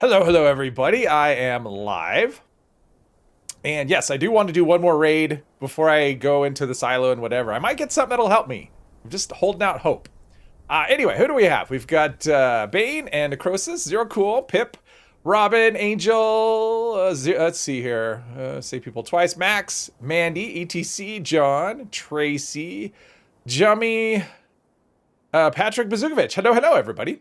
Hello, hello, everybody. I am live. And yes, I do want to do one more raid before I go into the silo and whatever. I might get something that'll help me. I'm just holding out hope. Anyway, who do we have? We've got Bane and Necrosis, Zero Cool, Pip, Robin, Angel, let's see here. Say people twice. Max, Mandy, ETC, John, Tracy, Jummy, Patrick Bazukovich. Hello, hello, everybody.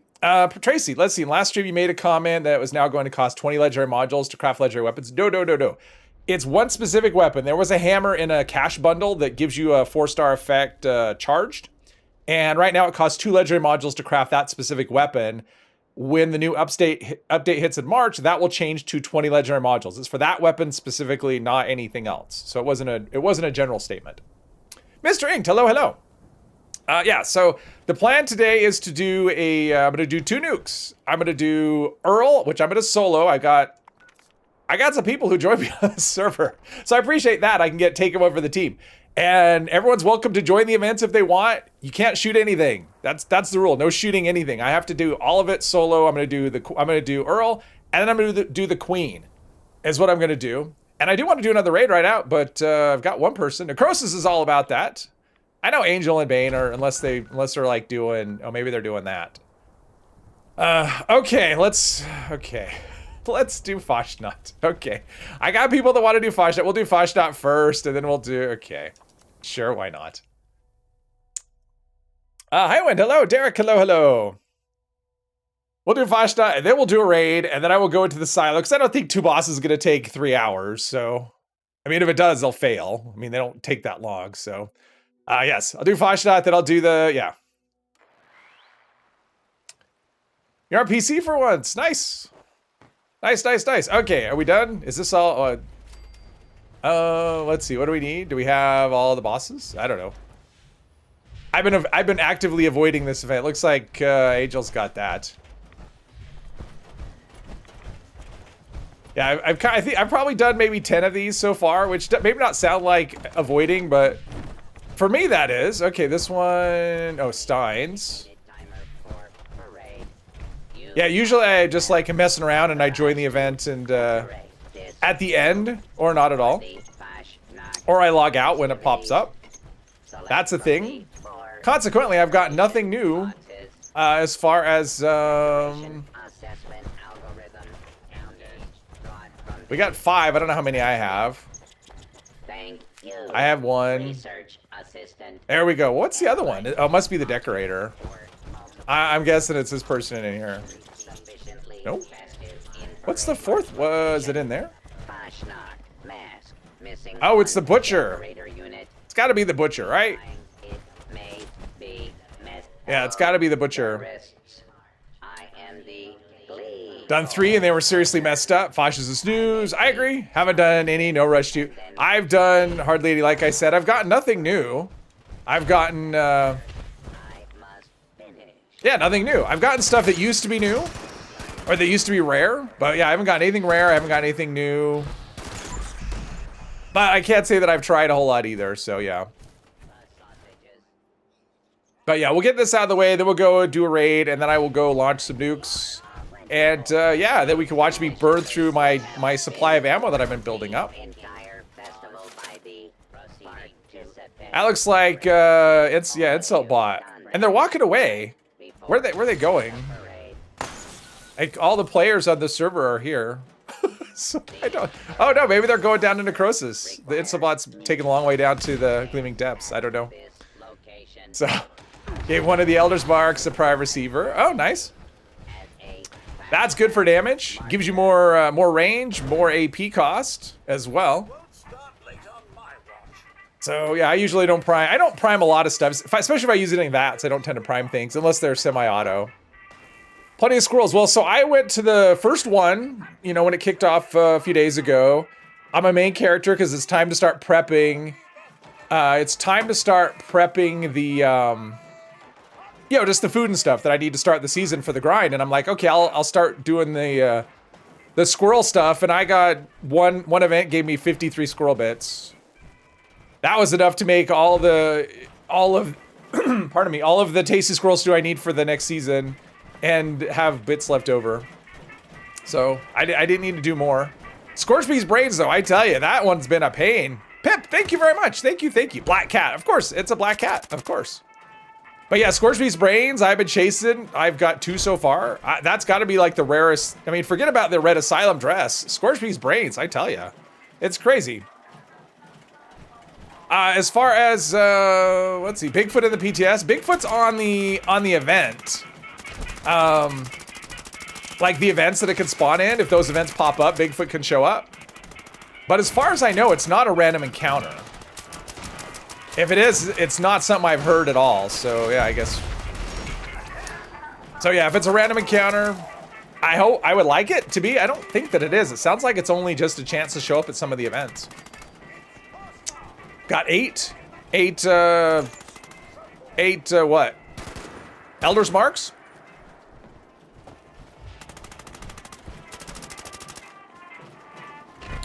Tracy, let's see. Last stream you made a comment that it was now going to cost 20 legendary modules to craft legendary weapons. No. It's one specific weapon. There was a hammer in a cash bundle that gives you a 4-star effect charged. And right now it costs 2 legendary modules to craft that specific weapon. When the new update hits in March, that will change to 20 legendary modules. It's for that weapon specifically, not anything else. So it wasn't a general statement. Mr. Inked, hello. Yeah, so the plan today is to do I'm gonna do 2 nukes. I'm gonna do Earl, which I'm gonna solo. I got some people who joined me on the server, so I appreciate that. I can take them over the team, and everyone's welcome to join the events if they want. You can't shoot anything. That's the rule. No shooting anything. I have to do all of it solo. I'm gonna do Earl, and then I'm gonna do the Queen, is what I'm gonna do. And I do want to do another raid right out, but I've got one person. Necrosis is all about that. I know Angel and Bane are, unless they're like doing, oh, maybe they're doing that. Okay, let's do Fashnot. Okay, I got people that want to do Fashnot. We'll do Fashnot first, and then we'll do, okay. Sure, why not? Hi, Wind, hello. Derek, hello. We'll do Fashnot, and then we'll do a raid, and then I will go into the silo, because I don't think 2 bosses is going to take 3 hours, so. I mean, if it does, they'll fail. I mean, they don't take that long, so. Yes, I'll do Fashnot, then I'll do yeah. You're on PC for once. Nice. Okay, are we done? Is this all? Let's see. What do we need? Do we have all the bosses? I don't know. I've been actively avoiding this event. Looks like Angel's got that. Yeah, I think I've probably done maybe 10 of these so far, which maybe not sound like avoiding, but. For me, that is. Okay, this one... Oh, Steins. Yeah, usually I just like am messing around and I join the event and at the end, or not at all. Or I log out when it pops up. That's a thing. Consequently, I've got nothing new as far as... We got 5. I don't know how many I have. I have 1. There we go. What's the other one? Oh, it must be the decorator. I'm guessing it's this person in here. Nope. What's the 4th? Was it in there? Oh, it's the butcher. It's got to be the butcher, right? Yeah, it's got to be the butcher. Done 3 and they were seriously messed up. Fosh is a snooze. I agree. Haven't done any. No rush to. I've done hardly any. Like I said, I've gotten nothing new. I've gotten yeah, nothing new. I've gotten stuff that used to be new, or that used to be rare. But yeah, I haven't got anything rare. I haven't got anything new. But I can't say that I've tried a whole lot either. So yeah. But yeah, we'll get this out of the way. Then we'll go do a raid, and then I will go launch some nukes. And yeah, then we can watch me burn through my supply of ammo that I've been building up. That looks like it's insult bot, and they're walking away. Where are they going? Like all the players on the server are here. So I don't. Oh no, maybe they're going down to Necrosis. The insult bot's taking a long way down to the Gleaming Depths. I don't know. So gave one of the Elder's Marks a prime receiver. Oh, nice. That's good for damage. Gives you more range, more AP cost as well. So yeah, I usually don't prime. I don't prime a lot of stuff, especially if I use anything VATs. I don't tend to prime things unless they're semi-auto. Plenty of squirrels. Well, so I went to the first one, you know, when it kicked off a few days ago. I'm a main character because it's time to start prepping. It's time to start prepping the you know, just the food and stuff that I need to start the season for the grind. And I'm like, okay, I'll start doing the squirrel stuff. And I got one event gave me 53 squirrel bits. That was enough to make all of pardon me, all of the tasty squirrel stew I need for the next season and have bits left over. So I didn't need to do more. Scorchbee's Brains, though, I tell you, that one's been a pain. Pip, thank you very much. Thank you, thank you. Black cat, of course, it's a black cat, of course. But yeah, Scorchbee's Brains, I've been chasing. I've got 2 so far. That's got to be like the rarest. I mean, forget about the Red Asylum dress. Scorchbee's Brains, I tell you, it's crazy. As far as let's see, Bigfoot in the PTS. Bigfoot's on the event. Like the events that it can spawn in. If those events pop up, Bigfoot can show up. But as far as I know, it's not a random encounter. If it is, it's not something I've heard at all. So yeah, I guess. So yeah, if it's a random encounter, I would like it to be. I don't think that it is. It sounds like it's only just a chance to show up at some of the events. Got eight what? Elder's Marks?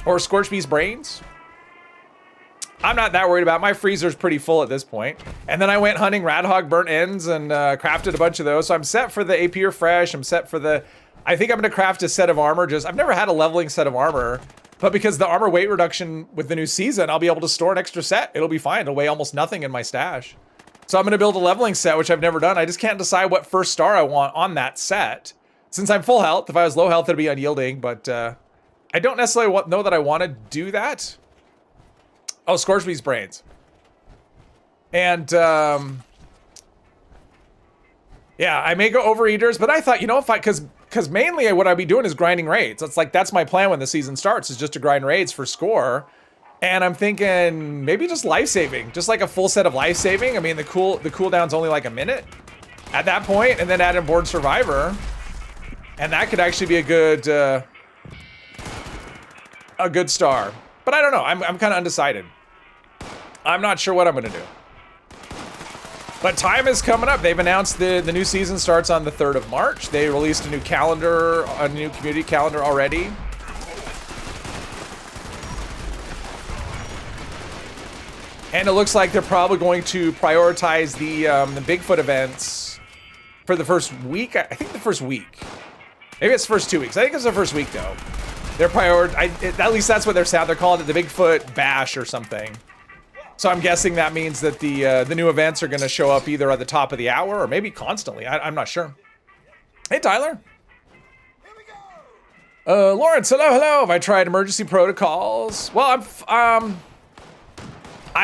Or Scorchbee's Brains? I'm not that worried about it. My freezer's pretty full at this point. And then I went hunting Radhog Burnt Ends and crafted a bunch of those. So I'm set for the AP Refresh. I'm set for the... I think I'm going to craft a set of armor. I've never had a leveling set of armor. But because the armor weight reduction with the new season, I'll be able to store an extra set. It'll be fine. It'll weigh almost nothing in my stash. So I'm going to build a leveling set, which I've never done. I just can't decide what first star I want on that set. Since I'm full health, if I was low health, it'd be unyielding. But I don't necessarily know that I want to do that. Oh, Scorchbee's Brains. And, yeah, I may go Overeaters, but I thought, you know, because mainly what I'd be doing is grinding raids. It's like, that's my plan when the season starts, is just to grind raids for score. And I'm thinking maybe just life-saving, just like a full set of life-saving. I mean, the cooldown's only like a minute at that point, and then add in Board Survivor. And that could actually be a good star. But I don't know, I'm kind of undecided. I'm not sure what I'm gonna do. But time is coming up. They've announced the new season starts on the 3rd of March. They released a new calendar, a new community calendar already. And it looks like they're probably going to prioritize the Bigfoot events for the first week. I think the first week. Maybe it's the first 2 weeks. I think it's the first week though. They're at least that's what they're saying. They're calling it the Bigfoot Bash or something. So I'm guessing that means that the new events are going to show up either at the top of the hour or maybe constantly. I'm not sure. Hey, Tyler. Lawrence, hello. Have I tried emergency protocols? Well, I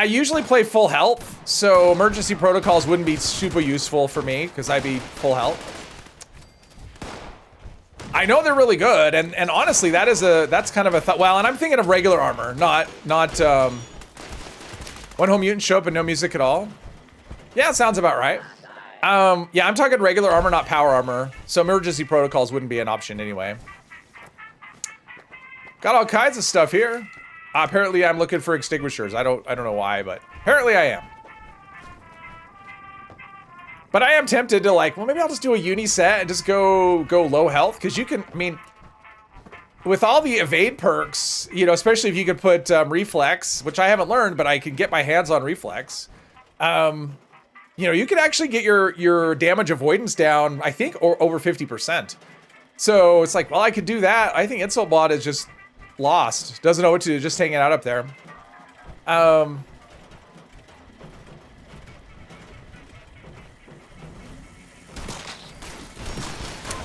usually play full health, so emergency protocols wouldn't be super useful for me because I'd be full health. I know they're really good, and honestly, that's kind of a thought. Well, and I'm thinking of regular armor, not One Home Mutant show up and no music at all. Yeah, sounds about right. Yeah, I'm talking regular armor, not power armor. So emergency protocols wouldn't be an option anyway. Got all kinds of stuff here. Apparently, I'm looking for extinguishers. I don't know why, but apparently I am. But I am tempted to like, well, maybe I'll just do a uni set and just go low health. Because you can, I mean, with all the evade perks, you know, especially if you could put reflex, which I haven't learned, but I can get my hands on reflex. You know, you can actually get your damage avoidance down, I think, or over 50%. So it's like, well, I could do that. I think InsultBot is just lost. Doesn't know what to do, just hanging out up there.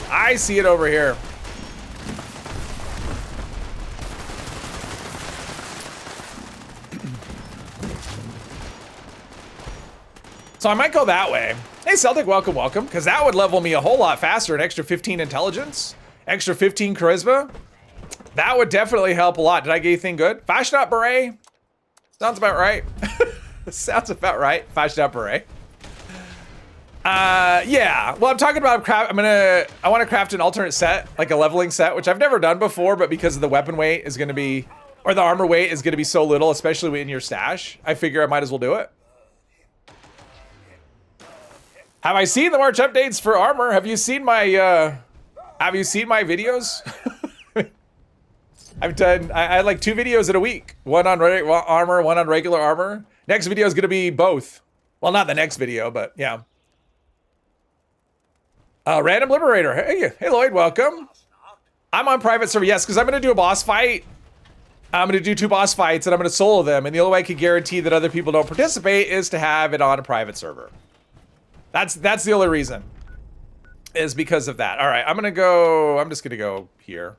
I see it over here. So I might go that way. Hey, Celtic, welcome, because that would level me a whole lot faster, an extra 15 intelligence, extra 15 charisma. That would definitely help a lot. Did I get anything good? Fashion Out Beret? Sounds about right. Sounds about right. Fashion Out Beret. Yeah. Well, I'm talking about I want to craft an alternate set, like a leveling set, which I've never done before, but because of the weapon weight is going to be, or the armor weight is going to be so little, especially in your stash, I figure I might as well do it. Have I seen the March updates for armor? Have you seen my videos? I had like 2 videos in a week. One on armor, one on regular armor. Next video is going to be both. Well, not the next video, but yeah. Random Liberator. Hey Lloyd, welcome. I'm on private server, yes, because I'm going to do a boss fight. I'm going to do 2 boss fights, and I'm going to solo them. And the only way I can guarantee that other people don't participate is to have it on a private server. That's the only reason. Is because of that. All right, I'm just going to go here.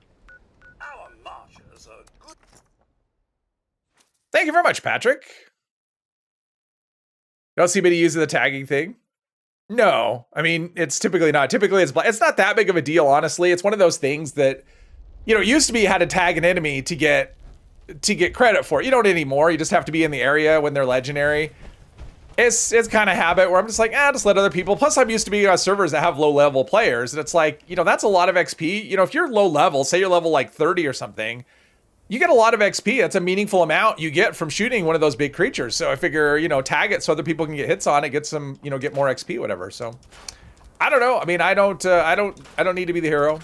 Thank you very much, Patrick. Don't see many using the tagging thing. No, I mean, it's typically not. Typically, it's not that big of a deal, honestly. It's one of those things that, you know, it used to be you had to tag an enemy to get credit for it. You don't anymore. You just have to be in the area when they're legendary. It's kind of habit where I'm just like, just let other people. Plus, I'm used to being on servers that have low-level players, and it's like, you know, that's a lot of XP. You know, if you're low level, say you're level like 30 or something, you get a lot of XP. That's a meaningful amount you get from shooting one of those big creatures. So I figure, you know, tag it so other people can get hits on it, get some, you know, get more XP, whatever. So I don't know. I mean, I don't need to be the hero.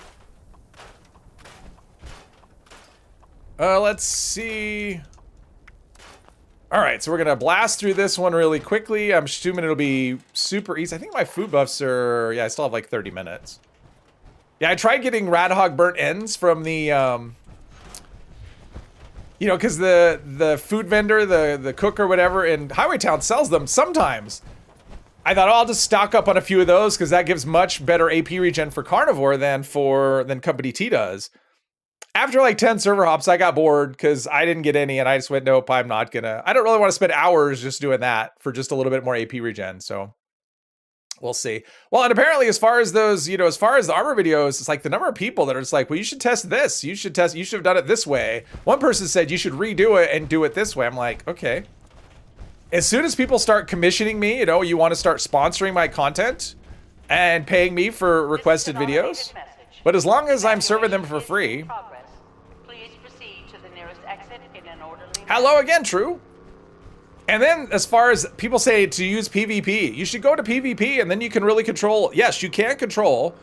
Let's see. All right, so we're gonna blast through this one really quickly. I'm assuming it'll be super easy. I think my food buffs are, yeah, I still have like 30 minutes. Yeah, I tried getting Radhog burnt ends from the, you know, because the food vendor, the cook or whatever in Highway Town sells them sometimes. I thought, oh, I'll just stock up on a few of those because that gives much better AP regen for Carnivore than Company T does. After like 10 server hops, I got bored because I didn't get any and I just went, nope, I'm not gonna. I don't really want to spend hours just doing that for just a little bit more AP regen. So we'll see. Well, and apparently as far as those, you know, as far as the armor videos, it's like the number of people that are just like, well, you should test this. You should have done it this way. One person said you should redo it and do it this way. I'm like, okay. As soon as people start commissioning me, you know, you want to start sponsoring my content and paying me for requested videos. But as long as I'm serving them for free. Hello again, True. And then as far as people say to use PvP, you should go to PvP and then you can really control. Yes, you can control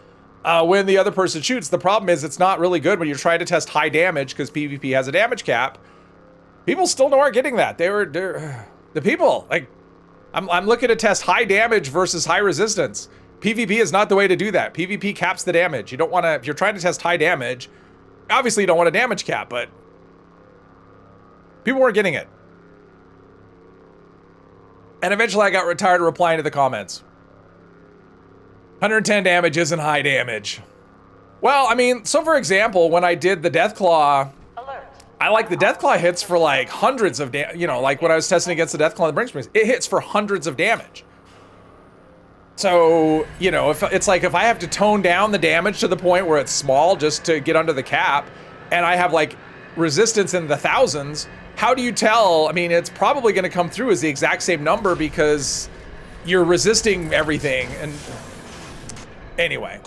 when the other person shoots. The problem is it's not really good when you're trying to test high damage because PvP has a damage cap. People still aren't getting that. The people, like, I'm looking to test high damage versus high resistance. PvP is not the way to do that. PvP caps the damage. You don't want to, if you're trying to test high damage, obviously you don't want a damage cap, but people weren't getting it. And eventually I got tired of replying to the comments. 110 damage isn't high damage. Well, I mean, so for example, when I did the Deathclaw, I like the Deathclaw hits for like hundreds of damage. You know, like when I was testing against the Deathclaw and the Brinksprings, it hits for hundreds of damage. So, you know, if it's like if I have to tone down the damage to the point where it's small just to get under the cap, and I have like resistance in the thousands, how do you tell? I mean, it's probably going to come through as the exact same number because you're resisting everything. And anyway.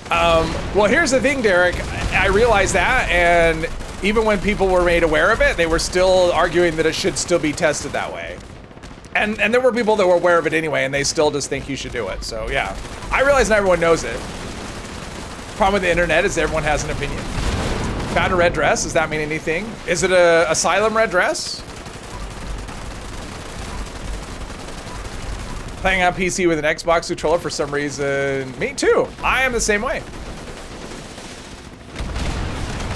Well, here's the thing, Derek. I realized that, and even when people were made aware of it, they were still arguing that it should still be tested that way. And there were people that were aware of it anyway, and they still just think you should do it. So yeah, I realize not everyone knows it. Problem with the internet is everyone has an opinion. Found a red dress. Does that mean anything? Is it a Asylum red dress? Playing on PC with an Xbox controller for some reason. Me too. I am the same way.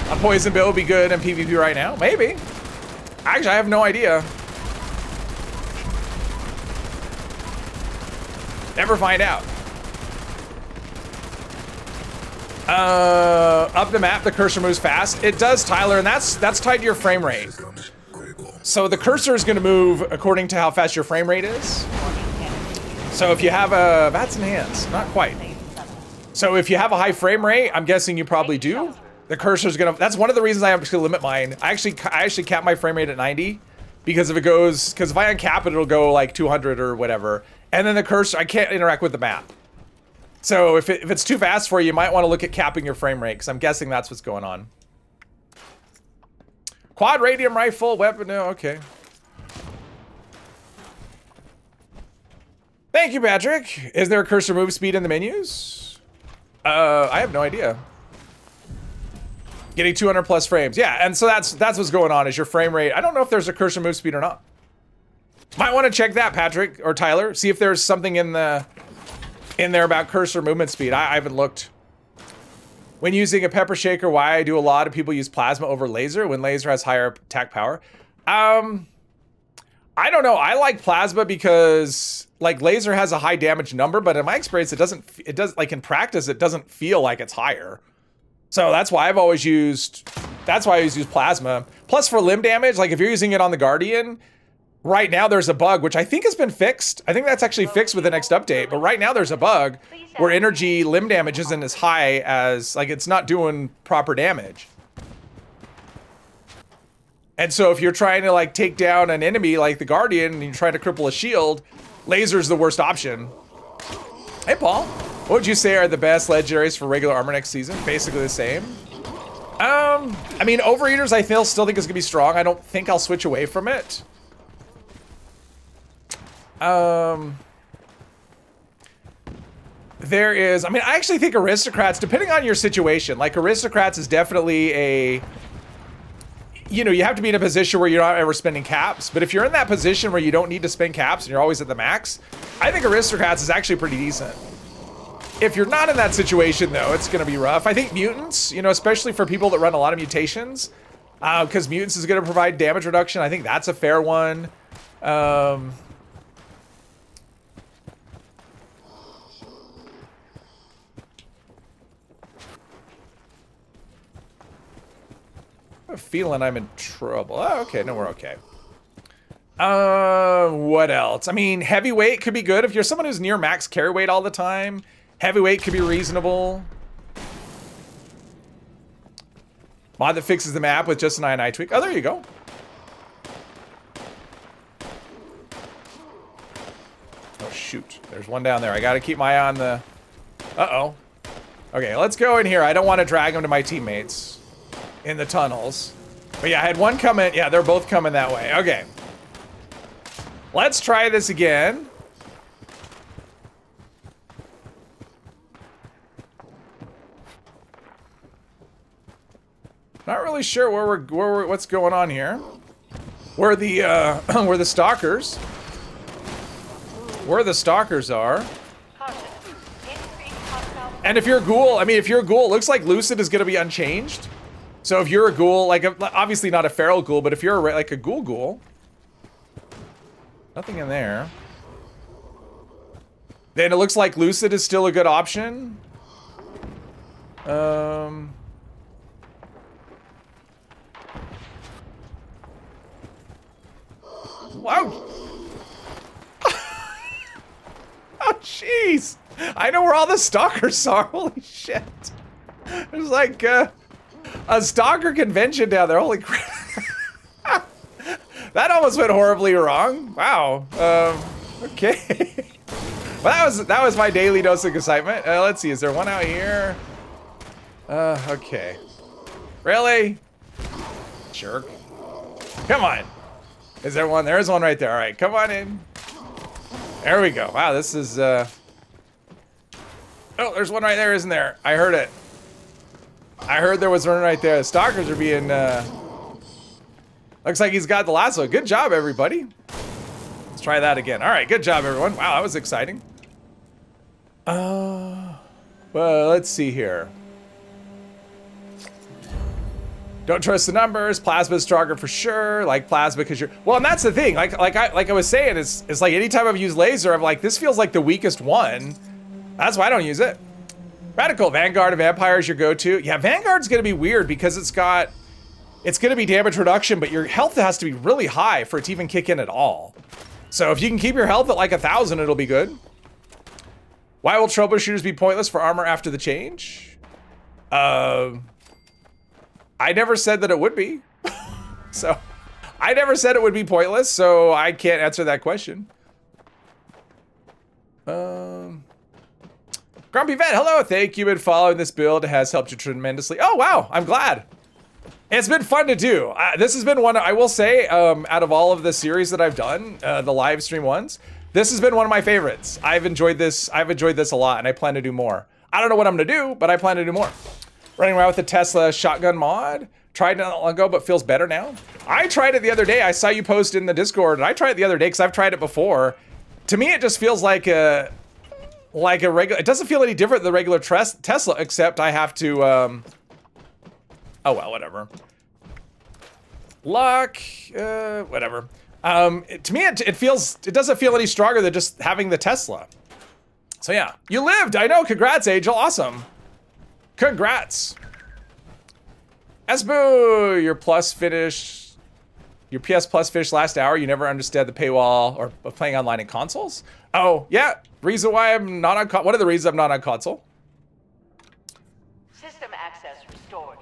A poison bill would be good in PvP right now. Maybe. Actually, I have no idea. Never find out. Up the map, the cursor moves fast. It does, Tyler, and that's tied to your frame rate. So the cursor is going to move according to how fast your frame rate is. So if you have a bats and hands, not quite. So if you have a high frame rate, I'm guessing you probably do. The cursor is going to. That's one of the reasons I have to limit mine. I actually cap my frame rate at 90 because if it goes, because if I uncap it, it'll go like 200 or whatever. And then the cursor, I can't interact with the map. So if it's too fast for you, you might want to look at capping your frame rate, because I'm guessing that's what's going on. Quad radium rifle, weapon, no, okay. Thank you, Patrick. Is there a cursor move speed in the menus? I have no idea. Getting 200 plus frames. Yeah, and so that's what's going on, is your frame rate. I don't know if there's a cursor move speed or not. Might want to check that, Patrick or Tyler. See if there's something in there about cursor movement speed. I haven't looked. When using a pepper shaker, why do a lot of people use plasma over laser when laser has higher attack power? I don't know. I like plasma because like laser has a high damage number, but in my experience, it does like in practice, it doesn't feel like it's higher. So that's why I've always used plasma. Plus for limb damage, like if you're using it on the Guardian, right now there's a bug, which I think has been fixed. I think that's actually fixed with the next update, but right now there's a bug where energy limb damage isn't as high as, like it's not doing proper damage. And so if you're trying to like take down an enemy like the Guardian and you're trying to cripple a shield, laser's the worst option. Hey, Paul. What would you say are the best legendaries for regular armor next season? Basically the same. I mean, Overeaters I still think is gonna be strong. I don't think I'll switch away from it. There is, I mean, I actually think Aristocrats, depending on your situation, like Aristocrats is definitely a, you know, you have to be in a position where you're not ever spending caps, but if you're in that position where you don't need to spend caps and you're always at the max, I think Aristocrats is actually pretty decent. If you're not in that situation though, it's gonna be rough. I think Mutants, you know, especially for people that run a lot of mutations, because Mutants is gonna provide damage reduction, I think that's a fair one. I have a feeling I'm in trouble. Oh, okay, no, we're okay. What else? I mean, heavyweight could be good if you're someone who's near max carry weight all the time. Heavyweight could be reasonable. Mod that fixes the map with just an eye tweak. Oh, there you go. Oh, shoot. There's one down there. I gotta keep my eye on the... Uh-oh. Okay, let's go in here. I don't want to drag them to my teammates in the tunnels. But yeah, I had one coming. Yeah, they're both coming that way. Okay. Let's try this again. Not really sure what's going on here. Where the stalkers. Where the stalkers are. And if you're a ghoul, I mean, if you're a ghoul, it looks like Lucid is going to be unchanged. So if you're a ghoul, like obviously not a feral ghoul, but if you're like a ghoul, nothing in there. Then it looks like Lucid is still a good option. Wow. Oh, jeez. I know where all the stalkers are. Holy shit. There's like a stalker convention down there. Holy crap. That almost went horribly wrong. Wow. Okay. Well, that was my daily dose of excitement. Let's see. Is there one out here? Okay. Really? Jerk. Come on. Is there one? There's one right there. All right, come on in. There we go. Wow, this is, Oh, there's one right there, isn't there? I heard it. I heard there was one right there. The stalkers are being, Looks like he's got the lasso. Good job, everybody. Let's try that again. All right, good job, everyone. Wow, that was exciting. Well, let's see here. Don't trust the numbers. Plasma's stronger for sure. Like plasma because you're well, and that's the thing. Like I was saying, it's like anytime I've used laser, I'm like, this feels like the weakest one. That's why I don't use it. Radical Vanguard of Vampire is your go-to. Yeah, Vanguard's gonna be weird because it's gonna be damage reduction, but your health has to be really high for it to even kick in at all. So if you can keep your health at like 1,000, it'll be good. Why will troubleshooters be pointless for armor after the change? I never said that it would be. So, I never said it would be pointless, so I can't answer that question. Grumpy Vet, hello, thank you. Been following this build. It has helped you tremendously. Oh, wow, I'm glad. It's been fun to do. This has been one, I will say, out of all of the series that I've done, the live stream ones, this has been one of my favorites. I've enjoyed this a lot, and I plan to do more. I don't know what I'm gonna do, but I plan to do more. Running around with the Tesla shotgun mod. Tried it not long ago, but feels better now. I tried it the other day. I saw you post in the Discord, and I tried it the other day because I've tried it before. To me, it just feels like like a regular. It doesn't feel any different than the regular Tesla, except I have to. Oh well, whatever. Luck, whatever. To me, it doesn't feel any stronger than just having the Tesla. So yeah, you lived. I know. Congrats, Angel. Awesome. Congrats. Esboo, your plus finish, your PS Plus finished last hour. You never understood the paywall or playing online in consoles. Oh yeah, reason why I'm not on. One of the reasons I'm not on console. System access restored.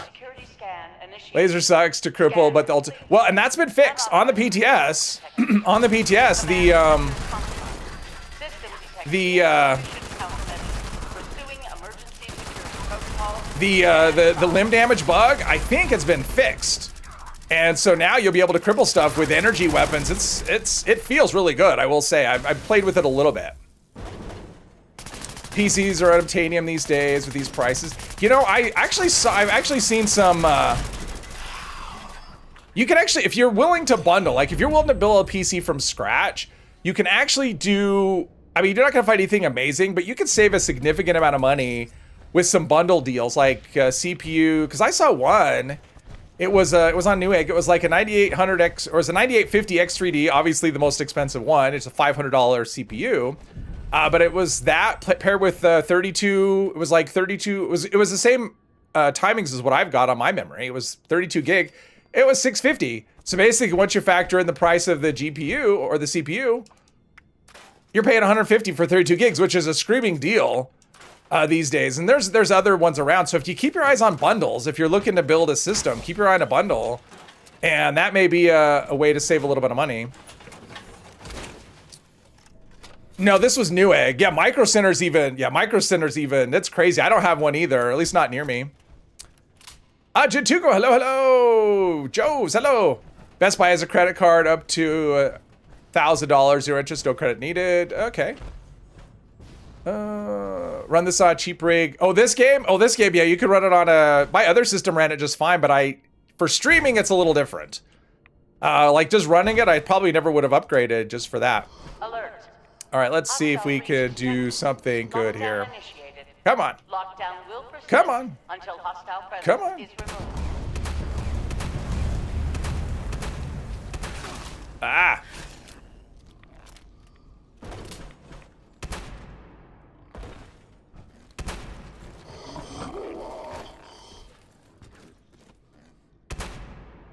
Security scan initiated. Laser sucks to cripple, but the well, and that's been fixed on the PTS. On the PTS, the limb damage bug, I think it's been fixed. And so now you'll be able to cripple stuff with energy weapons. It feels really good, I will say. I've played with it a little bit. PCs are unobtainium these days with these prices. You know, I've actually seen some. You can actually, if you're willing to bundle, like if you're willing to build a PC from scratch, you can actually do. I mean, you're not gonna find anything amazing, but you can save a significant amount of money with some bundle deals, like CPU. Because I saw one. It was on Newegg. It was like a 9800X, or it was a 9850 X3D, obviously the most expensive one. It's a $500 CPU, but it was that paired with 32. It was like 32. It was the same timings as what I've got on my memory. It was 32 gig. It was $650. So basically, once you factor in the price of the GPU or the CPU, you're paying $150 for 32 gigs, which is a screaming deal. These days, and there's other ones around. So if you keep your eyes on bundles, if you're looking to build a system, keep your eye on a bundle, and that may be a way to save a little bit of money. No, this was Newegg. Yeah, Micro Center's even. Yeah, Micro Center's even. That's crazy. I don't have one either, at least not near me. Jintuko, hello. Joe's, hello. Best Buy has a credit card up to $1,000. Zero interest, no credit needed. Okay. Run this on a cheap rig. Oh, this game? Oh, this game, yeah, you could run it on a... My other system ran it just fine, but for streaming, it's a little different. Like, just running it, I probably never would have upgraded just for that. Alert. All right, let's see if we could do something good here. Come on. Lockdown will persist Come on. until hostile presence Come on. is removed. Ah.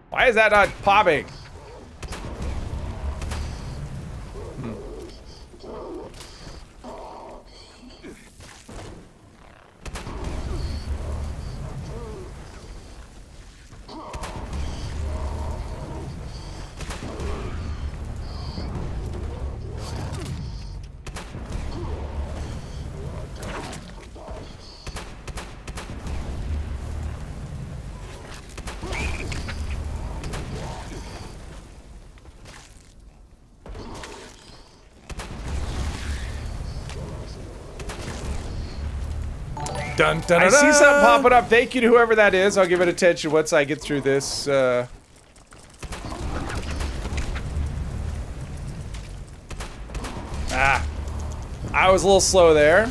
Why is that not popping? Dun, dun, I see something popping up. Thank you to whoever that is. I'll give it attention once I get through this. I was a little slow there.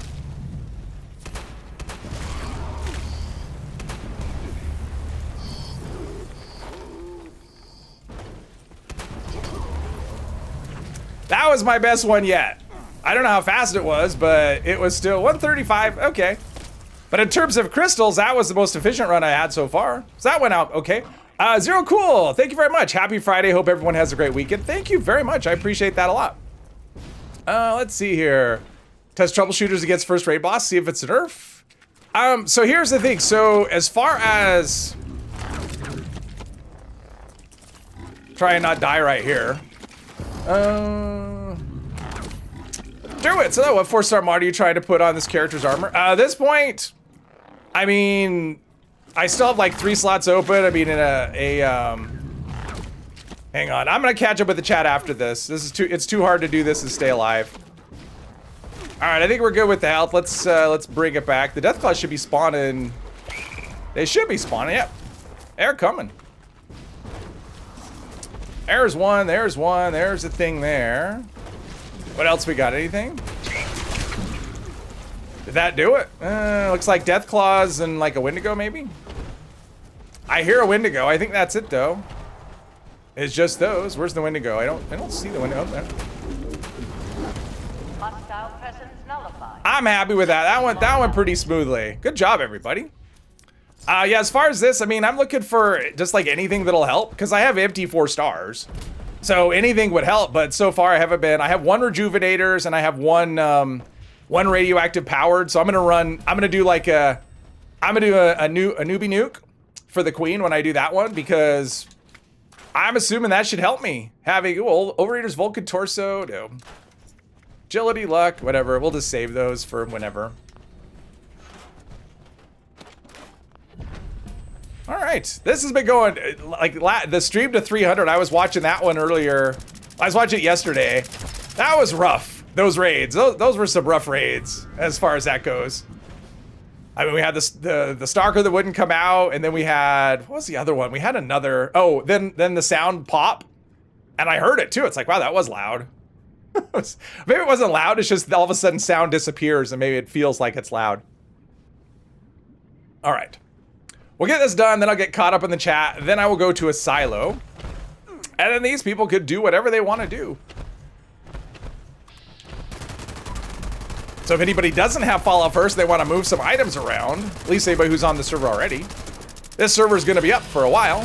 That was my best one yet. I don't know how fast it was, but it was still 135. Okay. But in terms of crystals, that was the most efficient run I had so far. So that went out okay. Zero Cool, thank you very much. Happy Friday. Hope everyone has a great weekend. Thank you very much. I appreciate that a lot. Let's see here. Test troubleshooters against first raid boss. See if it's a nerf. So here's the thing. So as far as try and not die right here. Do it. So what 4-star mod are you trying to put on this character's armor? At this point, I mean, I still have like 3 slots open. I mean, in hang on. I'm gonna catch up with the chat after this. It's too hard to do this and stay alive. All right, I think we're good with the health. Let's bring it back. The Deathclaws should be spawning. They should be spawning. Yep. They're coming. There's one. There's one. There's a thing there. What else we got? Anything? Did that do it? Looks like Death Claws and like a Wendigo, maybe? I hear a Wendigo. I think that's it, though. It's just those. Where's the Wendigo? I don't see the Wendigo. Oh, there. Hostile presence nullified. I'm happy with that. That went pretty smoothly. Good job, everybody. Yeah, as far as this, I mean, I'm looking for just like anything that'll help because I have empty 4 stars. So anything would help, but so far I haven't been. I have 1 rejuvenators and I have one radioactive powered. So I'm gonna do like a newbie nuke for the queen when I do that one because I'm assuming that should help me. Having Overeater's Vulcan Torso, no. Agility, luck, whatever. We'll just save those for whenever. All right, this has been going like the stream to 300. I was watching that one earlier. I was watching it yesterday. That was rough. Those raids, those were some rough raids as far as that goes. I mean, we had the Stalker that wouldn't come out, and then we had, what was the other one? We had another. Oh, then the sound pop, and I heard it too. It's like, wow, that was loud. Maybe it wasn't loud. It's just all of a sudden sound disappears, and maybe it feels like it's loud. All right. We'll get this done, then I'll get caught up in the chat, then I will go to a silo. And then these people could do whatever they want to do. So if anybody doesn't have Fallout First, they want to move some items around, at least anybody who's on the server already. This server is going to be up for a while.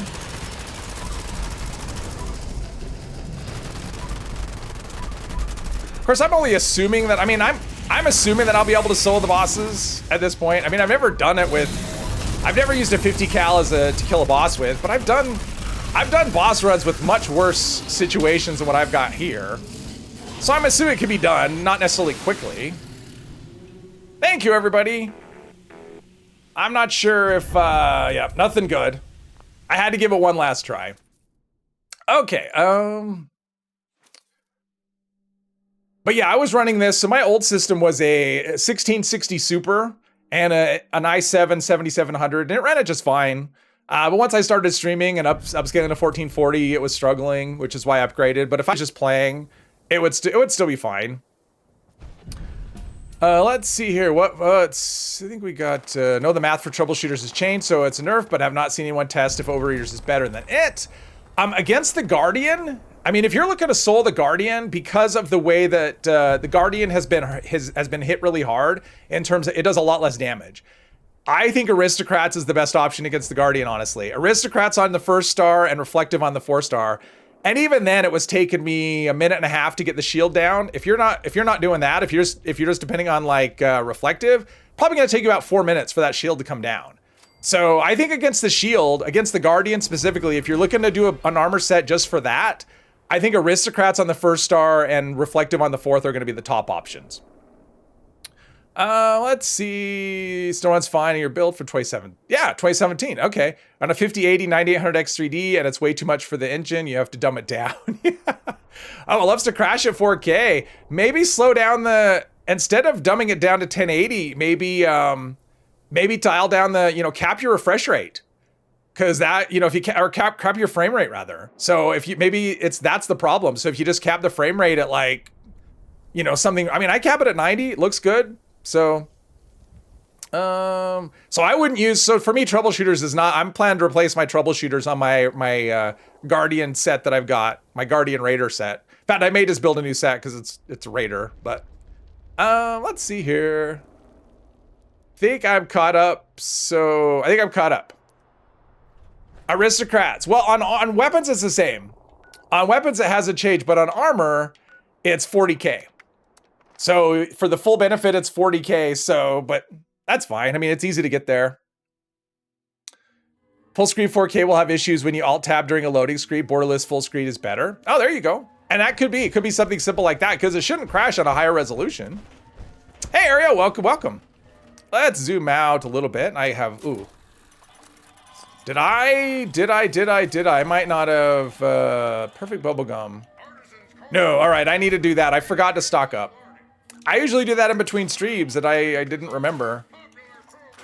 Of course, I'm only assuming that, I mean, I'm assuming that I'll be able to solo the bosses at this point. I mean, I've never done it with, I've never used a 50 cal to kill a boss with, but I've done boss runs with much worse situations than what I've got here. So I'm assuming it can be done, not necessarily quickly. Thank you, everybody. I'm not sure if, yeah, nothing good. I had to give it one last try. Okay, but yeah, I was running this. So my old system was a 1660 Super and an i7 7700, and it ran it just fine. But once I started streaming and upscaling to 1440, it was struggling, which is why I upgraded. But if I was just playing, it would still be fine. Let's see here. I think we got, no, the math for troubleshooters has changed, so it's a nerf, but I've not seen anyone test if Overeaters is better than it. Against the Guardian, I mean, if you're looking to soul the Guardian, because of the way that the Guardian has been hit really hard in terms of it does a lot less damage. I think Aristocrats is the best option against the Guardian, honestly. Aristocrats on the 1st star and Reflective on the 4th star. And even then, it was taking me a minute and a half to get the shield down. If you're not doing that, if you're just depending on like Reflective, probably gonna take you about 4 minutes for that shield to come down. So I think against the shield, against the Guardian specifically, if you're looking to do an armor set just for that, I think Aristocrats on the 1st star and Reflective on the 4th are going to be the top options. Let's see. Stone's fine in your build for 2017. Okay. On a 5080 9800 X3D, and it's way too much for the engine. You have to dumb it down. Oh, it loves to crash at 4K. Maybe slow down instead of dumbing it down to 1080, maybe dial down the, cap your refresh rate. Cause that, if you cap your frame rate rather. So if you, that's the problem. So if you just cap the frame rate at like, something, I mean, I cap it at 90, it looks good. So I wouldn't use, so for me, troubleshooters is not, I'm planning to replace my troubleshooters on my Guardian set that I've got, my Guardian Raider set. In fact, I may just build a new set cause it's a Raider, but, let's see here. I think I'm caught up. Aristocrats. Well, on weapons, it's the same. On weapons, it hasn't changed, but on armor, it's 40K. So for the full benefit, it's 40K. So, but that's fine. I mean, it's easy to get there. Full screen 4K will have issues when you alt tab during a loading screen. Borderless full screen is better. Oh, there you go. And it could be something simple like that because it shouldn't crash on a higher resolution. Hey, Ariel, welcome. Let's zoom out a little bit. I have, ooh. Did I? I might not have, perfect bubblegum. No, all right, I need to do that. I forgot to stock up. I usually do that in between streams that I didn't remember.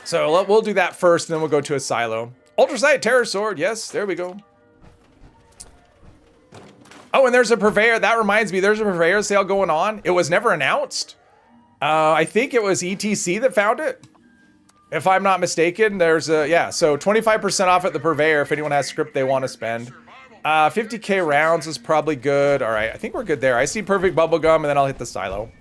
So we'll do that first, and then we'll go to a silo. Ultrasight Terror Sword, yes, there we go. Oh, and there's a Purveyor, that reminds me, there's a Purveyor sale going on. It was never announced. I think it was ETC that found it. If I'm not mistaken, there's a, yeah, so 25% off at the Purveyor if anyone has script they want to spend. 50k rounds is probably good. All right, I think we're good there. I see perfect bubblegum, and then I'll hit the silo.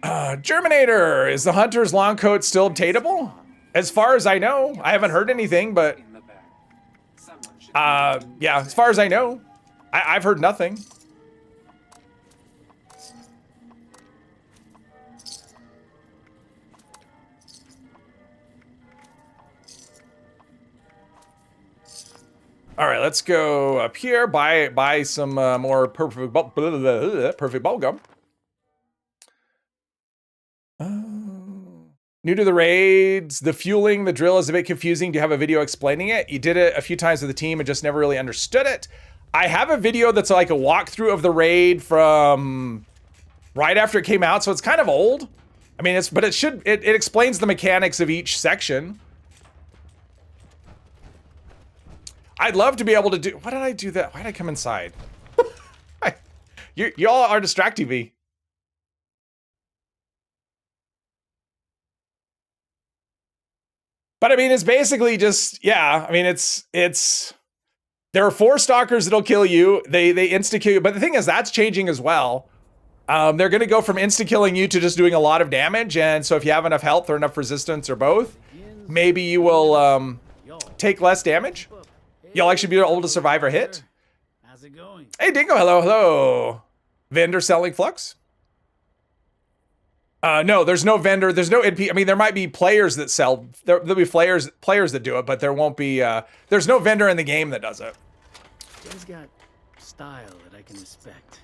Germinator, is the Hunter's long coat still obtainable? As far as I know, I haven't heard anything, but yeah, as far as I know, I've heard nothing. All right, let's go up here, buy some more perfect bubblegum. New to the raids, the fueling, the drill is a bit confusing. Do you have a video explaining it? You did it a few times with the team and just never really understood it. I have a video that's like a walkthrough of the raid from right after it came out, so it's kind of old. I mean, it explains the mechanics of each section. I'd love to be able to do, why did I do that? Why did I come inside? Y'all are distracting me. But I mean, it's basically just, yeah, I mean, there are 4 stalkers that'll kill you. They insta-kill you, but the thing is, that's changing as well. They're gonna go from insta-killing you to just doing a lot of damage, and so if you have enough health or enough resistance or both, maybe you will take less damage. You'll actually be able to survive a hit. How's it going? Hey, Dingo, hello, hello. Vendor selling flux? No, there's no vendor. There's no NP. I mean, there might be players that sell. There'll be players that do it, but there won't be. There's no vendor in the game that does it. He's got style that I can respect.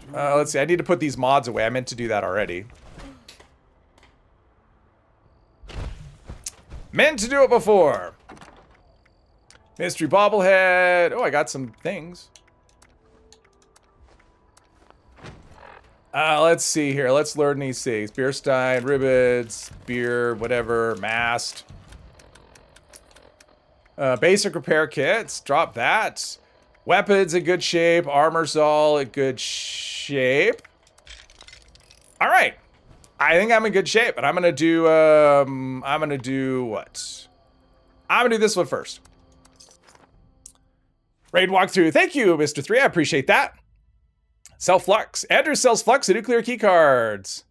You know Let's see. I need to put these mods away. I meant to do that already. Meant to do it before. Mystery bobblehead. Oh, I got some things. Let's see here. Let's learn these things. Beer stein, ribbons, beer, whatever, mast. Basic repair kits. Drop that. Weapons in good shape. Armor's all in good shape. All right. I think I'm in good shape, but I'm gonna do what? I'm gonna do this one first. Raid walkthrough. Thank you, Mr. 3. I appreciate that. Sell flux. Andrew sells flux and nuclear key cards.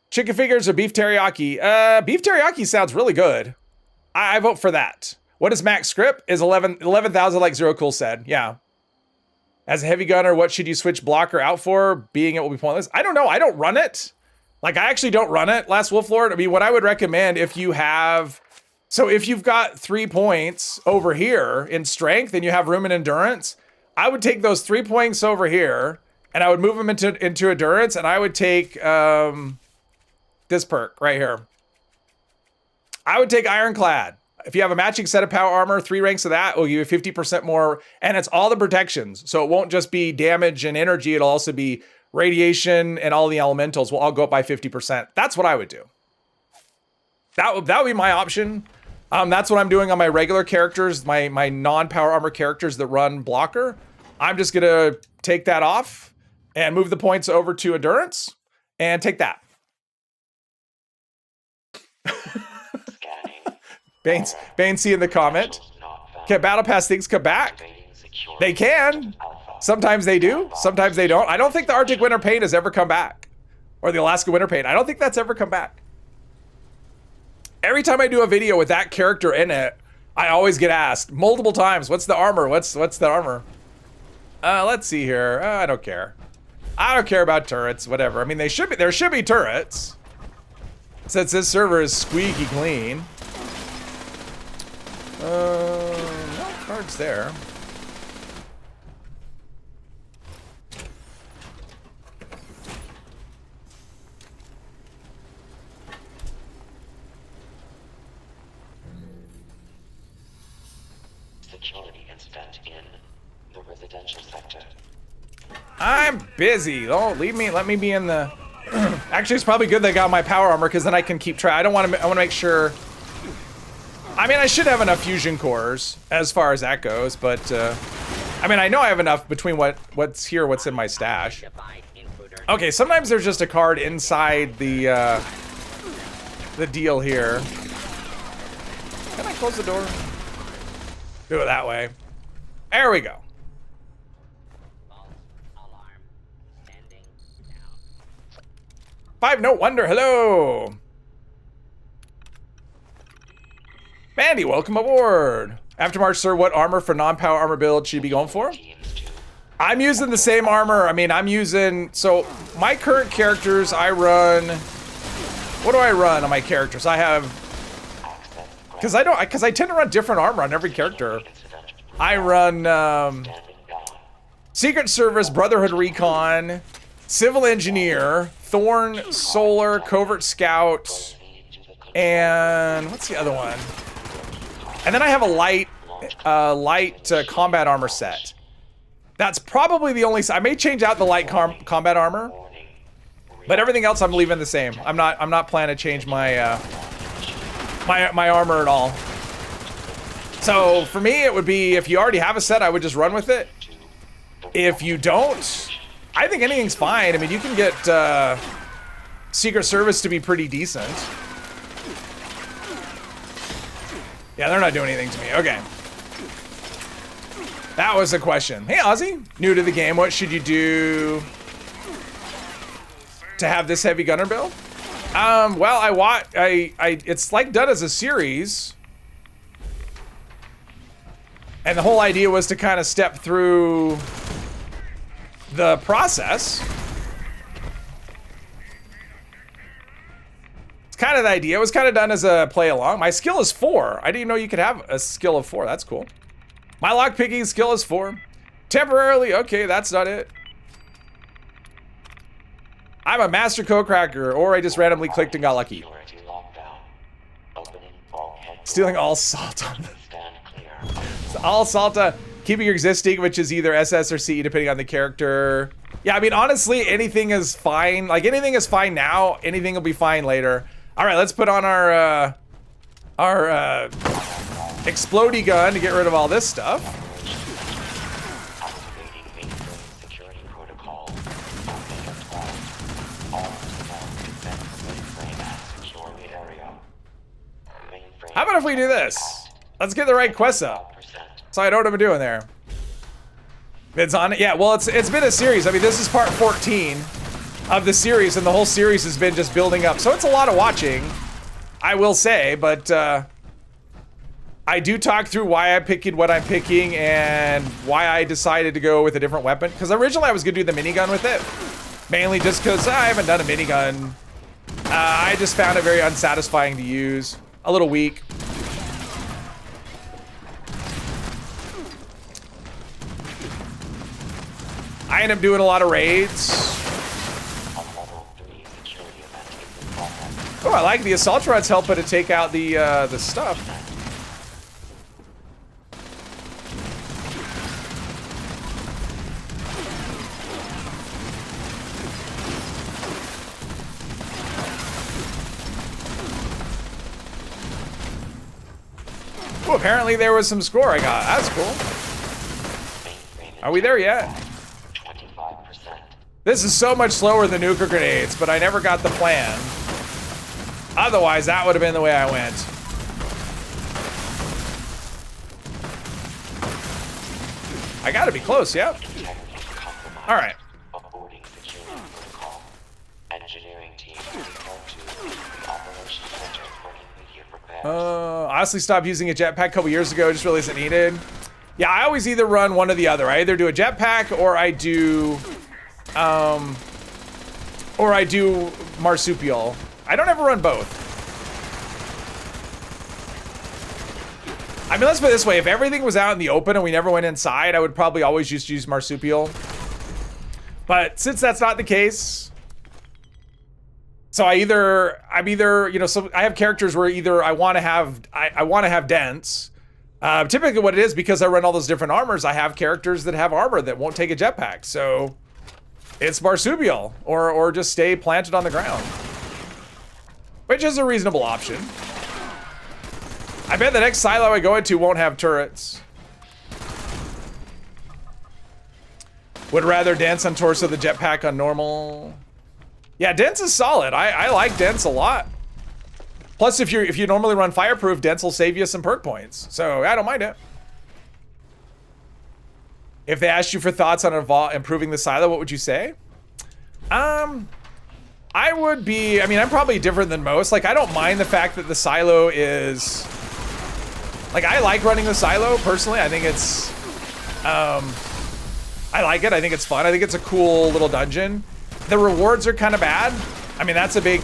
Chicken fingers or beef teriyaki? Beef teriyaki sounds really good. I vote for that. What is max script? Is 11,000 like Zero Cool said. Yeah. As a heavy gunner, what should you switch blocker out for? Being it will be pointless. I don't know. I don't run it. Like, I actually don't run it, Last Wolf Lord. I mean, what I would recommend if you have... So if you've got 3 points over here in strength and you have room in endurance, I would take those 3 points over here and I would move them into endurance, and I would take this perk right here. I would take Ironclad. If you have a matching set of power armor, 3 ranks of that will give you 50% more, and it's all the protections. So it won't just be damage and energy, it'll also be radiation, and all the elementals will all go up by 50%. That's what I would do. That would be my option. That's what I'm doing on my regular characters, my non-power armor characters that run blocker. I'm just gonna take that off and move the points over to endurance and take that. Bane see in the comment. Can Battle Pass things come back? They can. Sometimes they do, sometimes they don't. I don't think the Arctic Winter Pain has ever come back. Or the Alaska Winter Pain. I don't think that's ever come back. Every time I do a video with that character in it, I always get asked multiple times, what's the armor? What's the armor? Let's see here. I don't care. I don't care about turrets, whatever. I mean, there should be turrets. Since this server is squeaky clean. No cards there. Security incident in the residential sector. I'm busy. Oh, leave me. Let me be in the. Actually, it's probably good they got my power armor because then I can keep track. I want to make sure. I mean, I should have enough fusion cores as far as that goes, but I mean, I know I have enough between what's here, what's in my stash. Okay, sometimes there's just a card inside the deal here. Can I close the door? Do it that way. There we go. Five Note Wonder, hello. Mandy, welcome aboard. Aftermarch, sir, what armor for non-power armor build should you be going for? I'm using the same armor. I mean, I'm using, so my current characters, I run, what do I run on my characters? I have, because I tend to run different armor on every character. I run Secret Service, Brotherhood Recon, Civil Engineer, Thorn, Solar, Covert Scout, and what's the other one? And then I have a light combat armor set. That's probably the only. I may change out the light combat armor, but everything else I'm leaving the same. I'm not planning to change my my armor at all. So for me, it would be, if you already have a set, I would just run with it. If you don't, I think anything's fine. I mean, you can get Secret Service to be pretty decent. Yeah, they're not doing anything to me. Okay. That was the question. Hey, Ozzy. New to the game. What should you do to have this heavy gunner build? Well, it's like done as a series. And the whole idea was to kind of step through the process. It's kind of the idea. It was kind of done as a play along. My skill is 4. I didn't even know you could have a skill of 4. That's cool. My lockpicking skill is 4. Temporarily, okay, that's not it. I'm a master code cracker, or I just randomly clicked and got lucky. Stealing all Salta. All Salta, keeping your existing, which is either SS or CE depending on the character. Yeah, I mean, honestly, anything is fine. Like, anything is fine now. Anything will be fine later. All right, let's put on our explodey gun to get rid of all this stuff. How about if we do this? Let's get the right quests up, so I know what I'm doing there. It's on it? Yeah, well, it's been a series. I mean, this is part 14 of the series, and the whole series has been just building up. So it's a lot of watching, I will say, but I do talk through why I'm picking what I'm picking and why I decided to go with a different weapon. Because originally I was going to do the minigun with it, mainly just because I haven't done a minigun. I just found it very unsatisfying to use, a little weak. I end up doing a lot of raids. Oh, I like the assault rod's helping to take out the stuff. Oh, apparently there was some score I got. That's cool. Are we there yet? This is so much slower than nuker grenades, but I never got the plan. Otherwise, that would have been the way I went. I gotta be close, yep. Alright. Honestly stopped using a jetpack a couple years ago, just realized it needed. Yeah, I always either run one or the other. I either do a jetpack or I do marsupial. I don't ever run both. I mean, let's put it this way. If everything was out in the open and we never went inside, I would probably always just use marsupial. But since that's not the case, so I'm either, you know, so I have characters where either I want to have dense. Typically what it is, because I run all those different armors, I have characters that have armor that won't take a jetpack. So it's marsupial or just stay planted on the ground, which is a reasonable option. I bet the next silo I go into won't have turrets. Would rather dense on torso, the jetpack on normal. Yeah, dense is solid. I like dense a lot. Plus, if you normally run fireproof, dense will save you some perk points. So I don't mind it. If they asked you for thoughts on improving the silo, what would you say? I would be, I mean, I'm probably different than most. Like, I don't mind the fact that the silo is, like, I like running the silo personally. I think it's, I like it. I think it's fun. I think it's a cool little dungeon. The rewards are kind of bad. I mean, that's a big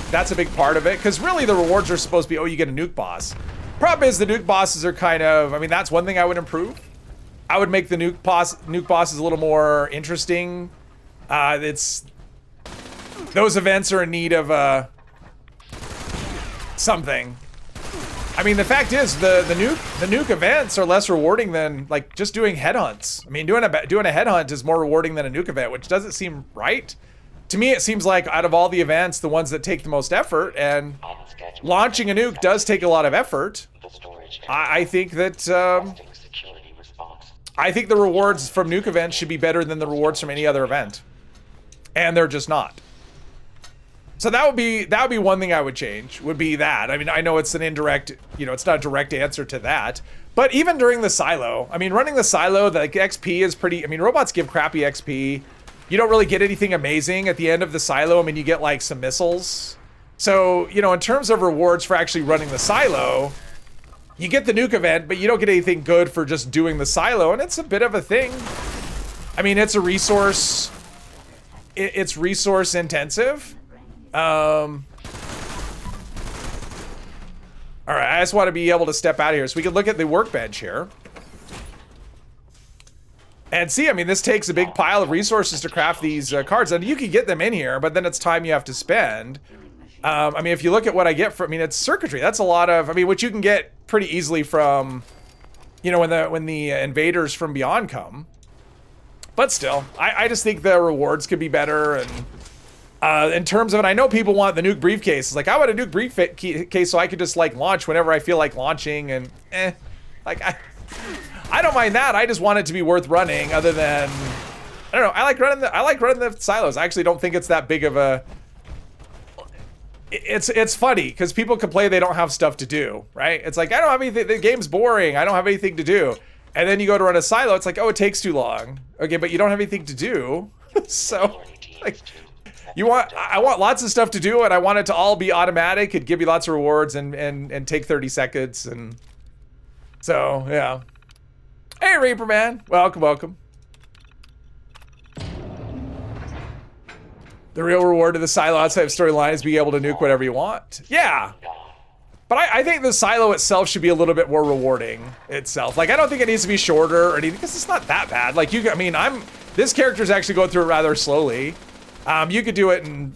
part of it, because really the rewards are supposed to be, oh, you get a nuke boss. Problem is the nuke bosses are kind of, I mean, that's one thing I would improve. I would make the nuke bosses a little more interesting. Those events are in need of something. I mean, the fact is the nuke events are less rewarding than like just doing headhunts. I mean, doing a headhunt is more rewarding than a nuke event, which doesn't seem right. To me, it seems like out of all the events, the ones that take the most effort, and launching a nuke does take a lot of effort. I think that I think the rewards from nuke events should be better than the rewards from any other event, and they're just not. So that would be one thing I would change. Would be that. I mean, I know it's an indirect, you know, it's not a direct answer to that. But even during the silo, I mean, running the silo, the XP is pretty. I mean, robots give crappy XP. You don't really get anything amazing at the end of the silo. I mean, you get like some missiles. So, you know, in terms of rewards for actually running the silo, you get the nuke event, but you don't get anything good for just doing the silo, and it's a bit of a thing. I mean, it's a resource. It's resource intensive. All right, I just want to be able to step out of here so we can look at the workbench here. And see, I mean, this takes a big pile of resources to craft these cards, and you can get them in here, but then it's time you have to spend. I mean, if you look at what I get from, I mean, it's circuitry. That's a lot of, I mean, which you can get pretty easily from, you know, when the invaders from beyond come. But still, I just think the rewards could be better. And in terms of it, I know people want the nuke briefcase. It's like, I want a nuke briefcase so I could just like launch whenever I feel like launching, and like I don't mind that. I just want it to be worth running. Other than, I don't know. I like running the silos. I actually don't think it's that big of a. It's funny because people complain they don't have stuff to do, right? It's like, I don't have anything. The game's boring. I don't have anything to do. And then you go to run a silo. It's like, oh, it takes too long. Okay, but you don't have anything to do. So, like, I want lots of stuff to do, and I want it to all be automatic. It'd give you lots of rewards and take 30 seconds. And so, yeah. Hey, Reaper Man. Welcome. The real reward of the silo outside of storyline is being able to nuke whatever you want. Yeah. But I think the silo itself should be a little bit more rewarding itself. Like, I don't think it needs to be shorter or anything, because it's not that bad. Like, this character's actually going through it rather slowly. You could do it in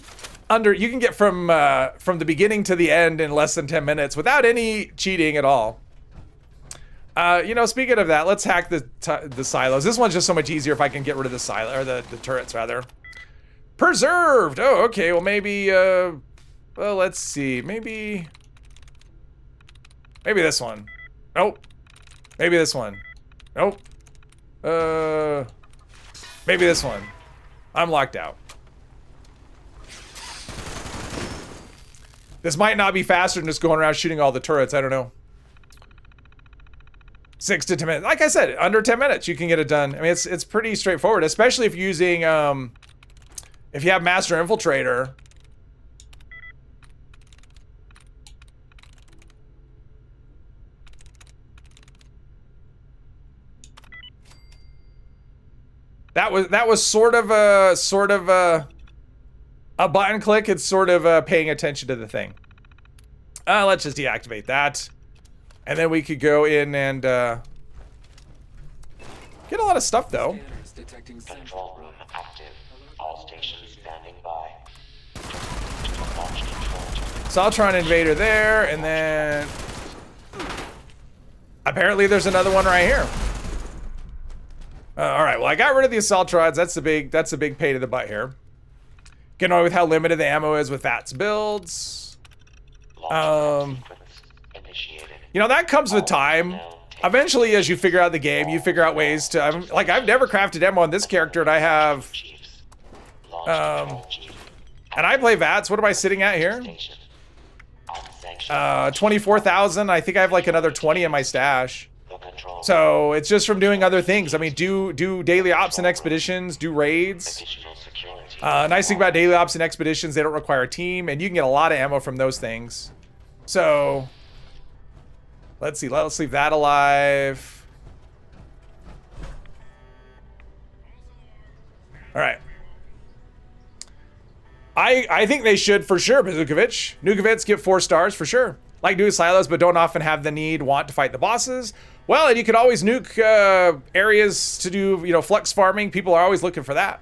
you can get from the beginning to the end in less than 10 minutes without any cheating at all. You know, speaking of that, let's hack the silos. This one's just so much easier if I can get rid of the silo, or the turrets rather. Preserved. Oh, okay. Well, maybe. Well, let's see. Maybe this one. Nope. Maybe this one. Nope. Maybe this one. I'm locked out. This might not be faster than just going around shooting all the turrets. I don't know. 6 to 10 minutes. Like I said, under 10 minutes, you can get it done. I mean, it's pretty straightforward, especially if you're using, if you have Master Infiltrator. That was sort of a button click. It's sort of paying attention to the thing. Let's just deactivate that. And then we could go in and get a lot of stuff, though. Control room active. All stations standing by. Saltron Invader there, and then apparently there's another one right here. All right, well, I got rid of the Assaultrods. That's a big pain in the butt here. Get annoyed with how limited the ammo is with VATS builds. You know, that comes with time. Eventually, as you figure out the game, you figure out ways to, like, I've never crafted ammo on this character, and I have, Chiefs. Launch control chief. and I play VATS. What am I sitting at here? Station. Unsanctioned. 24,000. I think I have like another 20 in my stash. The control. So it's just from doing other things. I mean, do daily ops and expeditions, do raids. Additional security. Nice thing about daily ops and expeditions, they don't require a team, and you can get a lot of ammo from those things. So let's see. Let's leave that alive. All right. I think they should for sure, Bazukovic. Nukovitz get 4 stars for sure. Like doing silos, but don't often have the want to fight the bosses. Well, and you could always nuke areas to do, you know, flux farming. People are always looking for that.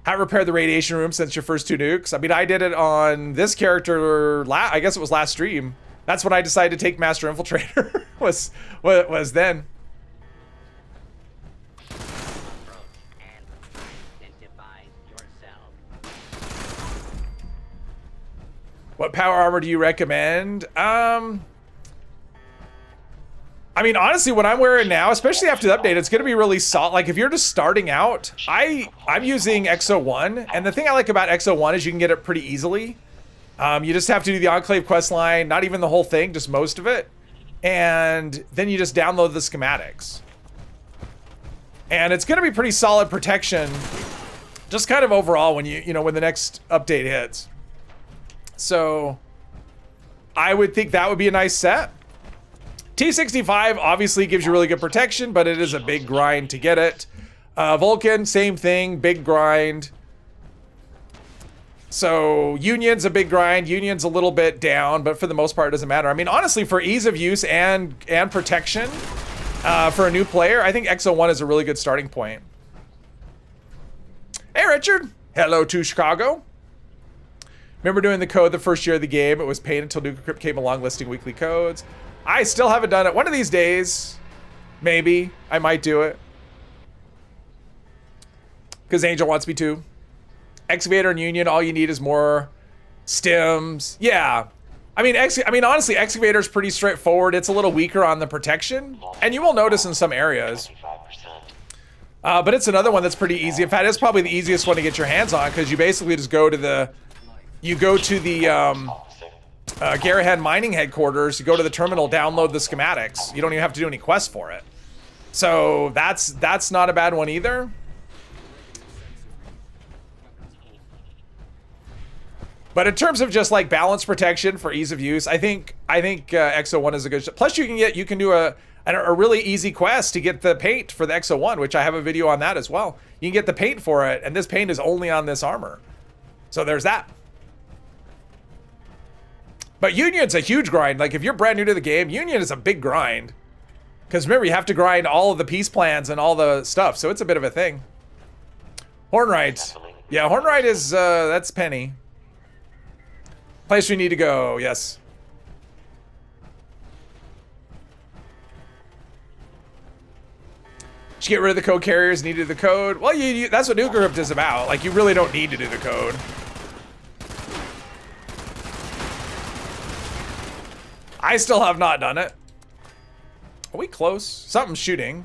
Haven't repaired the radiation room since your first 2 nukes. I mean, I did it on this character, I guess it was last stream. That's when I decided to take Master Infiltrator, was then. What power armor do you recommend? I mean, honestly, what I'm wearing now, especially after the update, it's going to be really solid. Like, if you're just starting out, I'm using XO1, and the thing I like about XO1 is you can get it pretty easily. You just have to do the Enclave quest line, not even the whole thing, just most of it. And then you just download the schematics. And it's going to be pretty solid protection, just kind of overall when when the next update hits. So I would think that would be a nice set. T65 obviously gives you really good protection, but it is a big grind to get it. Vulcan, same thing, big grind. So Union's a big grind. Union's a little bit down, but for the most part, it doesn't matter. I mean, honestly, for ease of use and protection for a new player, I think XO1 is a really good starting point. Hey, Richard. Hello to Chicago. Remember doing the code the first year of the game? It was pain until NukaCrypt came along listing weekly codes. I still haven't done it. One of these days, maybe, I might do it. Because Angel wants me to. Excavator and Union, all you need is more stims. Yeah. I mean, honestly, Excavator's pretty straightforward. It's a little weaker on the protection. And you will notice in some areas. 25%. But it's another one that's pretty easy. In fact, it's probably the easiest one to get your hands on, because you basically just go to the... Garrahan mining headquarters, you go to the terminal, download the schematics. You don't even have to do any quests for it. So that's not a bad one either. But in terms of just like balance protection for ease of use, I think XO1 is a good. Plus, you can do a really easy quest to get the paint for the XO1, which I have a video on that as well. You can get the paint for it, and this paint is only on this armor. So there's that. But Union's a huge grind. Like, if you're brand new to the game, Union is a big grind. Because remember, you have to grind all of the peace plans and all the stuff, so it's a bit of a thing. Hornwright. Yeah, Hornwright is, that's Penny. Place we need to go, yes. Should get rid of the code carriers, needed the code. Well, that's what NukaCrypt is about. Like, you really don't need to do the code. I still have not done it. Are we close? Something's shooting.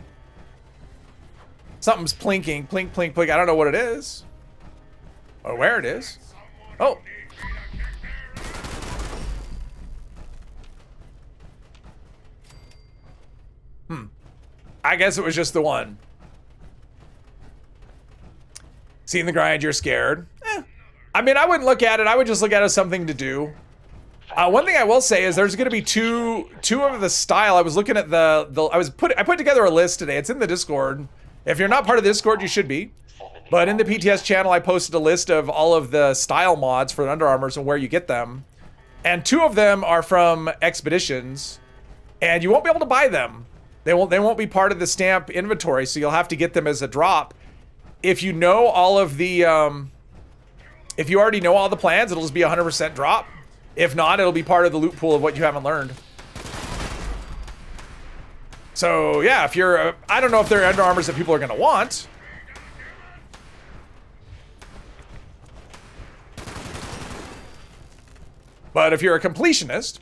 Something's plinking. Plink, plink, plink. I don't know what it is. Or where it is. Oh. I guess it was just the one. Seeing the grind, you're scared. I mean, I wouldn't look at it. I would just look at it as something to do. One thing I will say is there's going to be two of the style. I was looking at I put together a list today. It's in the Discord. If you're not part of the Discord, you should be. But in the PTS channel, I posted a list of all of the style mods for Under Armours and where you get them. And 2 of them are from Expeditions, and you won't be able to buy them. They won't be part of the stamp inventory, so you'll have to get them as a drop. If you know all of the if you already know all the plans, it'll just be 100% drop. If not, it'll be part of the loot pool of what you haven't learned. So yeah, if you're, I don't know if they're Under Armours that people are gonna want. But if you're a completionist,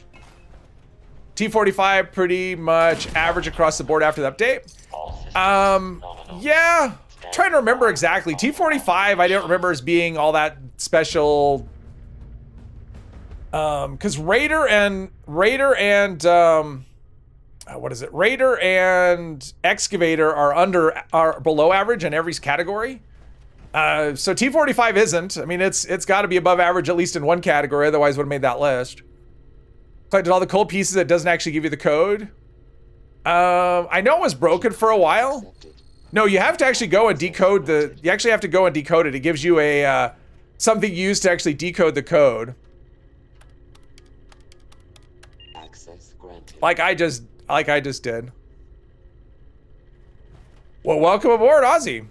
T45 pretty much average across the board after the update. All systems nominal. Yeah. Trying to remember exactly. T45 I don't remember as being all that special. Because Raider and what is it? Raider and Excavator are below average in every category. So T45 isn't. I mean, it's got to be above average at least in one category. Otherwise, would have made that list. Collected all the cold pieces. It doesn't actually give you the code. I know it was broken for a while. No, you have to actually go and decode the. You actually have to go and decode it. It gives you a something used to actually decode the code. Access granted. Like I just did. Well, welcome aboard, Ozzy.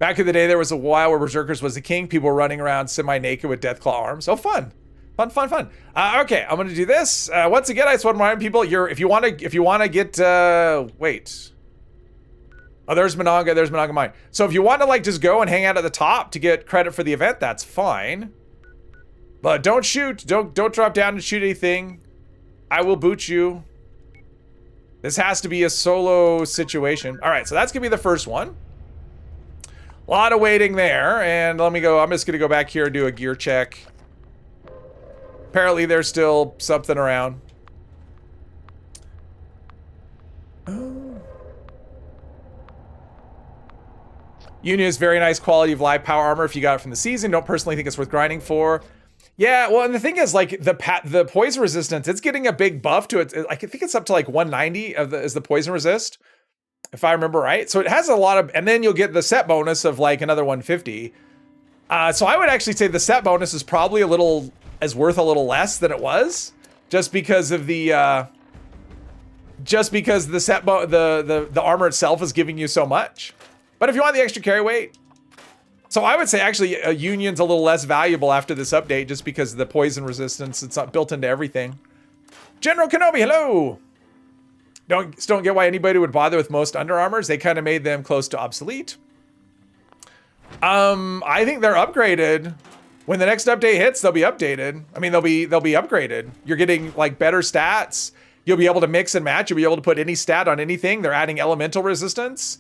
Back in the day, there was a while where Berserkers was the king. People were running around semi-naked with Deathclaw arms. Oh, fun. Fun. Okay, I'm gonna do this. Once again, I just want to remind people, if you wanna get, wait. Oh, there's Mononga Mine. So if you want to like just go and hang out at the top to get credit for the event, that's fine. But don't shoot, don't drop down and shoot anything. I will boot you. This has to be a solo situation. All right, so that's gonna be the first one. A lot of waiting there, and let me go. I'm just gonna go back here and do a gear check. Apparently there's still something around. Union is very nice quality of live power armor if you got it from the season. Don't personally think it's worth grinding for. Yeah, well, and the thing is, like, the poison resistance, it's getting a big buff to it. I think it's up to like 190 is the poison resist, if I remember right. So it has a lot of, and then you'll get the set bonus of like another 150. So I would actually say the set bonus is probably worth a little less than it was, just because of the the armor itself is giving you so much. But if you want the extra carry weight, so I would say actually a Union's a little less valuable after this update, just because of the poison resistance. It's not built into everything. General Kenobi, hello. Don't get why anybody would bother with most Under Armors. They kind of made them close to obsolete. I think they're upgraded. When the next update hits, they'll be updated. I mean, they'll be upgraded. You're getting like better stats. You'll be able to mix and match. You'll be able to put any stat on anything. They're adding elemental resistance.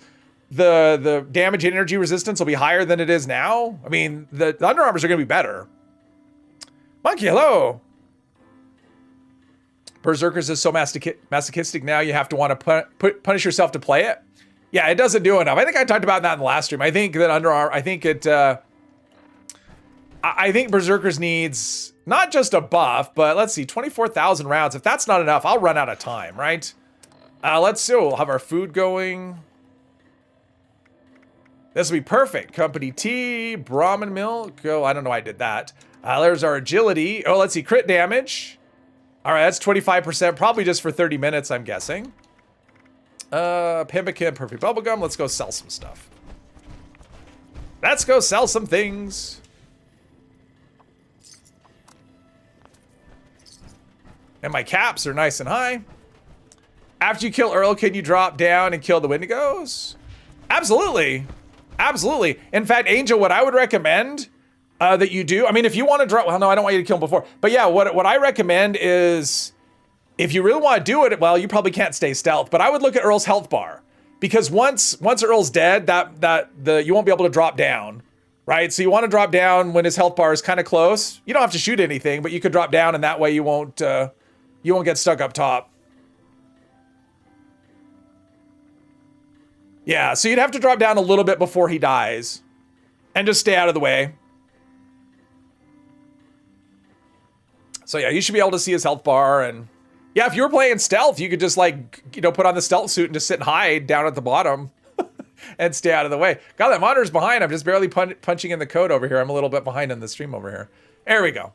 The damage and energy resistance will be higher than it is now. I mean, the Under Armors are going to be better. Monkey, hello. Berserkers is so masochistic now. You have to want to punish yourself to play it. Yeah, it doesn't do enough. I think I talked about that in the last stream. I think that I think Berserkers needs not just a buff, but let's see, 24,000 rounds. If that's not enough, I'll run out of time, right? Let's see. We'll have our food going. This will be perfect. Company tea, Brahmin milk. Oh, I don't know why I did that. There's our agility. Oh, let's see, crit damage. All right, that's 25%, probably just for 30 minutes, I'm guessing. Pemmican, perfect bubblegum. Let's go sell some stuff. Let's go sell some things. And my caps are nice and high. After you kill Earl, can you drop down and kill the Wendigos? Absolutely. Absolutely. In fact, Angel, what I would recommend that you do, I mean, if you want to drop, well, no, I don't want you to kill him before. But yeah, what I recommend is, if you really want to do it, well, you probably can't stay stealth, but I would look at Earl's health bar. Because once Earl's dead, you won't be able to drop down, right? So you want to drop down when his health bar is kind of close. You don't have to shoot anything, but you could drop down, and that way you won't get stuck up top. Yeah, so you'd have to drop down a little bit before he dies. And just stay out of the way. So yeah, you should be able to see his health bar. And yeah, if you were playing stealth, you could just like, put on the stealth suit and just sit and hide down at the bottom. And stay out of the way. God, that monitor's behind. I'm just barely punching in the code over here. I'm a little bit behind in the stream over here. There we go.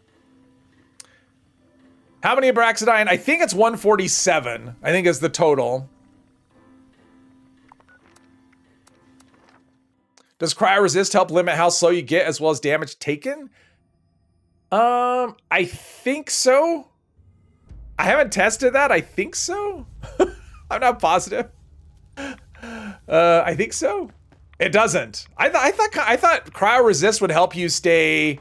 How many Abraxadine? I think it's 147. I think is the total. Does cryo resist help limit how slow you get as well as damage taken? I think so. I haven't tested that. I think so. I'm not positive. I think so. It doesn't. I thought cryo resist would help you stay.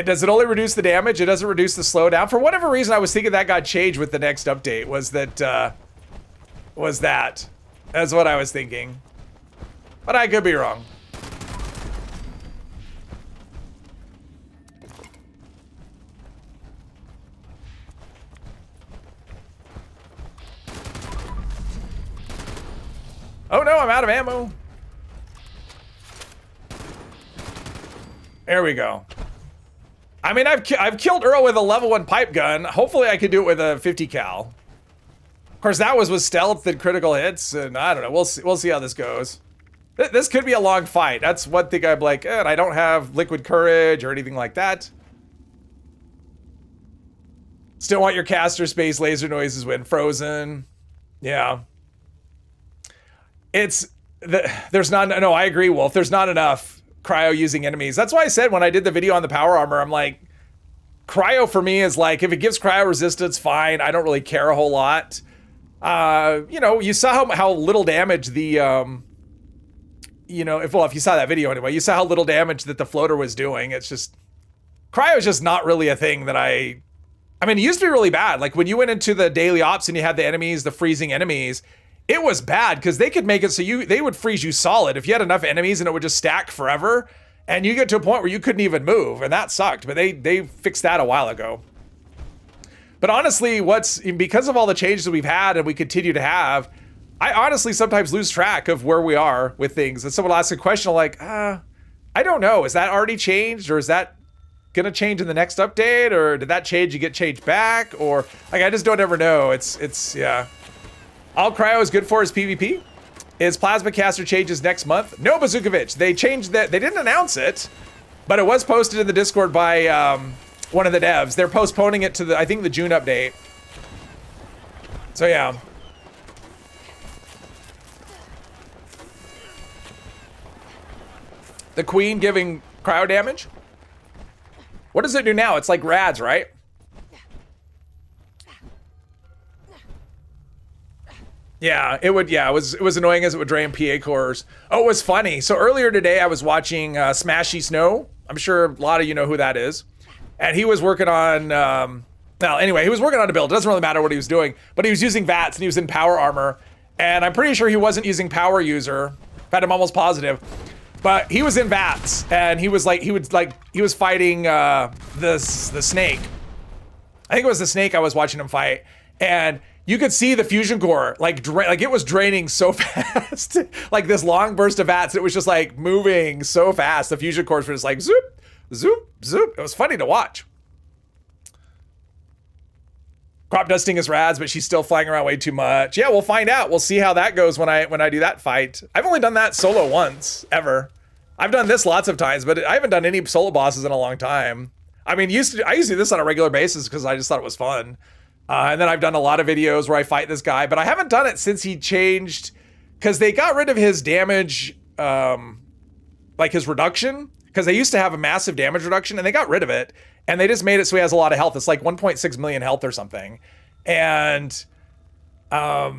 Does it only reduce the damage? It doesn't reduce the slowdown. For whatever reason, I was thinking that got changed with the next update. That's what I was thinking. But I could be wrong. Oh no, I'm out of ammo. There we go. I mean, I've killed Earl with a level 1 pipe gun. Hopefully I could do it with a 50 cal. Of course, that was with stealth and critical hits, and I don't know. We'll see how this goes. This could be a long fight. That's one thing I'm like, and I don't have liquid courage or anything like that. Still want your caster space laser noises when frozen. Yeah. There's not, no, I agree, Wolf. There's not enough cryo using enemies. That's why I said when I did the video on the power armor, I'm like, cryo for me is like, if it gives cryo resistance, fine. I don't really care a whole lot. You know, you saw how little damage the, you know, if you saw that video anyway, you saw how little damage that the floater was doing. It's just, cryo is just not really a thing that I mean, it used to be really bad. Like when you went into the daily ops and you had the enemies, the freezing enemies, it was bad because they could make it so they would freeze you solid if you had enough enemies and it would just stack forever. And you get to a point where you couldn't even move, and that sucked. But they fixed that a while ago. But honestly, because of all the changes that we've had and we continue to have, I honestly sometimes lose track of where we are with things. And someone will ask a question like, I don't know. Is that already changed, or is that gonna change in the next update, or did that change and get changed back, or like I just don't ever know. It's yeah. All cryo is good for is PvP. Is plasma caster changes next month? No, Bazookovich. They changed that. They didn't announce it, but it was posted in the Discord by one of the devs. They're postponing it to I think the June update. So yeah. The Queen giving cryo damage. What does it do now? It's like rads, right? Yeah, it would. Yeah, it was annoying as it would drain PA cores. Oh, it was funny. So earlier today, I was watching Smashy Snow. I'm sure a lot of you know who that is. And he was working on. Well, anyway, he was working on a build. It doesn't really matter what he was doing, but he was using VATS and he was in power armor. And I'm pretty sure he wasn't using power user. In fact, I'm almost positive. But he was in VATS, and he was fighting the snake. I think it was the snake I was watching him fight, and you could see the fusion core like it was draining so fast, like this long burst of VATS. It was just like moving so fast. The fusion cores were just like zoop, zoop, zoop. It was funny to watch. Crop dusting is rads, but she's still flying around way too much. Yeah, we'll find out. We'll see how that goes when I do that fight. I've only done that solo once, ever. I've done this lots of times, but I haven't done any solo bosses in a long time. I mean, I used to do this on a regular basis because I just thought it was fun. And then I've done a lot of videos where I fight this guy, but I haven't done it since he changed, because they got rid of his damage, like his reduction, because they used to have a massive damage reduction and they got rid of it. And they just made it so he has a lot of health. It's like 1.6 million health or something. And I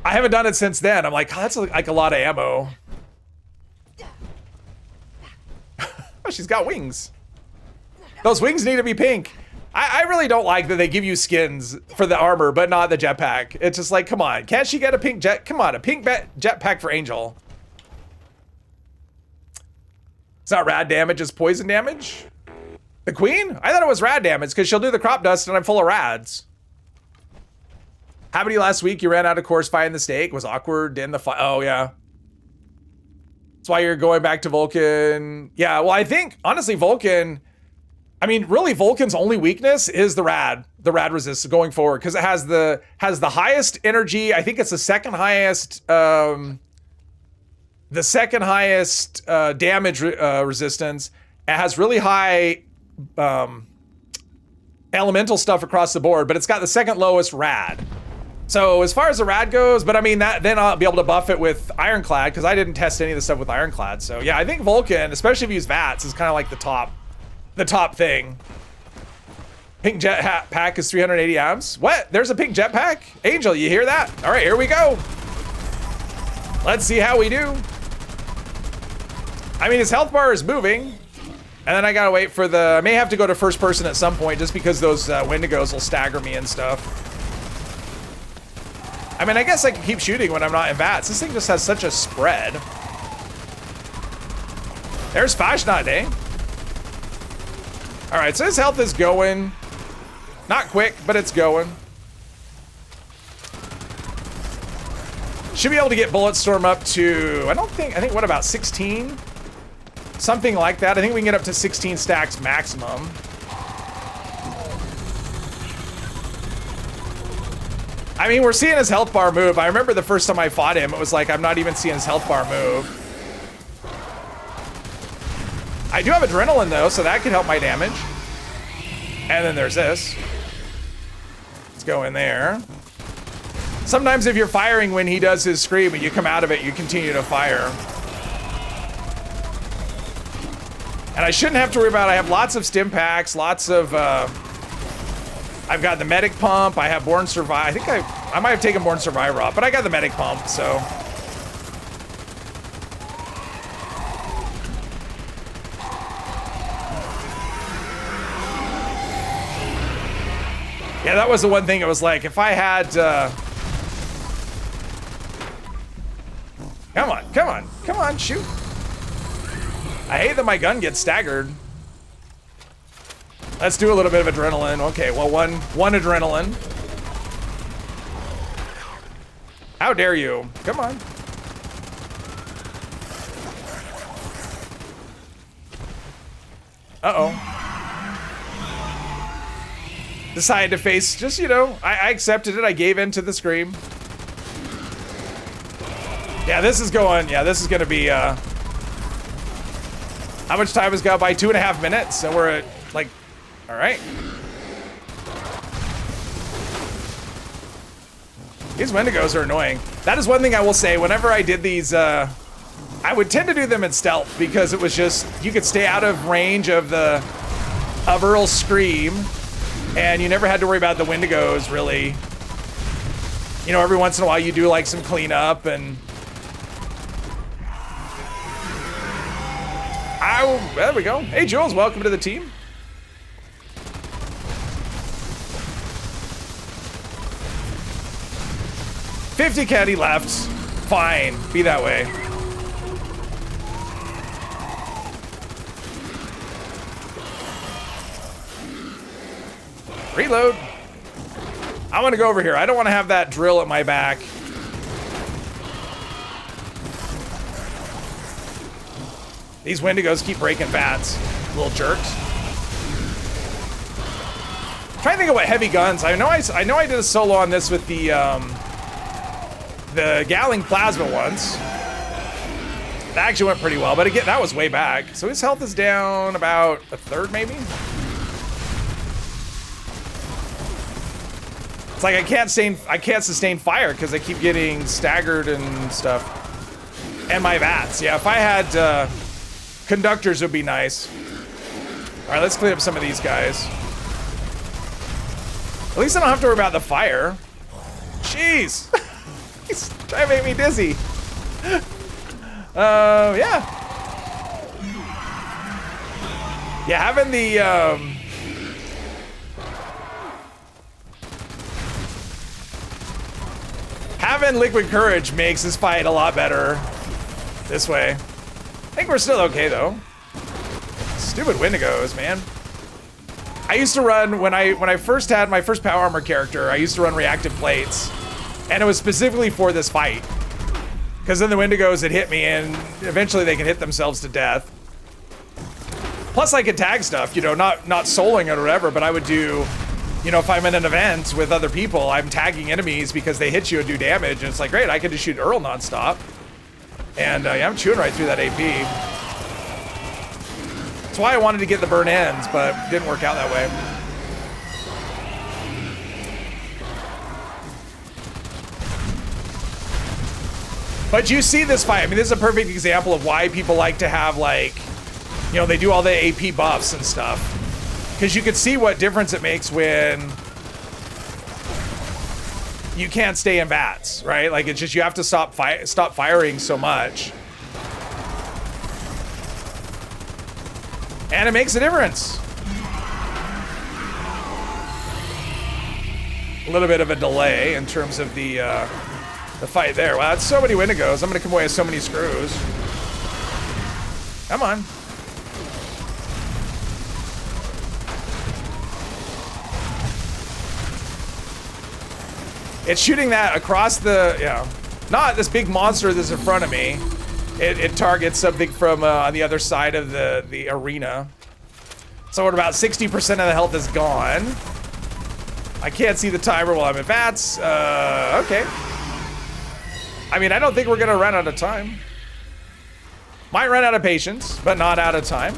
haven't done it since then. I'm like, oh, that's like a lot of ammo. Oh, she's got wings. Those wings need to be pink. I really don't like that they give you skins for the armor, but not the jetpack. It's just like, come on. Can't she get a pink jet? Come on, a pink jetpack for Angel. It's not rad damage, it's poison damage. The Queen? I thought it was rad damage because she'll do the crop dust and I'm full of rads. How many last week you ran out of course fighting the snake? Was awkward in the fight. Oh, yeah. That's why you're going back to Vulcan. Yeah, well, I think, honestly, Vulcan, I mean, really, Vulcan's only weakness is the rad resist going forward, because it has the highest energy. I think it's the second highest damage resistance. It has really high elemental stuff across the board, but it's got the second lowest rad. So as far as the rad goes, but I mean, then I'll be able to buff it with Ironclad, because I didn't test any of the stuff with Ironclad. So yeah, I think Vulcan, especially if you use VATS, is kind of like the top thing. Pink jet pack is 380 amps. What? There's a pink jetpack? Angel, you hear that? All right, here we go. Let's see how we do. I mean, his health bar is moving. And then I gotta wait for the... I may have to go to first person at some point just because those Wendigos will stagger me and stuff. I mean, I guess I can keep shooting when I'm not in VATS. This thing just has such a spread. There's Fashnot, eh? Alright, so his health is going. Not quick, but it's going. Should be able to get Bulletstorm up to... I think, what, about 16? Something like that. I think we can get up to 16 stacks maximum. I mean, we're seeing his health bar move. I remember the first time I fought him, it was like, I'm not even seeing his health bar move. I do have adrenaline though, so that could help my damage. And then there's this. Let's go in there. Sometimes if you're firing when he does his scream and you come out of it, you continue to fire. And I shouldn't have to worry about it. I have lots of stim packs, lots of, I've got the medic pump, I have Born Survive. I think I might have taken Born Survivor off, but I got the medic pump, so. Yeah, that was the one thing. It was like, if I had, come on, shoot. I hate that my gun gets staggered. Let's do a little bit of adrenaline. Okay, well, one adrenaline. How dare you? Come on. Uh-oh. Decided to face, just, you know, I accepted it. I gave in to the scream. Yeah, this is going to be, how much time has gone by? 2.5 minutes, and we're at, like, all right. These Wendigos are annoying. That is one thing I will say. Whenever I did these, I would tend to do them in stealth because it was just, you could stay out of range of Earl's scream, and you never had to worry about the Wendigos, really. You know, every once in a while you do, like, some cleanup, and... Oh, there we go. Hey, Jules, welcome to the team. $50 caddy left. Fine, be that way. Reload. I want to go over here. I don't want to have that drill at my back. These Wendigos keep breaking bats, little jerks. I'm trying to think of what heavy guns. I know I did a solo on this with the Galling Plasma once. That actually went pretty well, but again, that was way back. So his health is down about a third, maybe. It's like I can't sustain fire because I keep getting staggered and stuff. And my bats. Yeah, if I had. Conductors would be nice. All right, let's clean up some of these guys. At least I don't have to worry about the fire. Jeez. He's trying to make me dizzy. Yeah. Yeah, having the, having Liquid Courage makes this fight a lot better this way. I think we're still okay, though. Stupid Wendigos, man. I used to run, when I first had my first power armor character, I used to run reactive plates. And it was specifically for this fight. Because then the Wendigos had hit me, and eventually they can hit themselves to death. Plus, I could tag stuff, you know, not soloing it or whatever, but I would do, you know, if I'm in an event with other people, I'm tagging enemies because they hit you and do damage, and it's like, great, I could just shoot Earl nonstop. And yeah, I'm chewing right through that AP. That's why I wanted to get the burn ends, but it didn't work out that way. But you see this fight. I mean, this is a perfect example of why people like to have, like, you know, they do all the AP buffs and stuff. Because you can see what difference it makes when you can't stay in VATS, right? Like, it's just, you have to stop firing so much. And it makes a difference. A little bit of a delay in terms of the fight there. Wow, that's so many Wendigos. I'm gonna come away with so many screws. Come on. It's shooting that across the, not this big monster that's in front of me. It targets something from on the other side of the arena. So at about 60% of the health is gone. I can't see the timer while I'm at VATS. Okay. I mean, I don't think we're gonna run out of time. Might run out of patience, but not out of time.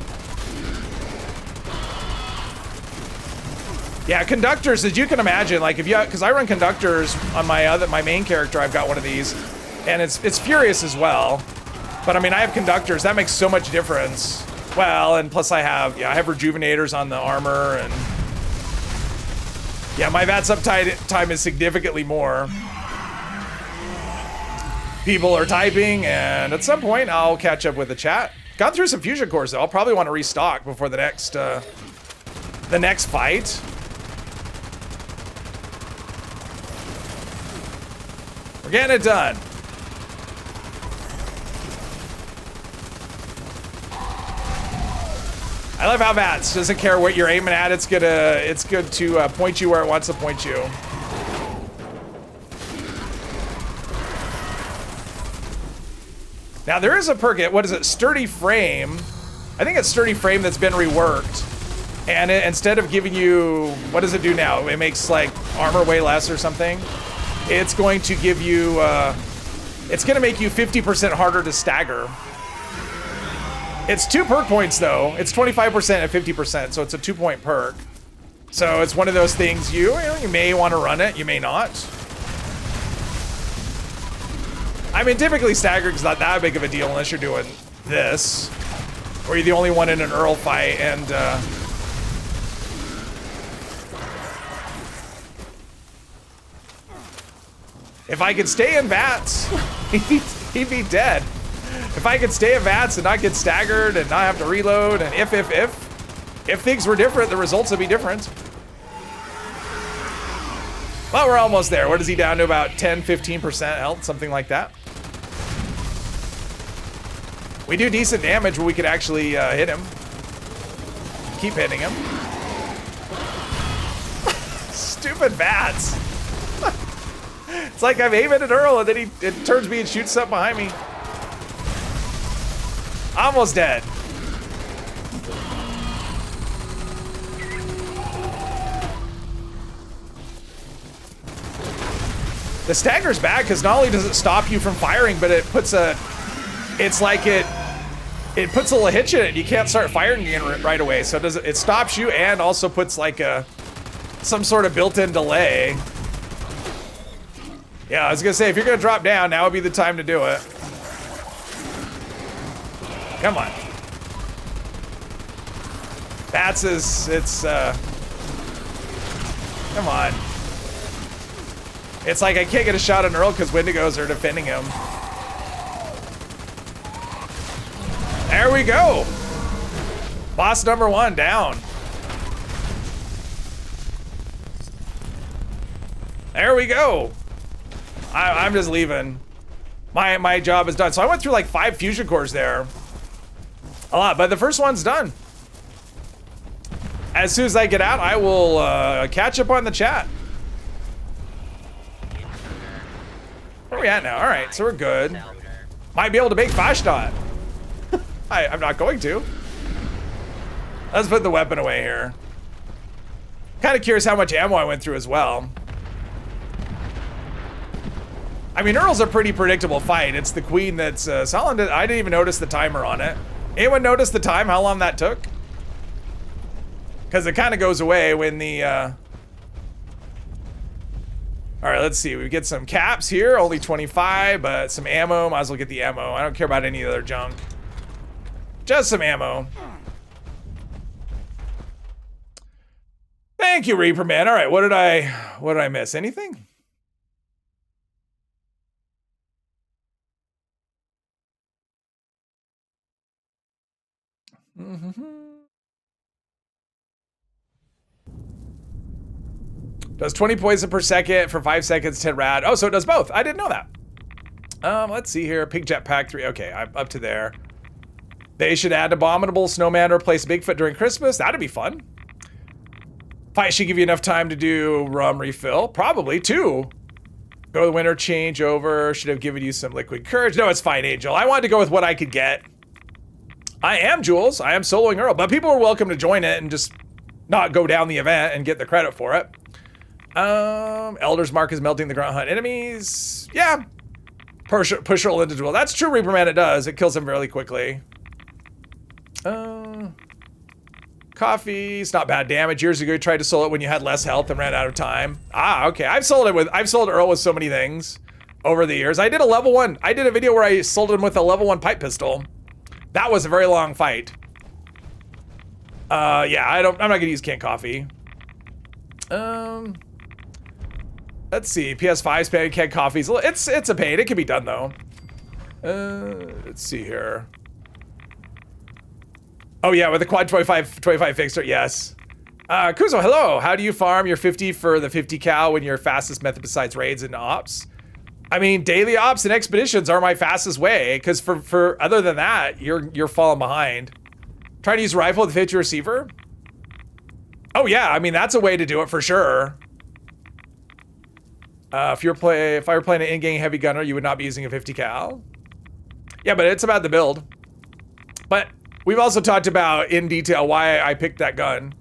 Yeah, conductors, as you can imagine, like if you, because I run conductors on my main character, I've got one of these, and it's furious as well. But I mean, I have conductors, that makes so much difference. Well, and plus I have rejuvenators on the armor, and yeah, my VATS uptime time is significantly more. People are typing, and at some point I'll catch up with the chat. Gone through some fusion cores though. I'll probably want to restock before the next fight. We're getting it done. I love how VATS doesn't care what you're aiming at. It's good to point you where it wants to point you. Now there is a perk. What is it? Sturdy Frame. I think it's Sturdy Frame that's been reworked. And instead of giving you, what does it do now? It makes like armor way less or something. It's going to give you, it's going to make you 50% harder to stagger. It's 2 perk points though. It's 25% and 50%, so it's a 2-point perk. So it's one of those things you may want to run it, you may not. I mean, typically staggering's not that big of a deal unless you're doing this, or you're the only one in an Earl fight, and if I could stay in VATS, he'd be dead. If I could stay in VATS and not get staggered and not have to reload, and if things were different, the results would be different. Well, we're almost there. What is he down to? About 10-15% health, something like that. We do decent damage when we could actually hit him. Keep hitting him. Stupid VATS. It's like I'm aiming at Earl and then it turns me and shoots something behind me. Almost dead. The stagger's bad because not only does it stop you from firing, but it puts a, it's like it puts a little hitch in it. You can't start firing again right away. So it stops you and also puts like some sort of built-in delay. Yeah, I was gonna say, if you're gonna drop down, now would be the time to do it. Come on. That's come on. It's like I can't get a shot on Earl because Wendigos are defending him. There we go. Boss number 1 down. There we go. I'm just leaving. My job is done. So I went through like 5 fusion cores there. A lot, but the first one's done. As soon as I get out, I will catch up on the chat. Where are we at now? All right, so we're good. Might be able to make Fashtot. I'm not going to. Let's put the weapon away here. Kind of curious how much ammo I went through as well. I mean, Earl's a pretty predictable fight. It's the queen that's solid. I didn't even notice the timer on it. Anyone notice the time, how long that took? Because it kind of goes away when the... All right, let's see. We get some caps here, only 25, but some ammo. Might as well get the ammo. I don't care about any other junk. Just some ammo. Thank you, Reaper Man. All right, what did I miss? Anything? Does 20 poison per second for 5 seconds, 10 rad. Oh, so it does both. I didn't know that. Let's see here. Pig Jetpack 3. Okay, I'm up to there. They should add Abominable Snowman to replace Bigfoot during Christmas. That'd be fun. Fight should give you enough time to do rum refill. Probably, 2. Go to the winter changeover. Should have given you some liquid courage. No, it's fine, Angel. I wanted to go with what I could get. I am Jules. I am soloing Earl, but people are welcome to join it and just not go down the event and get the credit for it. Elder's Mark is melting the grunt hunt enemies. Yeah. Push Earl into duel. That's true, Reaper Man. It does. It kills him fairly quickly. Coffee. It's not bad damage. Years ago, you tried to solo it when you had less health and ran out of time. Ah, okay. I've sold Earl with so many things over the years. I did a level 1. I did a video where I sold him with a level 1 pipe pistol. That was a very long fight. Yeah, I'm not gonna use canned coffee. Let's see. PS5 spamming canned coffees. It's a pain. It can be done though. Let's see here. Oh yeah, with the quad 25 fixer, yes. Kuzo, hello. How do you farm your 50 for the 50 cal when your fastest method besides raids and ops? I mean, daily ops and expeditions are my fastest way, because for other than that, you're falling behind. Trying to use a rifle with a 50 receiver? Oh yeah, I mean that's a way to do it for sure. If I were playing an in-game heavy gunner, you would not be using a 50 cal. Yeah, but it's about the build. But we've also talked about in detail why I picked that gun.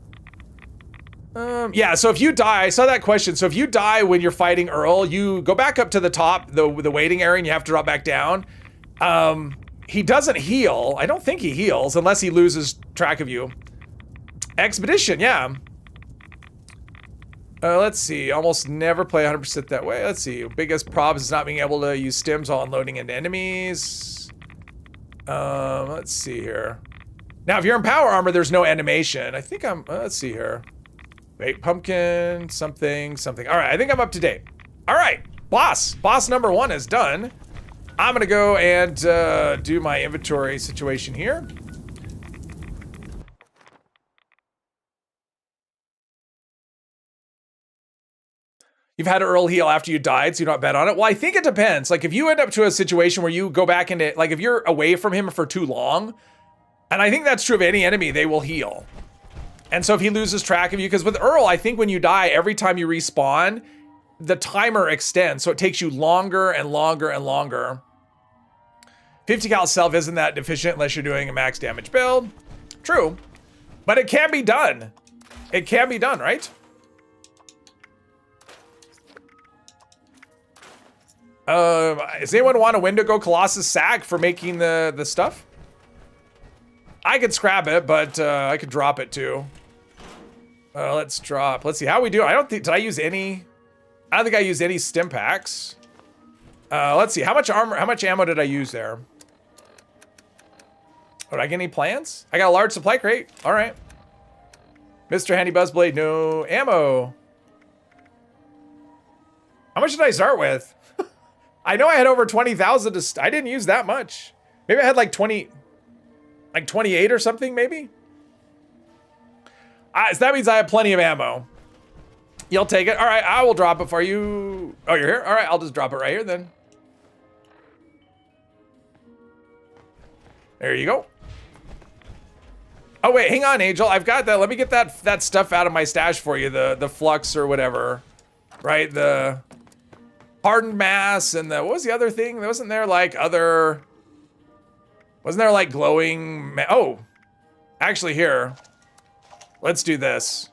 Yeah, so if you die, I saw that question. So if you die when you're fighting Earl, you go back up to the top, the waiting area, and you have to drop back down. He doesn't heal. I don't think he heals unless he loses track of you. Expedition, yeah. Let's see. Almost never play 100% that way. Let's see. Biggest problem is not being able to use stims while unloading into enemies. Let's see here. Now, if you're in power armor, there's no animation. I think I'm. Let's see here. Wait, pumpkin, something. All right, I think I'm up to date. All right, boss number 1 is done. I'm gonna go and do my inventory situation here. You've had Earl heal after you died, so you don't bet on it. Well, I think it depends. Like if you end up to a situation where you go back into, like if you're away from him for too long, and I think that's true of any enemy, they will heal. And so if he loses track of you, because with Earl, I think when you die, every time you respawn, the timer extends. So it takes you longer and longer and longer. 50 cal self isn't that deficient unless you're doing a max damage build. True. But it can be done. It can be done, right? Does anyone want a Wendigo Colossus sack for making the stuff? I could scrap it, but I could drop it too. Let's drop. Let's see how we do. I don't think, did I use any? I don't think I used any stim packs. Let's see, how much armor, how much ammo did I use there? Did I get any plans? I got a large supply crate. All right. Mr. Handy Buzzblade, no ammo. How much did I start with? I know I had over 20,000 I didn't use that much. Maybe I had like 20, like 28 or something maybe. So that means I have plenty of ammo. You'll take it. All right, I will drop it for you. Oh, you're here? All right, I'll just drop it right here then. There you go. Oh wait, hang on, Angel. I've got that. Let me get that stuff out of my stash for you. The flux or whatever, right? The hardened mass and the, what was the other thing? Wasn't there like other? Wasn't there like glowing? Oh, actually here. Let's do this.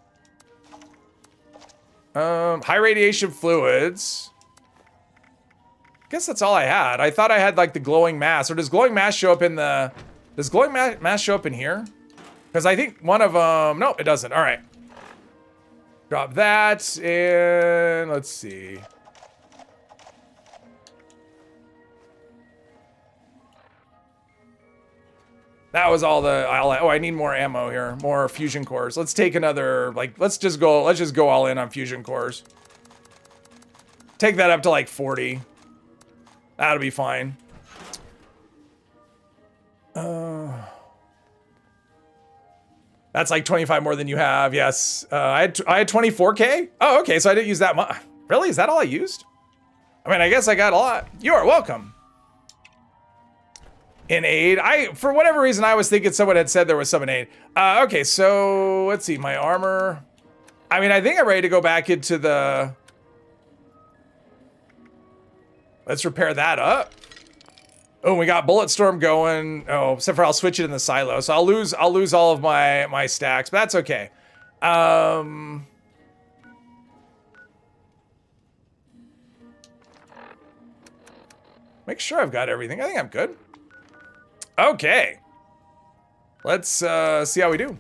High radiation fluids. Guess that's all I had. I thought I had like the glowing mass. Or does glowing mass show up in the? Does glowing mass show up in here? Because I think one of them. No, it doesn't. All right. Drop that and let's see. That was all the. Oh, I need more ammo here. More fusion cores. Let's take another. Like, let's just go all in on fusion cores. Take that up to like 40. That'll be fine. That's like 25 more than you have. Yes. I had 24K. Oh, okay. So I didn't use that much. Really? Is that all I used? I mean, I guess I got a lot. You are welcome. In aid. For whatever reason, I was thinking someone had said there was some in aid. Okay. So let's see. My armor. I mean, I think I'm ready to go back into the... Let's repair that up. Oh, we got Bullet Storm going. Oh, except for I'll switch it in the silo. So I'll lose all of my stacks, but that's okay. Make sure I've got everything. I think I'm good. Okay. Let's see how we do.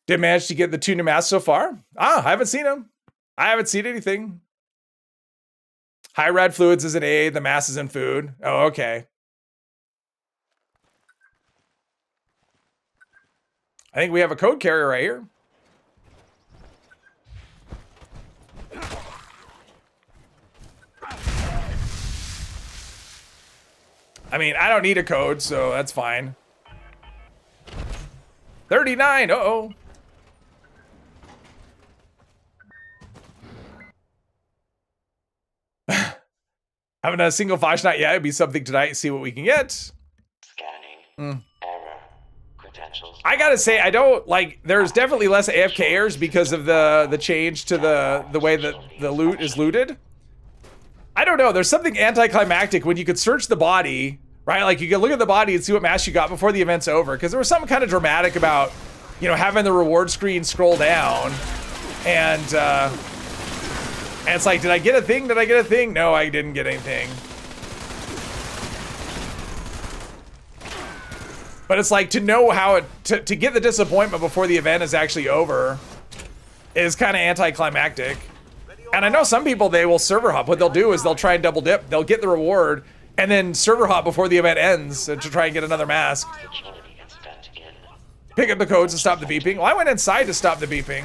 Did manage to get the 2 new masks so far? I haven't seen them. I haven't seen anything. High rad fluids is an aid. The mass is in food. Oh, okay. I think we have a code carrier right here. I mean, I don't need a code, so that's fine. 39. Uh-oh. Haven't done a single flash night yet. It'd be something tonight. See what we can get. Scanning. Error. Credentials. I gotta say, I don't like. There's definitely less AFKers because of the change to the way that the loot is looted. I don't know. There's something anticlimactic when you could search the body, right? Like you can look at the body and see what mask you got before the event's over. Because there was something kind of dramatic about, you know, having the reward screen scroll down, and it's like, did I get a thing? Did I get a thing? No, I didn't get anything. But it's like to know how to get the disappointment before the event is actually over is kind of anticlimactic. And I know some people, they will server hop. What they'll do is they'll try and double dip. They'll get the reward and then server hop before the event ends to try and get another mask. Pick up the codes to stop the beeping. Well, I went inside to stop the beeping.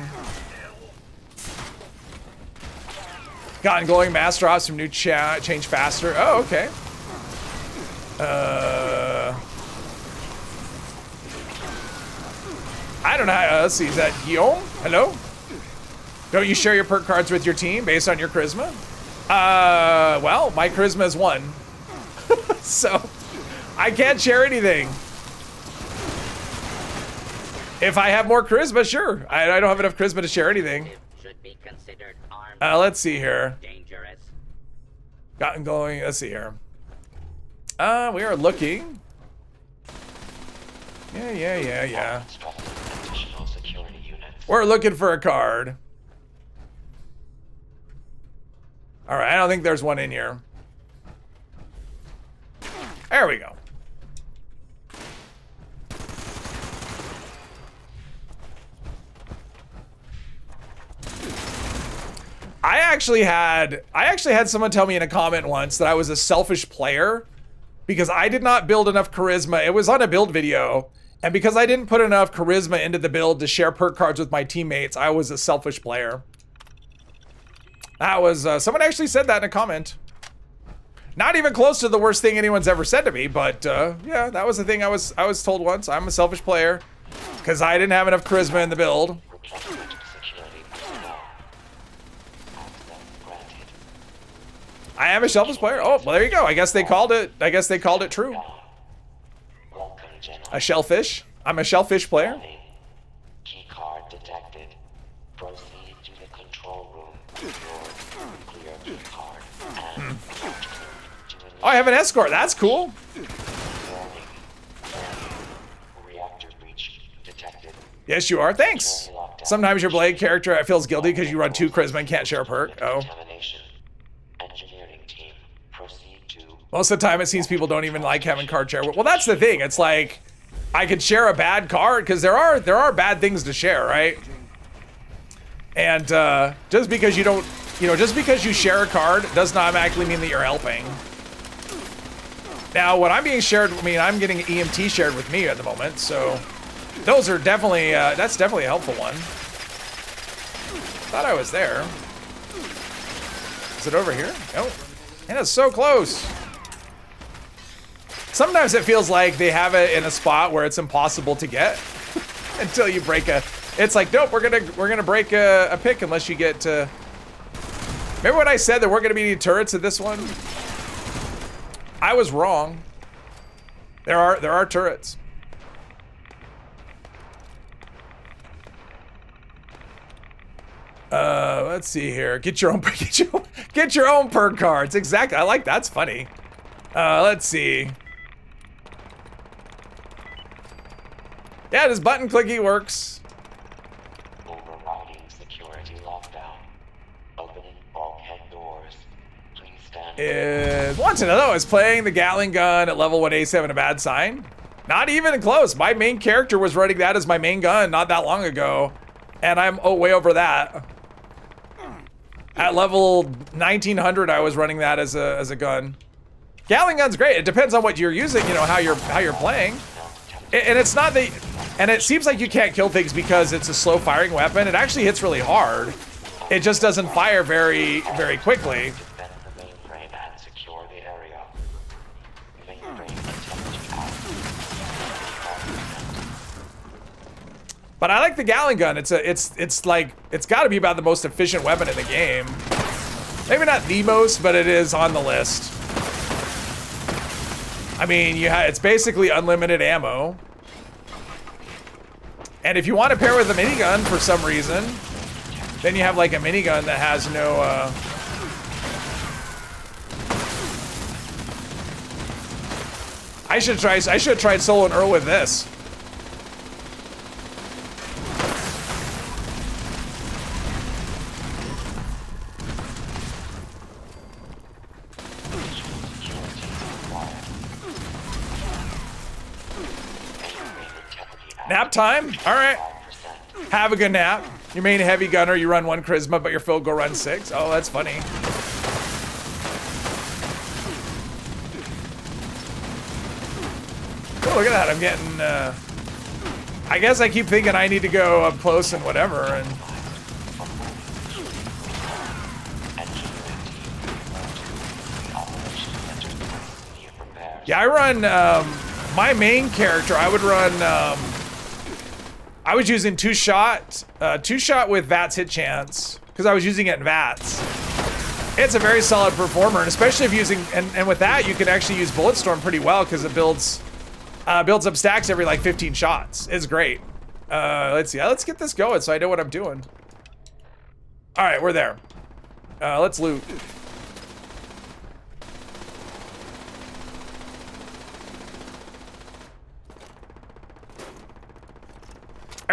Gotten glowing mask drops from new change faster. Oh, okay. I don't know. Let's see. Is that Guillaume? Hello? Don't you share your perk cards with your team based on your charisma? Well, my charisma is 1. So, I can't share anything. If I have more charisma, sure. I don't have enough charisma to share anything. Should be considered armed. Let's see here. Dangerous. Gotten going. Let's see here. We are looking. Yeah. Additional security units. We're looking for a card. All right, I don't think there's one in here. There we go. I actually had someone tell me in a comment once that I was a selfish player because I did not build enough charisma. It was on a build video, and because I didn't put enough charisma into the build to share perk cards with my teammates, I was a selfish player. That was someone actually said that in a comment. Not even close to the worst thing anyone's ever said to me, but yeah, that was the thing I was told once. I'm a selfish player because I didn't have enough charisma in the build. Replacement security personnel. Access granted. I am a selfish player. Oh, well, there you go. I guess they called it. I guess they called it true. Welcome, General. A shellfish. I'm a shellfish player. Warning. Key card detected. Proceed to the control room. Clear key card and Oh, I have an escort. That's cool. warning. Reactor breach detected. Yes, you are. Thanks. Sometimes your Blade character feels guilty because you run 2 charisma and can't share a perk. Oh. Contamination. Engineering team. Proceed to Most of the time, it seems people don't even like having card share. Well, that's the thing. It's like I could share a bad card because there are bad things to share, right? And just because you don't, just because you share a card does not automatically mean that you're helping. Now, when I'm being shared, I mean, I'm getting EMT shared with me at the moment, so those are definitely, that's definitely a helpful one. Thought I was there. Is it over here? Nope. And it's so close. Sometimes it feels like they have it in a spot where it's impossible to get. until you break a. It's like, nope, we're gonna break a pick unless you get to. Remember when I said there weren't gonna be any turrets in this one? I was wrong. There are turrets. Let's see here. Get your own perk cards. Exactly. I like that's funny. Let's see. Yeah, this button clicky works. Overriding security lockdown. Opening bulkhead doors. Please stand. Want to know, is playing the Gatling gun at level 187 a bad sign? Not even close. My main character was running that as my main gun not that long ago, and I'm way over that. At level 1900, I was running that as a gun. Gatling gun's great. It depends on what you're using, you know, how you're playing. And it's not the, and it seems like you can't kill things because it's a slow firing weapon. It actually hits really hard. It just doesn't fire very quickly. Defend the mainframe and secure the area. Mainframe intelligence out. But I like the Gatling gun. It's like, it's got to be about the most efficient weapon in the game. Maybe not the most, but it is on the list. I mean, it's basically unlimited ammo. And if you want to pair with a minigun for some reason, then you have like a minigun that has no, I should have tried solo and Earl with this. Nap time? All right. Have a good nap. Your main heavy gunner, you run 1 charisma, but your field go run 6. Oh, that's funny. Oh, look at that. I'm getting, I guess I keep thinking I need to go up close and whatever, and... Yeah, I run, my main character, I would run, I was using two-shot with VATS hit chance, because I was using it in VATS. It's a very solid performer, and especially if using, and with that, you can actually use Bulletstorm pretty well, because it builds up stacks every like 15 shots. It's great. Let's see, let's get this going so I know what I'm doing. All right, we're there. Let's loot.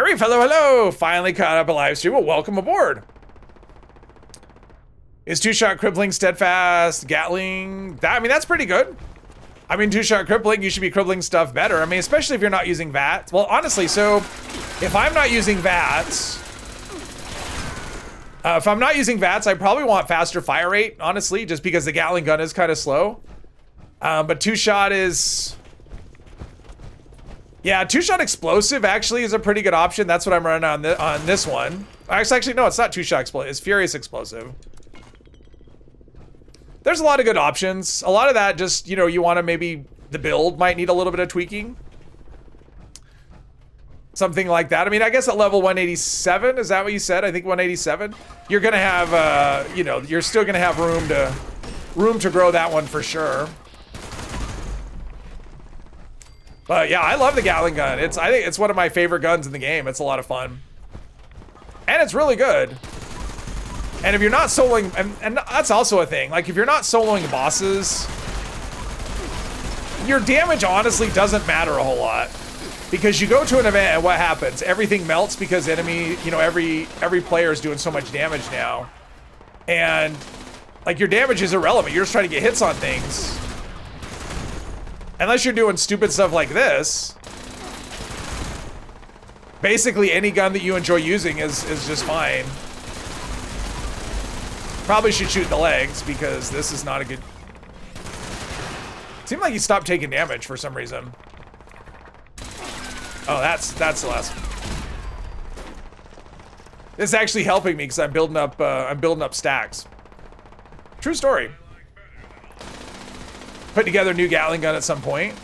Hey, fellow, hello! Finally caught up a live stream. Well, welcome aboard. Is two-shot crippling, steadfast, Gatling? I mean, that's pretty good. I mean, two-shot crippling, you should be crippling stuff better. I mean, especially if you're not using VATS. Well, honestly, so if I'm not using VATS, I probably want faster fire rate, honestly, just because the Gatling gun is kind of slow. But two-shot is... Yeah, two-shot explosive actually is a pretty good option. That's what I'm running on this one. Actually, no, it's not two-shot explosive. It's furious explosive. There's a lot of good options. A lot of that just, you know, you want to maybe the build might need a little bit of tweaking. Something like that. I mean, I guess at level 187, is that what you said? I think 187. You're gonna have, you know, you're still gonna have room to grow that one for sure. But yeah, I love the Gatling gun. I think it's one of my favorite guns in the game. It's a lot of fun. And it's really good. And if you're not soloing, and that's also a thing, like if you're not soloing bosses, your damage honestly doesn't matter a whole lot. Because you go to an event and what happens? Everything melts because enemy, you know, every player is doing so much damage now. And like your damage is irrelevant. You're just trying to get hits on things. Unless you're doing stupid stuff like this, basically any gun that you enjoy using is just fine. Probably should shoot the legs because this is not a good... Seemed like he stopped taking damage for some reason. Oh, that's the last. This is actually helping me because I'm building up stacks. True story. Put together a new Gatling gun at some point.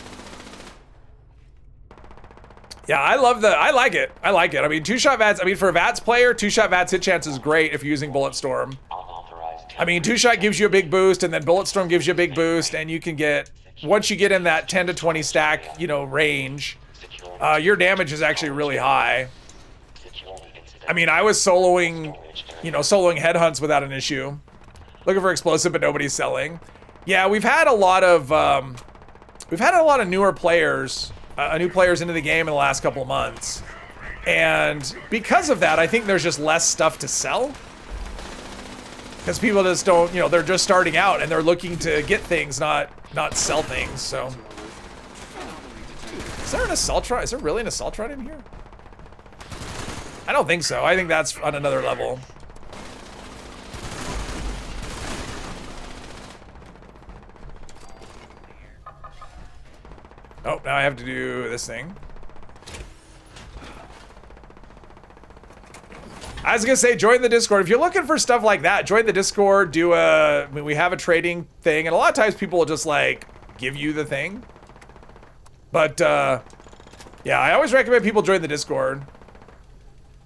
Yeah, I like it. I like it. I mean, two-shot VATS, I mean, for a VATS player, two-shot VATS hit chance is great if you're using Bulletstorm. Unauthorized I mean, two-shot gives you a big boost, and then Bulletstorm gives you a big boost, and you can get, once you get in that 10 to 20 stack, you know, range, your damage is actually really high. I mean, I was soloing, you know, soloing headhunts without an issue. Looking for explosive, but nobody's selling. Yeah, we've had a lot of newer players, new players into the game in the last couple of months. And because of that, I think there's just less stuff to sell. Because people just don't, you know, they're just starting out and they're looking to get things, not sell things, so. Is there an assault rod? Is there really an assault rod in here? I don't think so. I think that's on another level. Oh, now I have to do this thing. I was gonna say, join the Discord. If you're looking for stuff like that, join the Discord, I mean, we have a trading thing, and a lot of times people will just, like, give you the thing. But, yeah, I always recommend people join the Discord.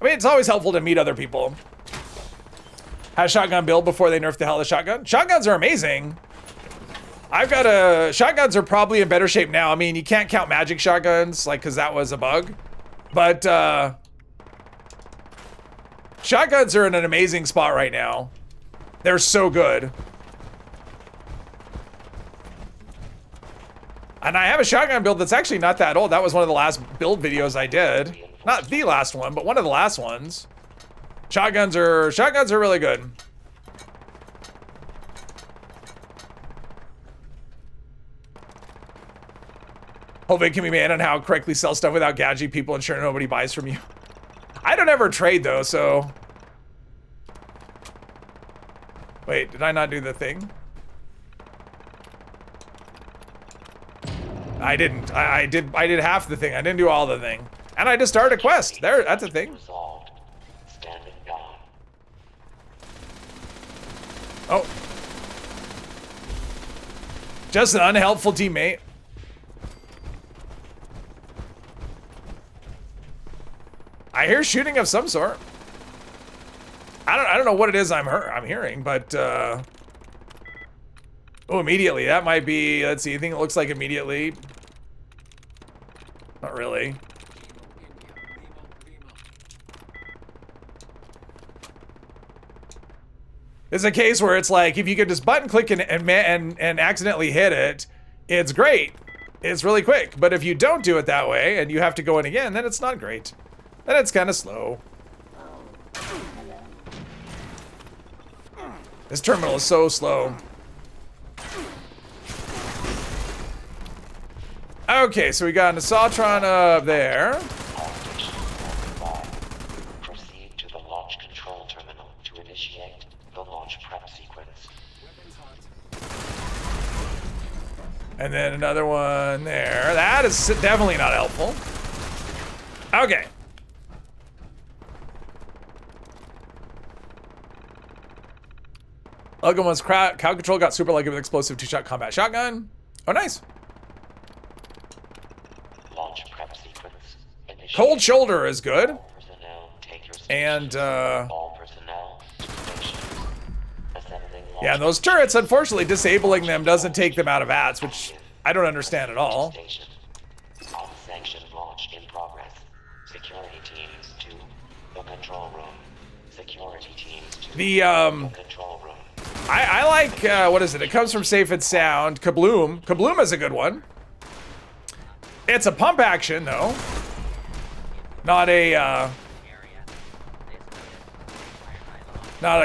I mean, it's always helpful to meet other people. Had a shotgun build before they nerfed the hell out of the shotgun. Shotguns are amazing. Shotguns are probably in better shape now. I mean, you can't count magic shotguns, like, because that was a bug. But, shotguns are in an amazing spot right now. They're so good. And I have a shotgun build that's actually not that old. That was one of the last build videos I did. Not the last one, but one of the last ones. Shotguns are really good. Hopefully can be made on how to correctly sell stuff without gouging people and sure nobody buys from you. I don't ever trade though, so. Wait, did I not do the thing? I didn't. I did half the thing. I didn't do all the thing. And I just started a quest. There, that's a thing. resolved. Standing down. Oh. Just an unhelpful teammate. I hear shooting of some sort. I don't know what it is I'm hearing, but oh, immediately. That might be, let's see, anything that looks like immediately. Not really. It's a case where it's like, if you could just button click and accidentally hit it, it's great. It's really quick. But if you don't do it that way and you have to go in again, then it's not great. Then it's kind of slow. This terminal is so slow. Okay, so we got an Assaultron up there. All stations standby. Proceed to the launch control terminal to initiate the launch prep sequence. And then another one there. That is definitely not helpful. Okay. Logan was crowd control got super lucky with explosive two-shot combat shotgun. Oh, nice. Launch prep sequence. Initiate. Cold shoulder is good. All personnel, take your And, stations. All personnel to stations. Assembling launch yeah, and those turrets, unfortunately, disabling them doesn't take them out of VATS, which I don't understand at all. station. Unsanctioned launch in progress. Security teams to the control room. Security teams to The, the control room. I like, what is it? It comes from Safe and Sound. Kabloom. Kabloom is a good one. It's a pump action, though. Not a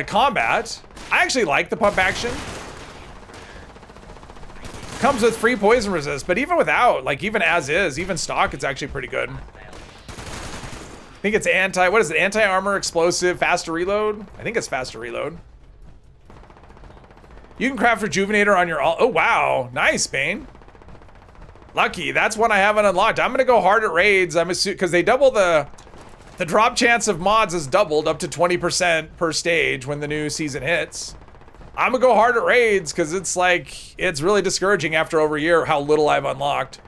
combat. I actually like the pump action. Comes with free poison resist, but even without, like even as is, even stock, it's actually pretty good. I think it's what is it? Anti-armor, explosive, faster reload? I think it's faster reload. You can craft Rejuvenator on your oh wow, nice, Bane. Lucky, that's one I haven't unlocked. I'm gonna go hard at raids. I'm assuming because they double the drop chance of mods is doubled up to 20% per stage when the new season hits. I'm gonna go hard at raids because it's like it's really discouraging after over a year how little I've unlocked.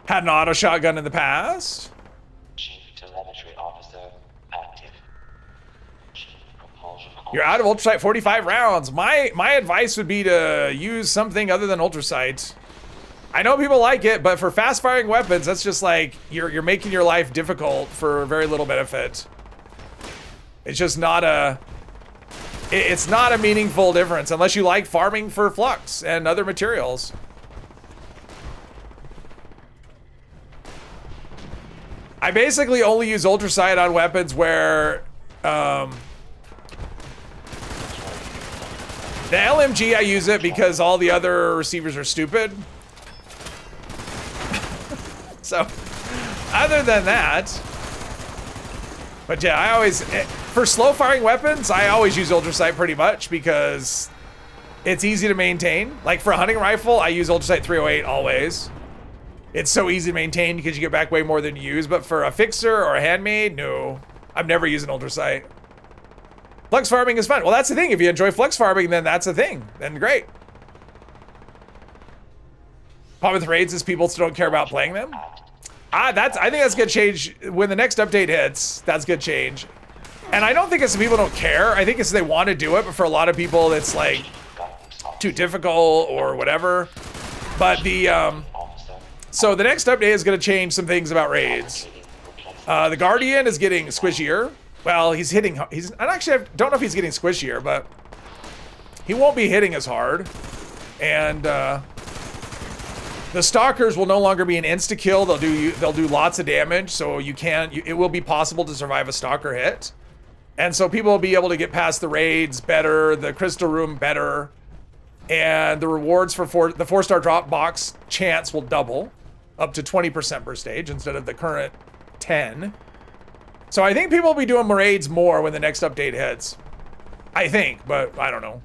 Had an auto shotgun in the past. Chief telemetry officer active. Chief propulsion. You're out of ultrasight 45 rounds. My advice would be to use something other than ultrasight. I know people like it, but for fast firing weapons, that's just like you're making your life difficult for very little benefit. It's just not a it's not a meaningful difference unless you like farming for flux and other materials. I basically only use ultrasight on weapons where the LMG, I use it because all the other receivers are stupid. So, other than that, but yeah, I always, for slow firing weapons, I always use ultrasight pretty much because it's easy to maintain. Like for a hunting rifle, I use ultrasight 308 always. It's so easy to maintain because you get back way more than you use. But for a fixer or a handmade, no, I'm never using ultrasight. Flux farming is fun. Well, that's the thing. If you enjoy flux farming, then that's a thing. Then great. Problem with raids is people still don't care about playing them. I think that's gonna change when the next update hits. That's gonna change. And I don't think it's people don't care. I think it's they want to do it, but for a lot of people, it's like too difficult or whatever. But the so the next update is gonna change some things about raids. The Guardian is getting squishier. Well, he's hitting. I don't know if he's getting squishier, but he won't be hitting as hard. And the Stalkers will no longer be an insta kill. They'll do lots of damage, so it will be possible to survive a Stalker hit. And so people will be able to get past the raids better, the crystal room better, and the rewards for the 4-star drop box chance will double up to 20% per stage instead of the current 10. So I think people will be doing raids more when the next update hits. I think, but I don't know.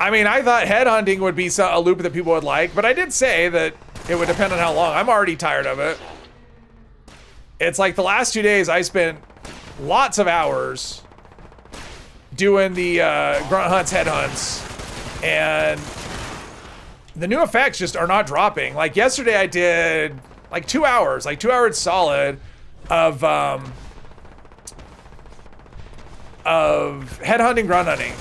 I mean, I thought headhunting would be a loop that people would like, but I did say that it would depend on how long. I'm already tired of it. It's like the last 2 days I spent lots of hours doing the grunt hunts, head hunts, and the new effects just are not dropping. Like yesterday I did like 2 hours, like 2 hours solid of headhunting, grunt hunting.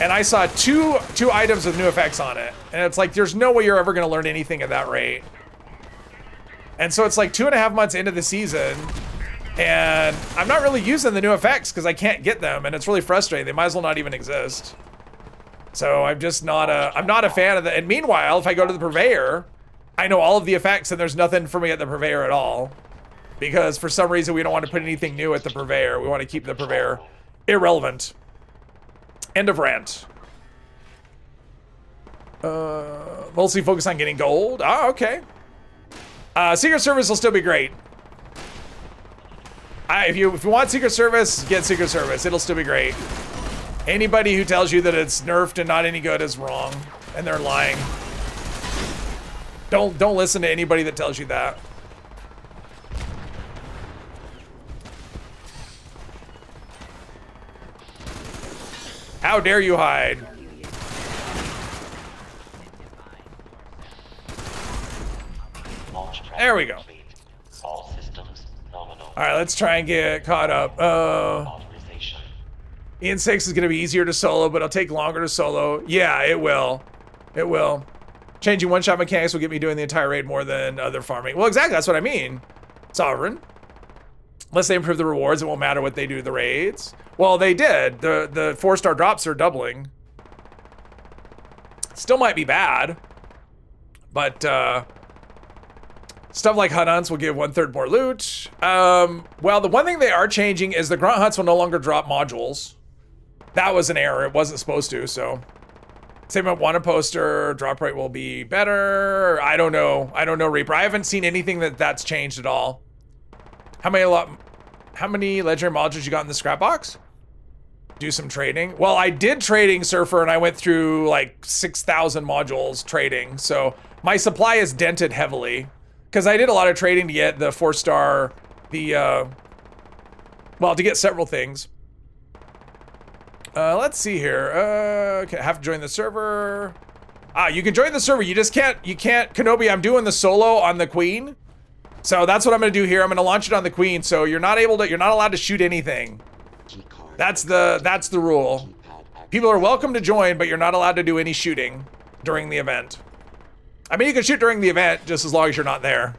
And I saw two items with new effects on it. And it's like, there's no way you're ever gonna learn anything at that rate. And so it's like 2.5 months into the season, and I'm not really using the new effects because I can't get them, and it's really frustrating. They might as well not even exist. So I'm just not I'm not a fan of that. And meanwhile, if I go to the Purveyor, I know all of the effects and there's nothing for me at the Purveyor at all. Because for some reason we don't want to put anything new at the Purveyor. We want to keep the Purveyor irrelevant. End of rant. Mostly focus on getting gold. Oh, okay. Secret Service will still be great. If you want Secret Service, get Secret Service. It'll still be great. Anybody who tells you that it's nerfed and not any good is wrong, and they're lying. Don't listen to anybody that tells you that. How dare you hide? There we go. All systems nominal. All right, let's try and get caught up. Authorization. Ian 6 is going to be easier to solo, but it'll take longer to solo. Yeah, it will. It will. Changing one-shot mechanics will get me doing the entire raid more than other farming. Well, exactly, that's what I mean. Sovereign. Unless they improve the rewards, it won't matter what they do to the raids. Well, they did. The 4-star drops are doubling. Still might be bad. But, stuff like hunt hunts will give 1/3 more loot. Well, the one thing they are changing is the grunt hunts will no longer drop modules. That was an error. It wasn't supposed to, so. Same with wanted poster. Drop rate will be better. I don't know. I don't know, Reaper. I haven't seen anything that's changed at all. How many legendary modules you got in the scrap box? Do some trading. Well, I did trading, Surfer, and I went through like 6,000 modules trading. So my supply is dented heavily. Because I did a lot of trading to get the 4-star, well, to get several things. Let's see here. Okay, I have to join the server. You can join the server. You can't, Kenobi, I'm doing the solo on the Queen. So that's what I'm gonna do here. I'm gonna launch it on the Queen. So you're not allowed to shoot anything. That's the rule. People are welcome to join, but you're not allowed to do any shooting during the event. I mean, you can shoot during the event just as long as you're not there.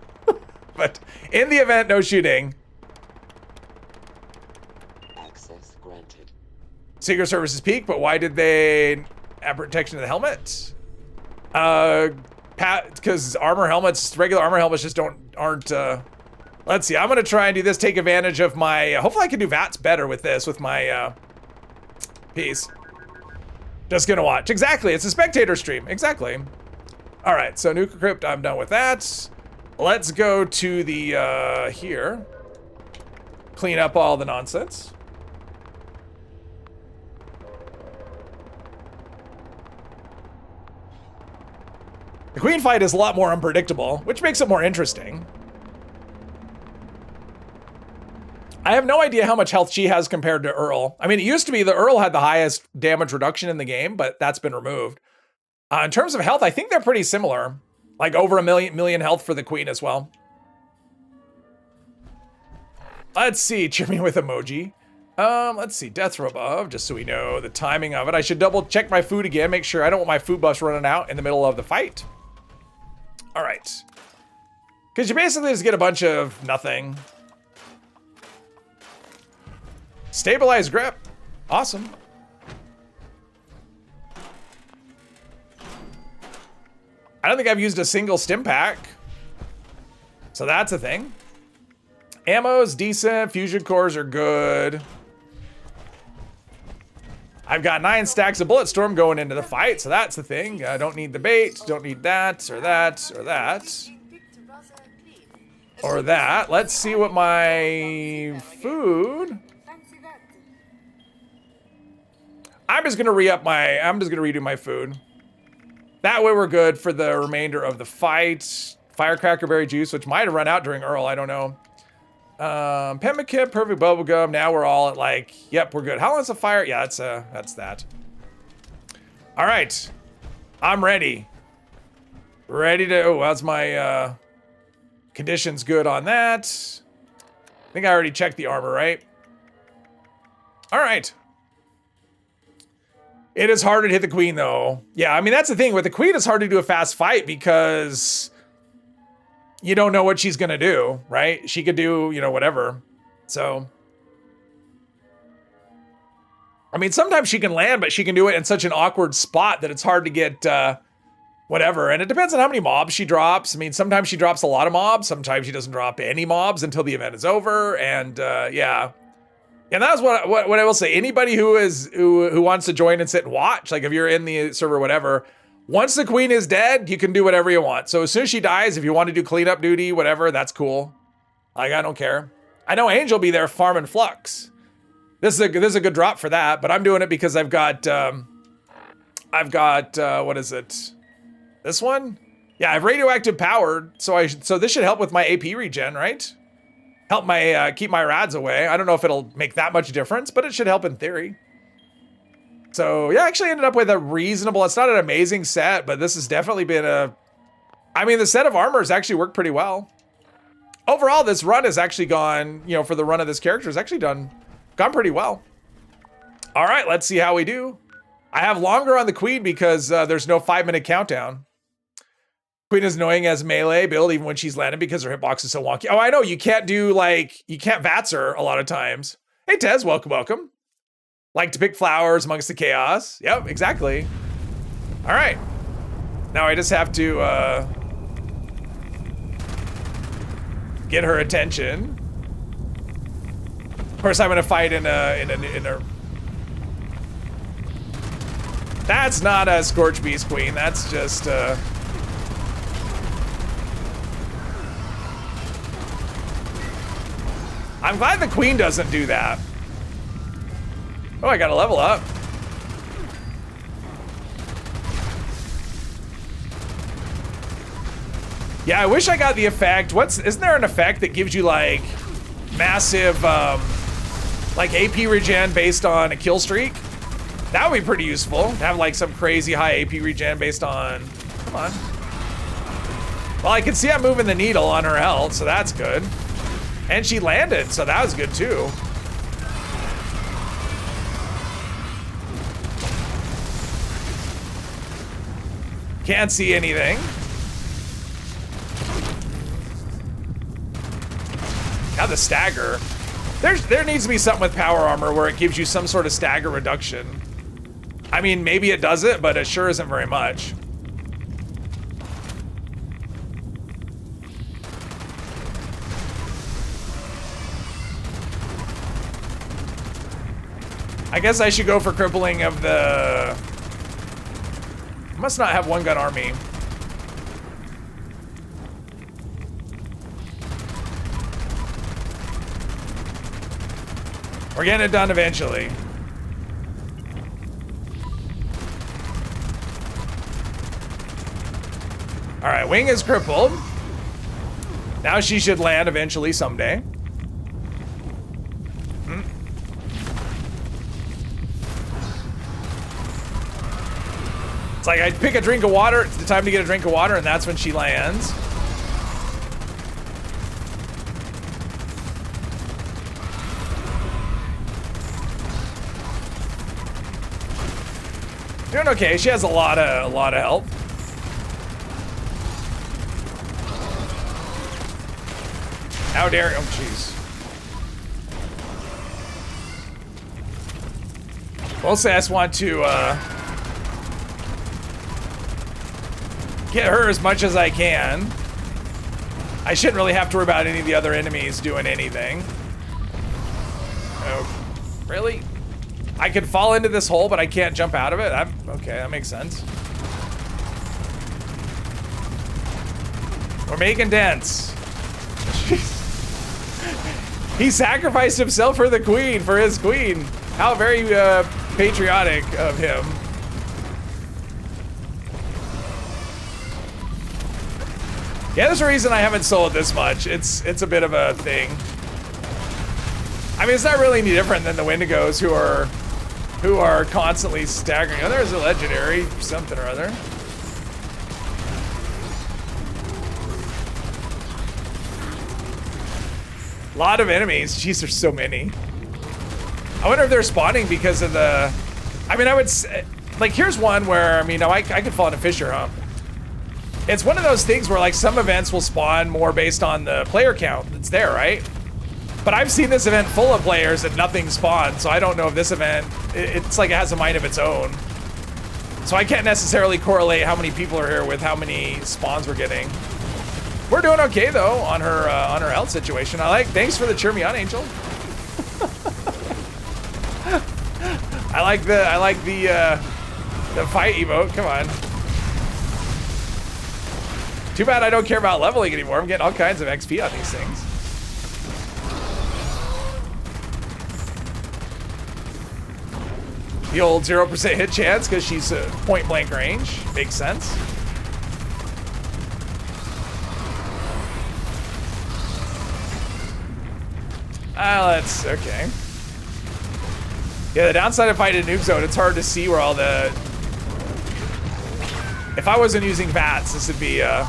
But in the event, no shooting. Access granted. Secret Services peak, but why did they add protection to the helmet? Because regular armor helmets just aren't. Let's see. I'm gonna try and do this. Take advantage of my. Hopefully, I can do VATS better with this with my piece. Just gonna watch. Exactly. It's a spectator stream. Exactly. All right. So Nuka Crypt. I'm done with that. Let's go to the here. Clean up all the nonsense. The Queen fight is a lot more unpredictable, which makes it more interesting. I have no idea how much health she has compared to Earl. I mean, it used to be the Earl had the highest damage reduction in the game, but that's been removed. In terms of health, I think they're pretty similar. Like over a million health for the Queen as well. Let's see, cheer me with emoji. Let's see, death row above, just so we know the timing of it. I should double check my food again, make sure I don't want my food buffs running out in the middle of the fight. All right. Because you basically just get a bunch of nothing. Stabilized grip. Awesome. I don't think I've used a single stim pack. So that's a thing. Ammo's decent. Fusion cores are good. I've got 9 stacks of Bulletstorm going into the fight, so that's the thing. I don't need the bait. Don't need that, or that, or that. Or that. Let's see what my food... I'm just gonna redo my food. That way we're good for the remainder of the fight. Firecracker berry juice, which might have run out during Earl, I don't know. Pemmican, perfect bubblegum. Now we're all at like, yep, we're good. How long's the fire? Yeah, that's that. All right, I'm ready. Ready to, oh, how's my conditions good on that? I think I already checked the armor, right? All right. It is hard to hit the Queen, though. Yeah, I mean, that's the thing. With the Queen, it's hard to do a fast fight because you don't know what she's going to do, right? She could do, whatever. So, I mean, sometimes she can land, but she can do it in such an awkward spot that it's hard to get whatever. And it depends on how many mobs she drops. I mean, sometimes she drops a lot of mobs. Sometimes she doesn't drop any mobs until the event is over. And yeah. And that's what I will say. Anybody who wants to join and sit and watch, like if you're in the server or whatever, once the Queen is dead, you can do whatever you want. So as soon as she dies, if you want to do cleanup duty, whatever, that's cool. Like, I don't care. I know Angel will be there farming flux. This is a good drop for that, but I'm doing it because I've got what is it? This one? Yeah, I have radioactive powered, so this should help with my AP regen, right? Help my keep my rads away. I don't know if it'll make that much difference, but it should help in theory. So yeah, I actually ended up with a reasonable, it's not an amazing set, but this has definitely been the set of armor has actually worked pretty well. Overall, this run has actually gone, for the run of this character, has actually gone pretty well. All right, let's see how we do. I have longer on the Queen because there's no 5-minute countdown. Queen is annoying as melee build even when she's landing because her hitbox is so wonky. Oh, I know, you can't VATS her a lot of times. Hey Tez, welcome. Like to pick flowers amongst the chaos. Yep, exactly. All right. Now I just have to get her attention. Of course, I'm gonna fight in a. That's not a Scorch Beast Queen. That's just I'm glad the Queen doesn't do that. Oh, I gotta level up. Yeah, I wish I got the effect. Isn't there an effect that gives you like massive like AP regen based on a kill streak? That would be pretty useful. To have like some crazy high AP regen based on... Come on. Well, I can see I'm moving the needle on her health, so that's good. And she landed, so that was good too. Can't see anything. Now the stagger. There needs to be something with power armor where it gives you some sort of stagger reduction. I mean, maybe it does it, but it sure isn't very much. I guess I should go for crippling of the... Must not have one gun army. We're getting it done eventually. All right, wing is crippled. Now she should land eventually someday. It's like I pick a drink of water, it's the time to get a drink of water, and that's when she lands. Doing okay. She has a lot of help. How dare, oh jeez. Mostly I just want to get her as much as I can. I shouldn't really have to worry about any of the other enemies doing anything. Oh, really? I could fall into this hole, but I can't jump out of it? Okay, that makes sense. We're making dents. He sacrificed himself for the queen, for his queen. How very patriotic of him. Yeah, there's a reason I haven't sold this much. It's a bit of a thing. I mean, it's not really any different than the Wendigos who are constantly staggering. Oh, there's a legendary something or other. A lot of enemies. Jeez, there's so many. I wonder if they're spawning because of the... I mean, I would say... Like, here's one where, I mean, I could fall in a fissure hump. It's one of those things where, like, some events will spawn more based on the player count that's there, right? But I've seen this event full of players and nothing spawned, so I don't know if this event... It's like it has a mind of its own. So I can't necessarily correlate how many people are here with how many spawns we're getting. We're doing okay though on her health situation. Thanks for the cheer me on, Angel. I like the fight emote. Come on. Too bad I don't care about leveling anymore. I'm getting all kinds of XP on these things. The old 0% hit chance because she's point blank range. Makes sense. Let's, okay. Yeah, the downside of fighting a nuke zone, it's hard to see where all the... If I wasn't using VATS, this would be, I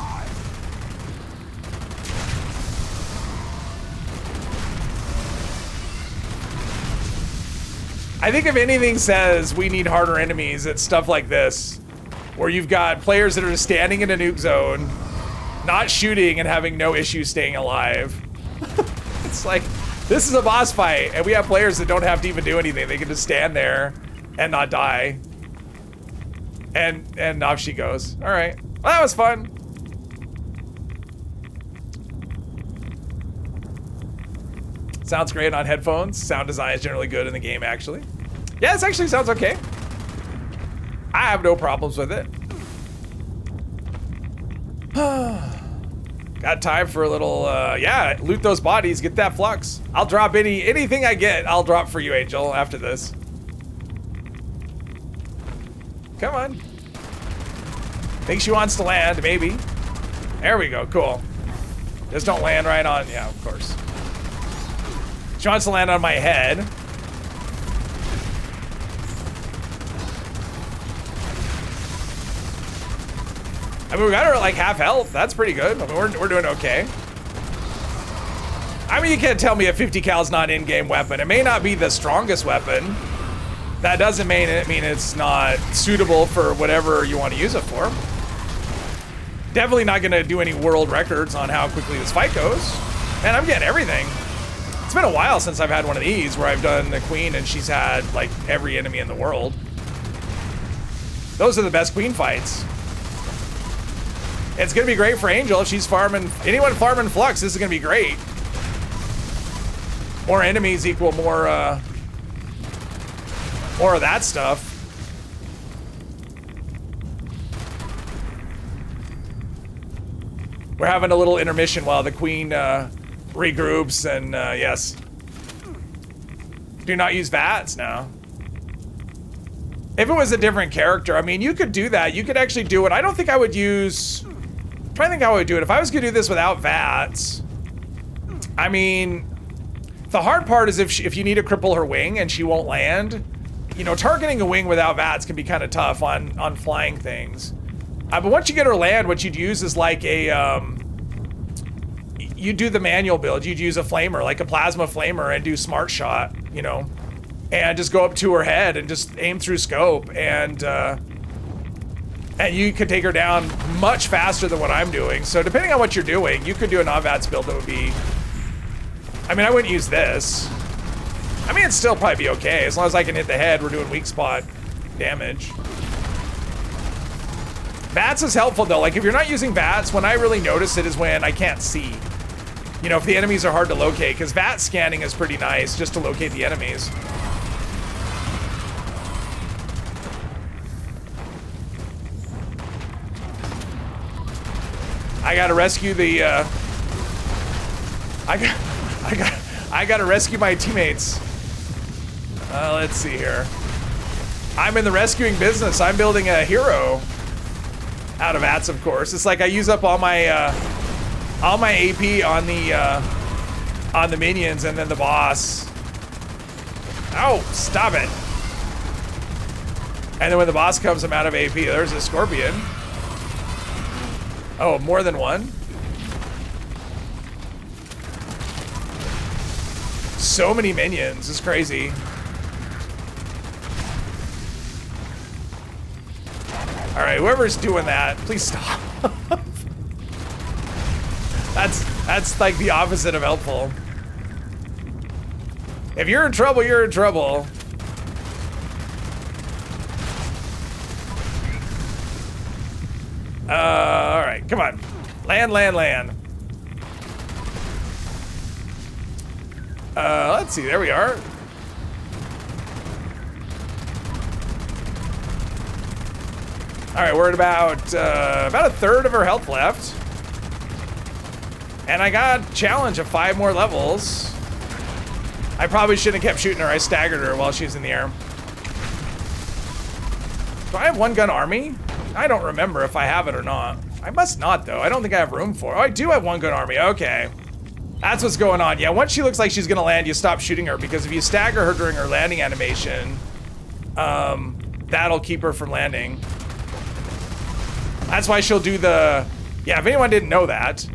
think if anything says we need harder enemies, it's stuff like this, where you've got players that are just standing in a nuke zone, not shooting and having no issue staying alive. It's like, this is a boss fight, and we have players that don't have to even do anything. They can just stand there and not die. And off she goes. All right, well, that was fun. Sounds great on headphones. Sound design is generally good in the game, actually. Yeah, this actually sounds okay. I have no problems with it. Got time for a little, yeah, loot those bodies, get that flux. I'll drop anything I get, I'll drop for you, Angel, after this. Come on. Think she wants to land, maybe. There we go, cool. Just don't land right on, yeah, of course. She wants to land on my head. I mean, we got her at like half health. That's pretty good. I mean, we're doing okay. I mean, you can't tell me a 50 cal's not an in-game weapon. It may not be the strongest weapon. That doesn't mean it's not suitable for whatever you want to use it for. Definitely not going to do any world records on how quickly this fight goes. Man, I'm getting everything. It's been a while since I've had one of these where I've done the queen and she's had like every enemy in the world. Those are the best queen fights. It's going to be great for Angel if she's farming. Anyone farming Flux, this is going to be great. More enemies equal more of that stuff. We're having a little intermission while the queen regroups and yes. Do not use VATS now. If it was a different character, I mean, you could do that. You could actually do it. I don't think I would use... I'm trying to think how I would do it. If I was going to do this without VATS, I mean, the hard part is if you need to cripple her wing and she won't land, you know, targeting a wing without VATS can be kind of tough on flying things. But once you get her land, what you'd use is like a... you do the manual build. You'd use a flamer, like a plasma flamer, and do smart shot, you know, and just go up to her head and just aim through scope, and you could take her down much faster than what I'm doing. So depending on what you're doing, you could do a non-VATS build that would be... I mean, I wouldn't use this. I mean, it'd still probably be okay. As long as I can hit the head, we're doing weak spot damage. VATS is helpful though. Like if you're not using VATS, when I really notice it is when I can't see. You know, if the enemies are hard to locate, because VAT scanning is pretty nice just to locate the enemies. I gotta rescue the, I gotta rescue my teammates. Let's see here. I'm in the rescuing business. I'm building a hero out of VATS, of course. It's like I use up all my AP on the minions, and then the boss. Oh, stop it! And then when the boss comes, I'm out of AP. There's a scorpion. Oh, more than one. So many minions. It's crazy. All right, whoever's doing that, please stop. That's like the opposite of helpful. If you're in trouble, you're in trouble. All right, come on. Land. Let's see, there we are. All right, we're at about a third of her health left. And I got a challenge of 5 more levels. I probably shouldn't have kept shooting her. I staggered her while she was in the air. Do I have one gun army? I don't remember if I have it or not. I must not though. I don't think I have room for it. Oh, I do have one gun army. Okay. That's what's going on. Yeah, once she looks like she's gonna land, you stop shooting her, because if you stagger her during her landing animation, that'll keep her from landing. That's why she'll do the... Yeah, if anyone didn't know that,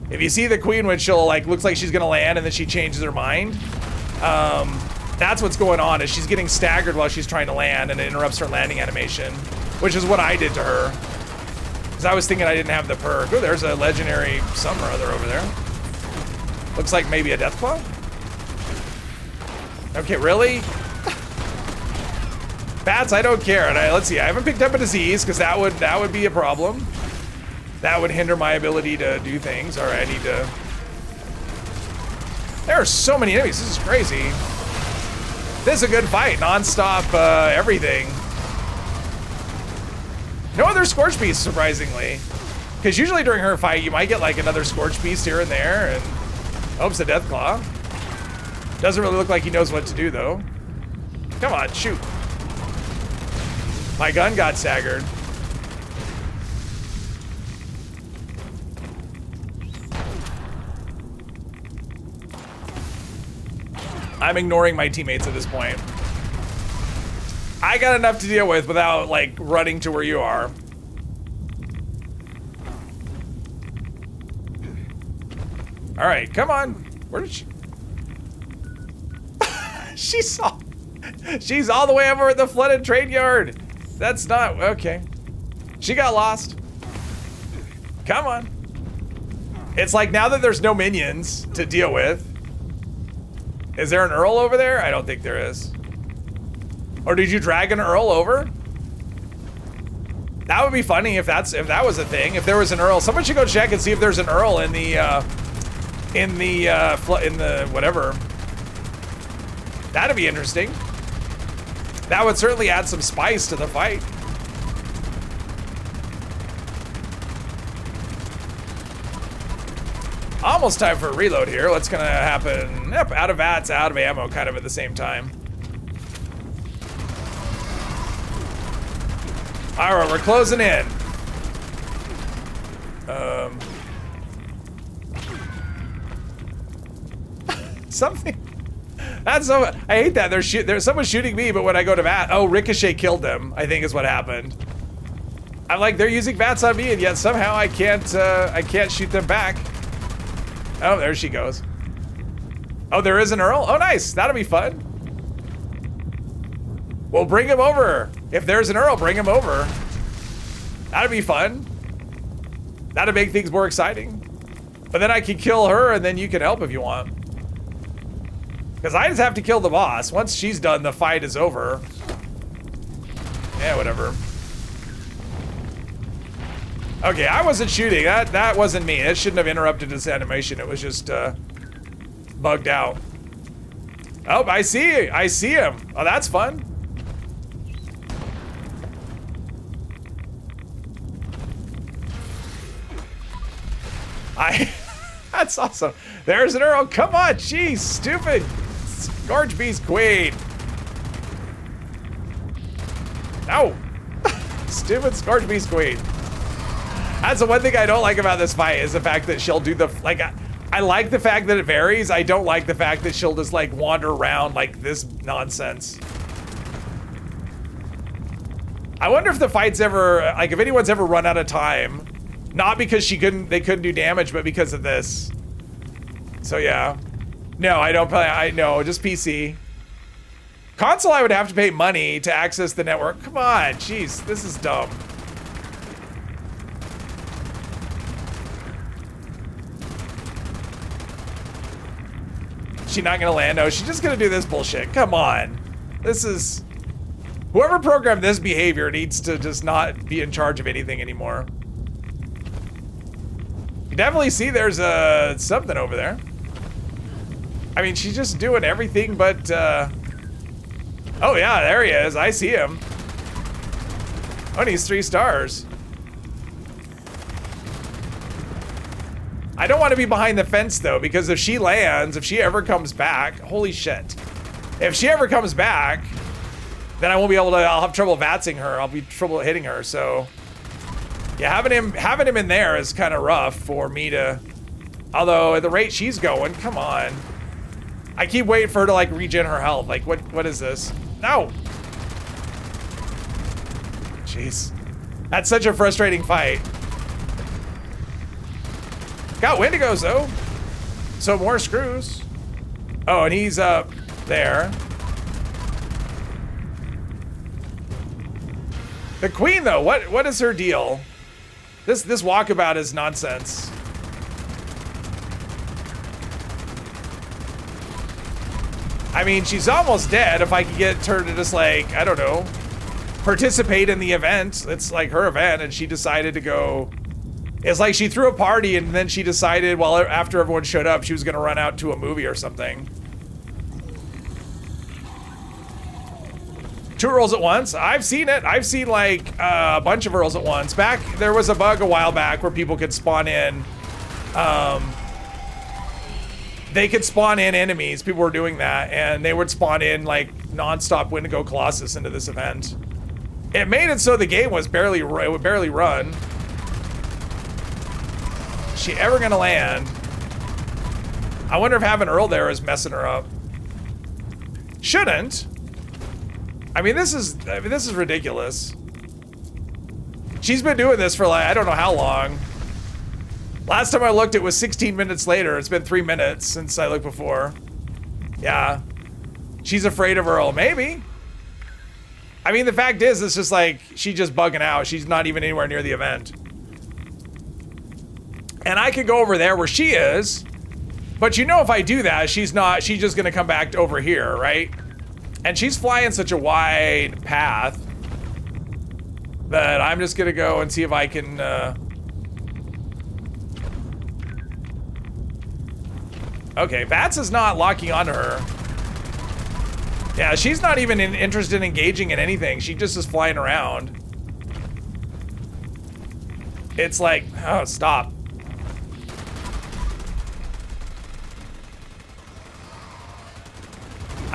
if you see the queen when she'll like looks like she's gonna land and then she changes her mind, that's what's going on, is she's getting staggered while she's trying to land and it interrupts her landing animation, which is what I did to her. Because I was thinking I didn't have the perk. Oh, there's a legendary some or other over there. Looks like maybe a Deathclaw? Okay, really? Bats, I don't care. And let's see, I haven't picked up a disease because that would be a problem. That would hinder my ability to do things. All right, I need to... There are so many enemies, this is crazy. This is a good fight, non-stop everything. No other Scorch Beast, surprisingly. Because usually during her fight, you might get like another Scorch Beast here and there, and... Oops, a Deathclaw. Doesn't really look like he knows what to do, though. Come on, shoot. My gun got staggered. I'm ignoring my teammates at this point. I got enough to deal with without, like, running to where you are. All right, come on. Where did she? She's all the way over at the flooded train yard. That's not okay. She got lost. Come on. It's like now that there's no minions to deal with. Is there an Earl over there? I don't think there is. Or did you drag an Earl over? That would be funny if that was a thing. If there was an Earl, someone should go check and see if there's an Earl in the whatever. That'd be interesting. That would certainly add some spice to the fight. Almost time for a reload here. What's gonna happen? Yep, out of VATS, out of ammo, kind of at the same time. All right, we're closing in. Something. That's so. I hate that. There's someone shooting me, but when I go to VAT, oh, Ricochet killed them. I think is what happened. I'm like, they're using VATS on me, and yet somehow I can't shoot them back. Oh, there she goes. Oh, there is an Earl? Oh, nice. That'll be fun. Well, bring him over. If there's an Earl, bring him over. That'd be fun. That'd make things more exciting. But then I can kill her, and then you can help if you want. Because I just have to kill the boss. Once she's done, the fight is over. Yeah, whatever. Okay, I wasn't shooting. That wasn't me. It shouldn't have interrupted this animation. It was just bugged out. Oh, I see him. Oh, that's fun. That's awesome. There's an Earl. Come on, jeez, stupid. Scourge Beast Queen. No. Stupid Scourge Beast Queen. That's the one thing I don't like about this fight is the fact that she'll do the, like, I like the fact that it varies. I don't like the fact that she'll just like wander around like this nonsense. I wonder if the fight's ever, like if anyone's ever run out of time, not because they couldn't do damage, but because of this. So yeah. No, I don't play, no, just PC. Console, I would have to pay money to access the network. Come on, jeez, this is dumb. She's not gonna land? No, she's just gonna do this bullshit. Come on. This is... Whoever programmed this behavior needs to just not be in charge of anything anymore. You definitely see there's something over there. I mean, she's just doing everything but... Oh yeah, there he is. I see him. Oh, and he's 3 stars. I don't want to be behind the fence though, because if she lands, if she ever comes back, holy shit. If she ever comes back, then I won't be able to, I'll have trouble vatsing her. I'll be trouble hitting her, so. Yeah, having him in there is kind of rough for me to, although at the rate she's going, come on. I keep waiting for her to like regen her health. Like what is this? No. Jeez. That's such a frustrating fight. Got Wendigos though. So more screws. Oh, and he's up there. The queen though, what is her deal? This walkabout is nonsense. I mean, she's almost dead. If I could get her to just like, I don't know, participate in the event. It's like her event and she decided to go. It's like she threw a party and then she decided, well, after everyone showed up, she was gonna run out to a movie or something. 2 Earls at once? I've seen it. I've seen like a bunch of Earls at once. There was a bug a while back where people could spawn in, they could spawn in enemies. People were doing that and they would spawn in like non-stop Wendigo Colossus into this event. It made it so the game was it would barely run. Is she ever gonna land? I wonder if having Earl there is messing her up. Shouldn't. I mean, this is ridiculous. She's been doing this for like, I don't know how long. Last time I looked, it was 16 minutes later. It's been 3 minutes since I looked before. Yeah. She's afraid of Earl. Maybe. I mean, the fact is, it's just like, she's just bugging out. She's not even anywhere near the event. And I could go over there where she is. But you know, if I do that, she's just gonna come back over here, right? And she's flying such a wide path that I'm just gonna go and see if I can, Okay, Bats is not locking onto her. Yeah, she's not even interested in engaging in anything. She just is flying around. It's like, oh, stop.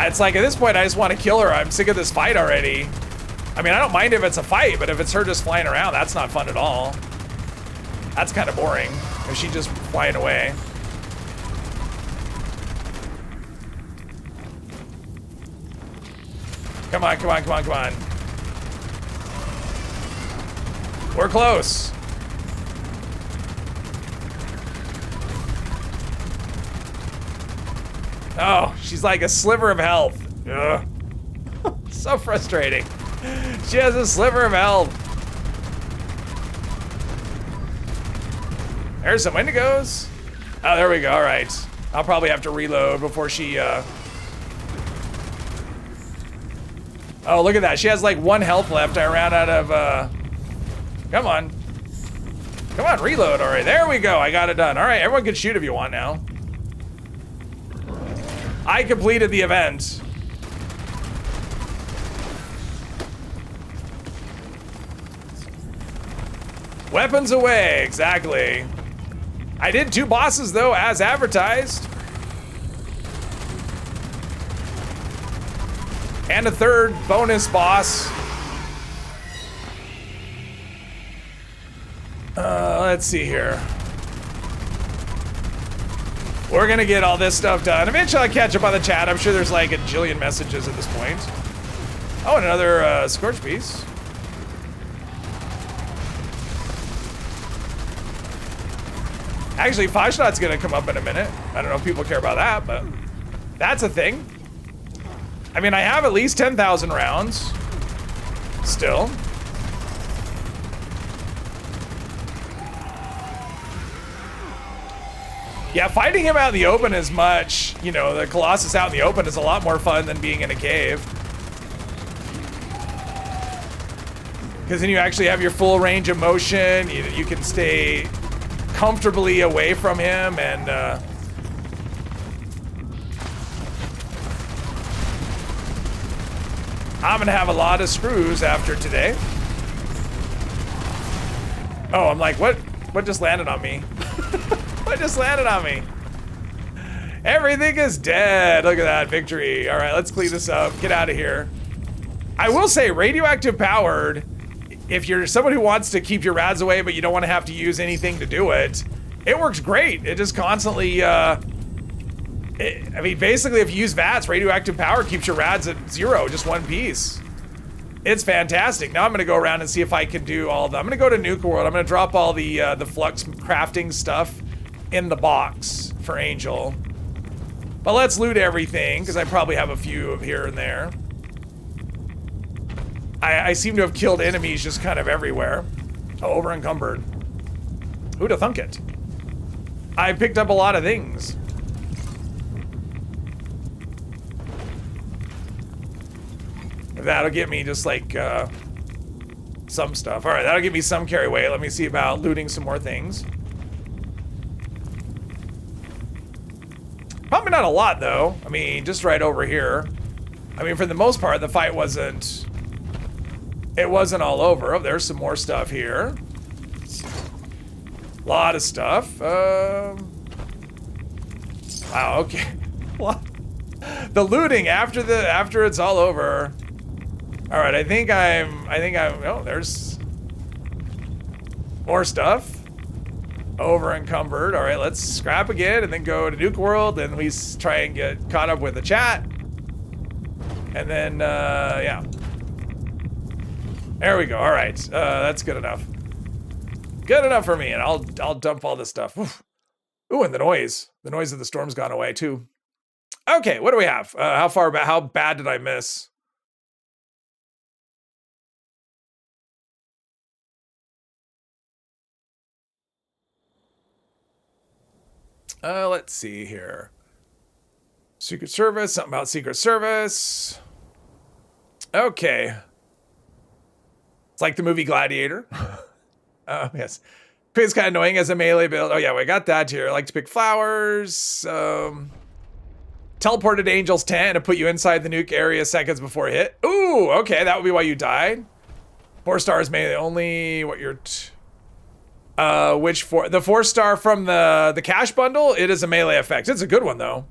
It's like, at this point, I just want to kill her. I'm sick of this fight already. I mean, I don't mind if it's a fight, but if it's her just flying around, that's not fun at all. That's kind of boring. If she's just flying away. Come on, come on, come on, come on. We're close. Oh, she's like a sliver of health. Ugh. So frustrating. She has a sliver of health. There's some Wendigos. Oh, there we go. All right. I'll probably have to reload before she, Oh, look at that. She has like 1 health left. I ran out of, Come on. Come on, reload. All right, there we go. I got it done. All right, everyone can shoot if you want now. I completed the event. Weapons away, exactly. I did 2 bosses though, as advertised. And a 3rd bonus boss. Let's see here. We're gonna get all this stuff done. Eventually I'll catch up on the chat. I'm sure there's like a jillion messages at this point. Oh, and another Scorch piece. Actually, 5-shot's gonna come up in a minute. I don't know if people care about that, but that's a thing. I mean, I have at least 10,000 rounds. Still. Yeah, fighting him out in the open is much, you know, the Colossus out in the open is a lot more fun than being in a cave. Because then you actually have your full range of motion. You can stay comfortably away from him and I'm gonna have a lot of screws after today. Oh, I'm like, what just landed on me? What just landed on me? Everything is dead. Look at that, victory. All right, let's clean this up. Get out of here. I will say, radioactive powered, if you're someone who wants to keep your rads away, but you don't want to have to use anything to do it, it works great. It just constantly, I mean, basically, if you use VATS, radioactive power keeps your rads at 0, just 1 piece. It's fantastic. Now I'm gonna go around and see if I can do all the, I'm gonna go to Nuke World. I'm gonna drop all the flux crafting stuff in the box for Angel. But let's loot everything, because I probably have a few of here and there. I seem to have killed enemies just kind of everywhere. Oh, over encumbered. Who'da thunk it? I picked up a lot of things. That'll get me just like some stuff. All right, that'll give me some carry weight. Let me see about looting some more things. Probably not a lot though. I mean, just right over here. I mean, for the most part, the fight wasn't, it wasn't all over. Oh, there's some more stuff here. A lot of stuff. Wow, okay. The looting after it's all over. All right, I think I'm, oh, there's more stuff. Over encumbered. All right, let's scrap again and then go to Nuke World and we try and get caught up with the chat. And then, yeah. There we go, all right, that's good enough. Good enough for me, and I'll dump all this stuff. Oof. Ooh, and the noise. The noise of the storm's gone away too. Okay, what do we have? How bad did I miss? Let's see here. Secret Service, something about Secret Service. Okay. It's like the movie Gladiator. Yes. It's kind of annoying as a melee build. Oh yeah, we got that here. I like to pick flowers. Teleported Angel's tent to put you inside the nuke area seconds before hit. Ooh, okay, that would be why you died. 4 stars melee only. What your which four? The 4-star from the cash bundle. It is a melee effect. It's a good one though.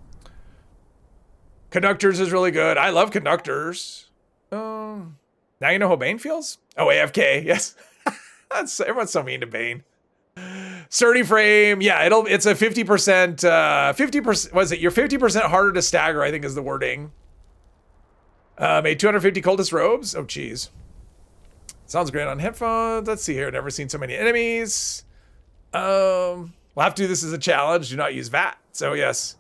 Conductors is really good. I love conductors. Now you know how Bane feels. Oh, AFK. Yes. Everyone's so mean to Bane. Sturdy frame, yeah, it's a 50%, 50%, was it? You're 50% harder to stagger, I think is the wording. Made 250 cultist robes. Oh, geez. Sounds great on headphones. Let's see here. Never seen so many enemies. We'll have to do this as a challenge. Do not use VAT. So, yes.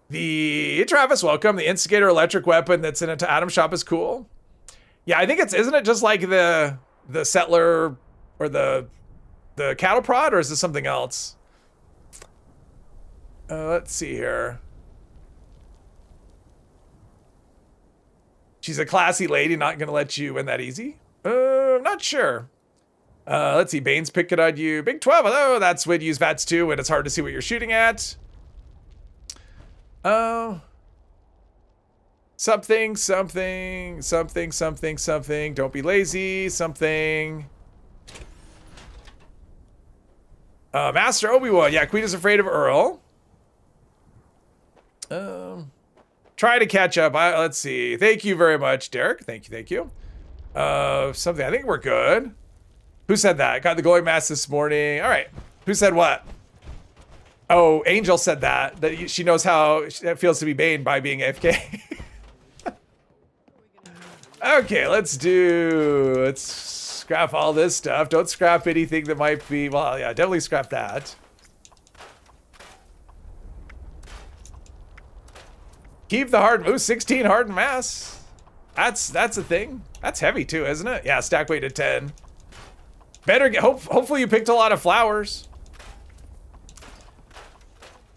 Travis, welcome. The Instigator electric weapon that's in a Atom Shop is cool. Yeah, I think isn't it just like the Settler or the cattle prod, or is this something else? Let's see here. She's a classy lady, not gonna let you win that easy. I'm not sure. Let's see, Bane's picking on you. Big 12, hello, that's when you use VATS too, when it's hard to see what you're shooting at. Something. Don't be lazy, something. Master Obi-Wan. Yeah, Queen is afraid of Earl. Try to catch up. Let's see. Thank you very much, Derek. Thank you. Something. I think we're good. Who said that? Got the glowing mask this morning. All right. Who said what? Oh, Angel said that she knows how it feels to be Bane by being AFK. Okay, let's scrap all this stuff. Don't scrap anything that might be, well, yeah, definitely scrap that. Keep the hardened, ooh, 16 hardened mass. That's a thing. That's heavy too, isn't it? Yeah, stack weight at 10. Better get, hopefully you picked a lot of flowers.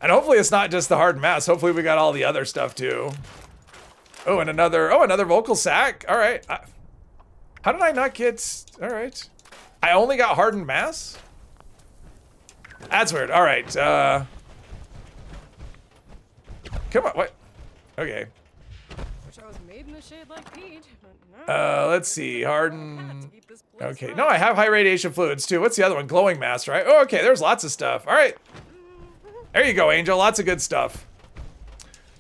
And hopefully it's not just the hardened mass. Hopefully we got all the other stuff too. Oh, and another vocal sack. All right. How did I not get, all right. I only got hardened mass? That's weird. All right. Come on, what? Okay. Wish I was made in a shade like Pete, but no. Let's see, harden. Okay, no, I have high radiation fluids too. What's the other one? Glowing mass, right? Oh, okay, there's lots of stuff. All right. There you go, Angel. Lots of good stuff.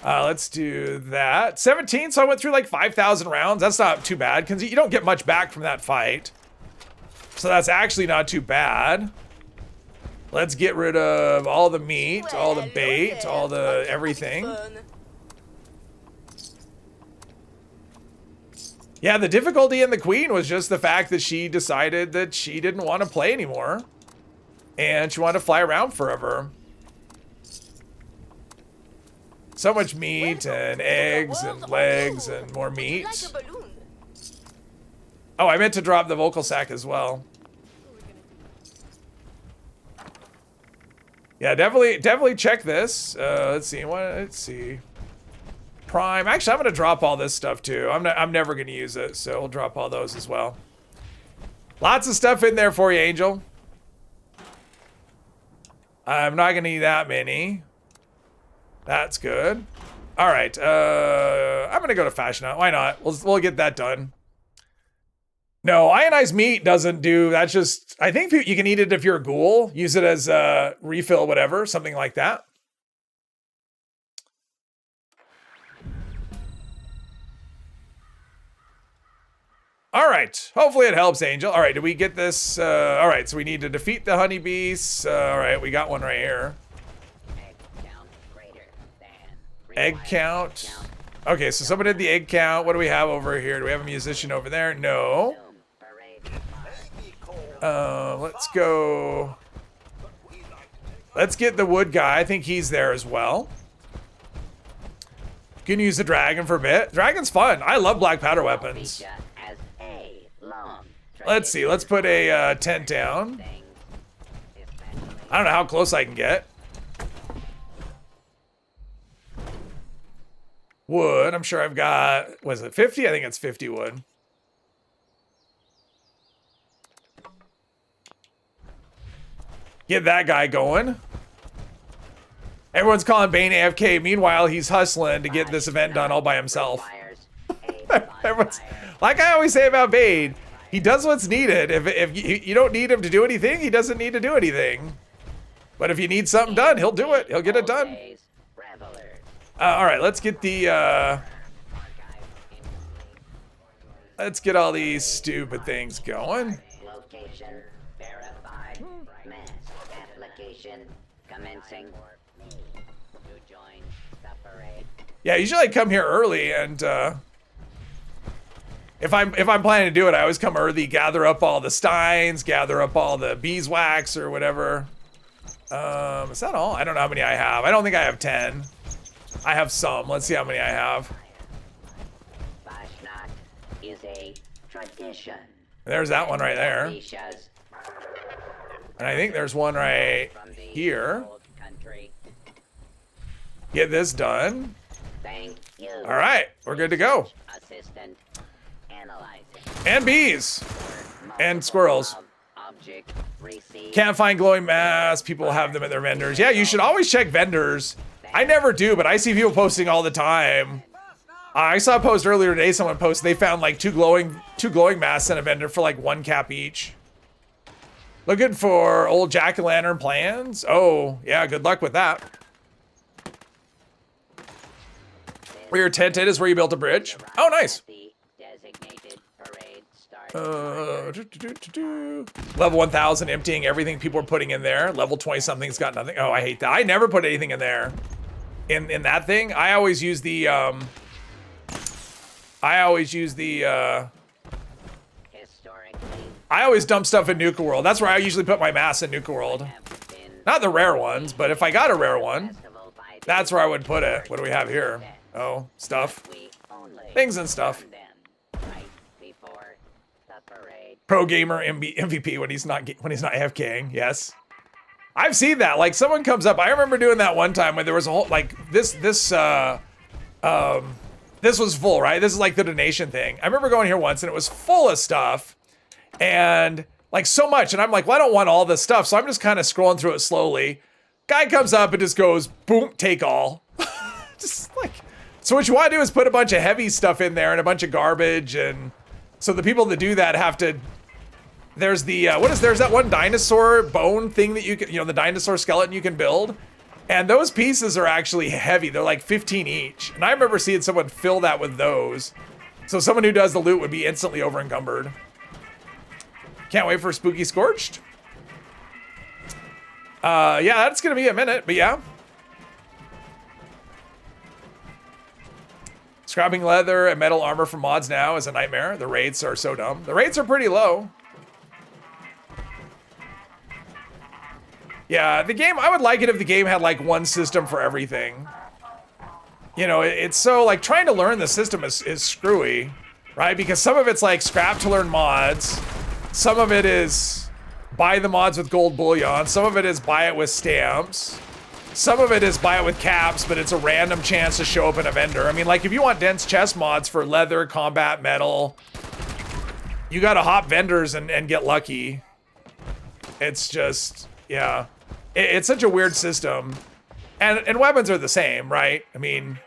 Let's do that. 17, so I went through like 5,000 rounds. That's not too bad, because you don't get much back from that fight. So that's actually not too bad. Let's get rid of all the meat, all the bait, all the everything. Yeah, the difficulty in the Queen was just the fact that she decided that she didn't want to play anymore. And she wanted to fly around forever. So much meat and eggs and legs and more meat. Oh, I meant to drop the vocal sack as well. Yeah, definitely check this. Let's see. Prime. Actually, I'm gonna drop all this stuff too. I'm never gonna use it, so we'll drop all those as well. Lots of stuff in there for you, Angel. I'm not gonna need that many. That's good. All right. I'm gonna go to fashion out. Why not? We'll get that done. No, ionized meat doesn't do. That's just. I think you can eat it if you're a ghoul. Use it as a refill, whatever, something like that. All right. Hopefully it helps, Angel. All right. Did we get this? All right. So we need to defeat the honeybees. All right. We got one right here. Egg count. Okay, so someone did the egg count. What do we have over here? Do we have a musician over there? No. Let's go. Let's get the wood guy. I think he's there as well. Can use the dragon for a bit. Dragon's fun. I love black powder weapons. Let's see. Let's put a tent down. I don't know how close I can get. Wood. I'm sure I've got, was it 50? I think it's 50 wood. Get that guy going. Everyone's calling Bane AFK. Meanwhile, he's hustling to get this event done all by himself. Everyone's, like I always say about Bane, he does what's needed. If you don't need him to do anything, he doesn't need to do anything. But if you need something done, he'll do it. He'll get it done. All right, let's get the... let's get all these stupid things going. Location verified. Mass application commencing. To join the parade. Yeah, usually I come here early, and if I'm planning to do it, I always come early, gather up all the steins, gather up all the beeswax or whatever. Is that all? I don't know how many I have. I don't think I have 10. I have some. Let's see how many I have. Bashnat is a tradition. There's that one right there. And I think there's one right here. Get this done. Thank you. All right, we're good to go. Assistant analyzing. And bees. And squirrels. Object received. Can't find glowing masks. People have them at their vendors. Yeah, you should always check vendors. I never do, but I see people posting all the time. I saw a post earlier today. Someone posted they found like two glowing masks in a vendor for like 1 cap each. Looking for old jack-o'-lantern plans. Oh yeah, good luck with that. Where your tent is, where you built a bridge. Oh, nice. Level 1000, emptying everything people are putting in there. Level 20 something's got nothing. Oh, I hate that. I never put anything in there. In that thing, I always use the I always dump stuff in Nuka World. That's where I usually put my mass in Nuka World. Not the rare ones, but if I got a rare one, that's where I would put it. What do we have here? Oh, stuff. Things and stuff. Pro gamer MVP when he's not AFKing. Yes, I've seen that. Like someone comes up. I remember doing that one time when there was a whole like this was full, right? This is like the donation thing. I remember going here once and it was full of stuff and like so much. And I'm like, well, I don't want all this stuff. So I'm just kind of scrolling through it slowly. Guy comes up and just goes, boom, take all. Just like, so what you want to do is put a bunch of heavy stuff in there and a bunch of garbage. And so the people that do that have to, there's the, there's that one dinosaur bone thing that you can, the dinosaur skeleton you can build. And those pieces are actually heavy. They're like 15 each. And I remember seeing someone fill that with those. So someone who does the loot would be instantly over encumbered. Can't wait for Spooky Scorched. Yeah, that's gonna be a minute, but yeah. Scrapping leather and metal armor from mods now is a nightmare. The rates are so dumb. The rates are pretty low. Yeah, the game, I would like it if the game had like one system for everything. It's so like trying to learn the system is screwy, right? Because some of it's like scrap to learn mods. Some of it is buy the mods with gold bullion. Some of it is buy it with stamps. Some of it is buy it with caps, but it's a random chance to show up in a vendor. I mean, like if you want dense chest mods for leather, combat, metal, you gotta hop vendors and get lucky. It's just, yeah. It's such a weird system. And weapons are the same, right? I mean,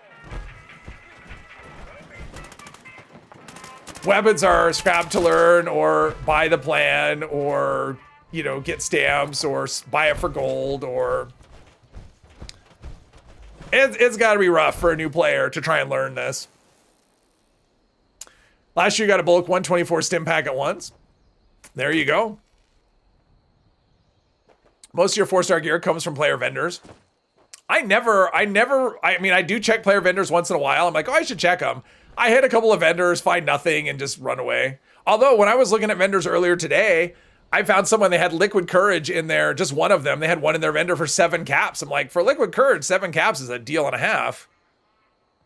weapons are scrap to learn or buy the plan or, get stamps or buy it for gold or... It's got to be rough for a new player to try and learn this. Last year you got a bulk 124 stim pack at once. There you go. Most of your 4-star gear comes from player vendors. I mean, I do check player vendors once in a while. I'm like, oh, I should check them. I hit a couple of vendors, find nothing, and just run away. Although, when I was looking at vendors earlier today, I found someone, they had liquid courage in there, just one of them. They had one in their vendor for 7 caps. I'm like, for liquid courage, 7 caps is a deal and a half.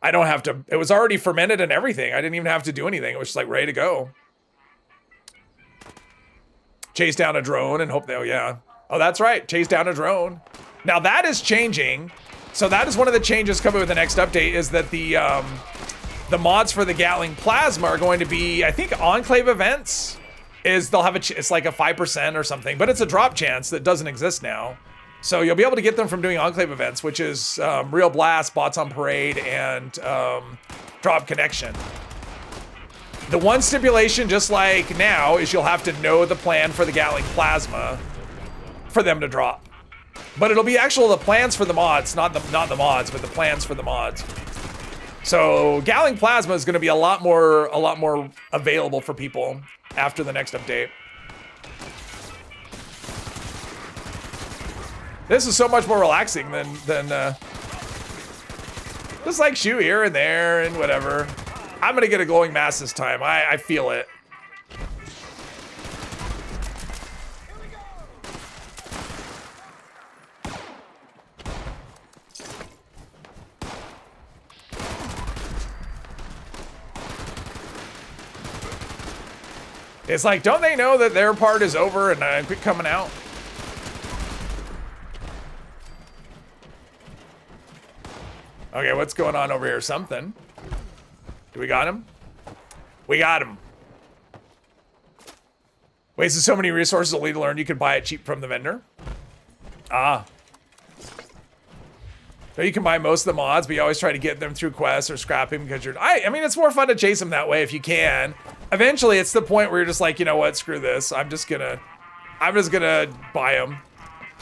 I don't have to, it was already fermented and everything. I didn't even have to do anything. It was just like ready to go. Chase down a drone and hope they, oh yeah. Oh, that's right, chase down a drone. Now that is changing. So that is one of the changes coming with the next update, is that the mods for the Gatling Plasma are going to be, I think, Enclave events. Is they'll have it's like a 5% or something, but it's a drop chance that doesn't exist now. So you'll be able to get them from doing Enclave events, which is Real Blast, Bots on Parade, and Drop Connection. The one stipulation, just like now, is you'll have to know the plan for the Gatling Plasma for them to drop. But it'll be the plans for the mods, not the mods, but the plans for the mods. So Gatling Plasma is going to be a lot more available for people after the next update. This is so much more relaxing than just like shoot here and there and whatever. I'm gonna get a glowing mass this time. I feel it. It's like, don't they know that their part is over and quit coming out? Okay, what's going on over here? Something. Do we got him? We got him. Wasted so many resources only to learn you could buy it cheap from the vendor. Ah. So you can buy most of the mods, but you always try to get them through quests or scrapping because you're... I mean, it's more fun to chase them that way if you can. Eventually, it's the point where you're just like, you know what, screw this. I'm just gonna buy them.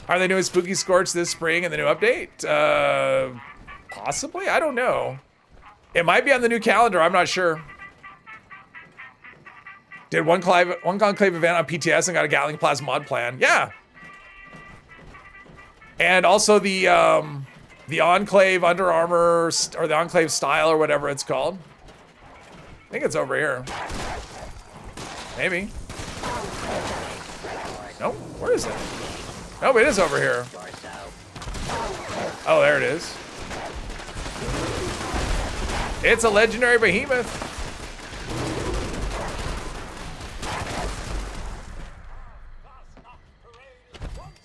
Are they doing Spooky Scorch this spring in the new update? Possibly? I don't know. It might be on the new calendar. I'm not sure. Did one Conclave event on PTS and got a Gatling Plasma mod plan. Yeah. And also the Enclave Under Armor, or the Enclave Style, or whatever it's called. I think it's over here. Maybe. Nope. Where is it? Oh, it is over here. Oh, there it is. It's a legendary behemoth.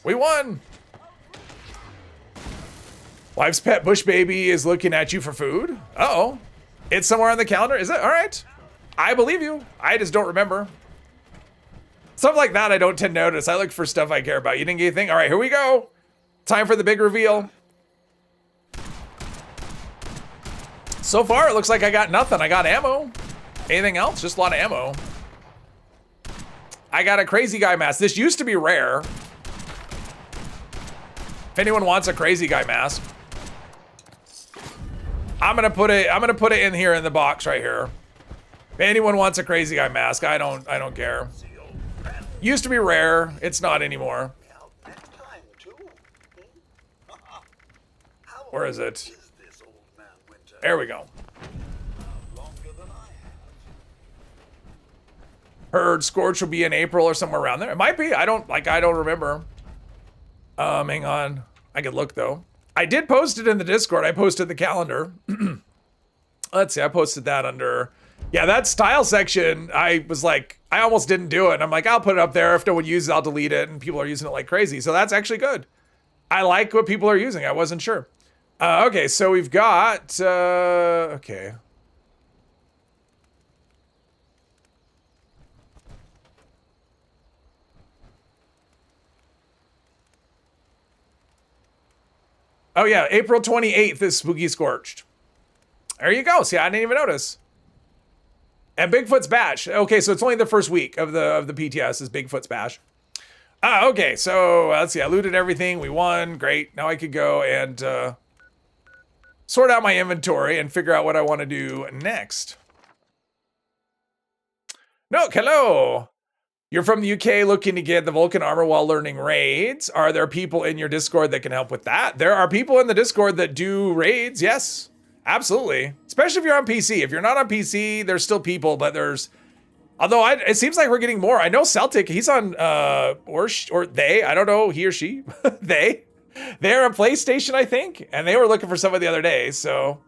We won. Wife's pet bush baby is looking at you for food. Uh-oh. It's somewhere on the calendar. Is it? All right. I believe you. I just don't remember. Stuff like that I don't tend to notice. I look for stuff I care about. You didn't get anything? All right, here we go. Time for the big reveal. So far, it looks like I got nothing. I got ammo. Anything else? Just a lot of ammo. I got a crazy guy mask. This used to be rare. If anyone wants a crazy guy mask, I'm gonna put it in here in the box right here. If anyone wants a crazy guy mask, I don't care. Used to be rare. It's not anymore. Where is it? There we go. Heard Scorch will be in April or somewhere around there. It might be. I don't remember. Hang on. I could look though. I did post it in the Discord. I posted the calendar. Let's see. I posted that under. Yeah, that style section. I was like, I almost didn't do it. And I'm like, I'll put it up there. If no one uses it, I'll delete it. And people are using it like crazy. So that's actually good. I like what people are using. I wasn't sure. Okay, so we've got, okay. Oh yeah, April 28th is Spooky Scorched. There you go. See, I didn't even notice. And Bigfoot's Bash. Okay, so it's only the first week of the PTS is Bigfoot's Bash. Okay, so let's see. I looted everything. We won. Great. Now I could go and sort out my inventory and figure out what I want to do next. No, hello. You're from the UK looking to get the Vulcan armor while learning raids. Are there people in your Discord that can help with that? There are people in the Discord that do raids. Yes, absolutely. Especially if you're on PC. If you're not on PC, there's still people, but there's Although it seems like we're getting more. I know Celtic, he's on, or they, I don't know, he or she, they're on PlayStation, I think, and they were looking for someone the other day, so.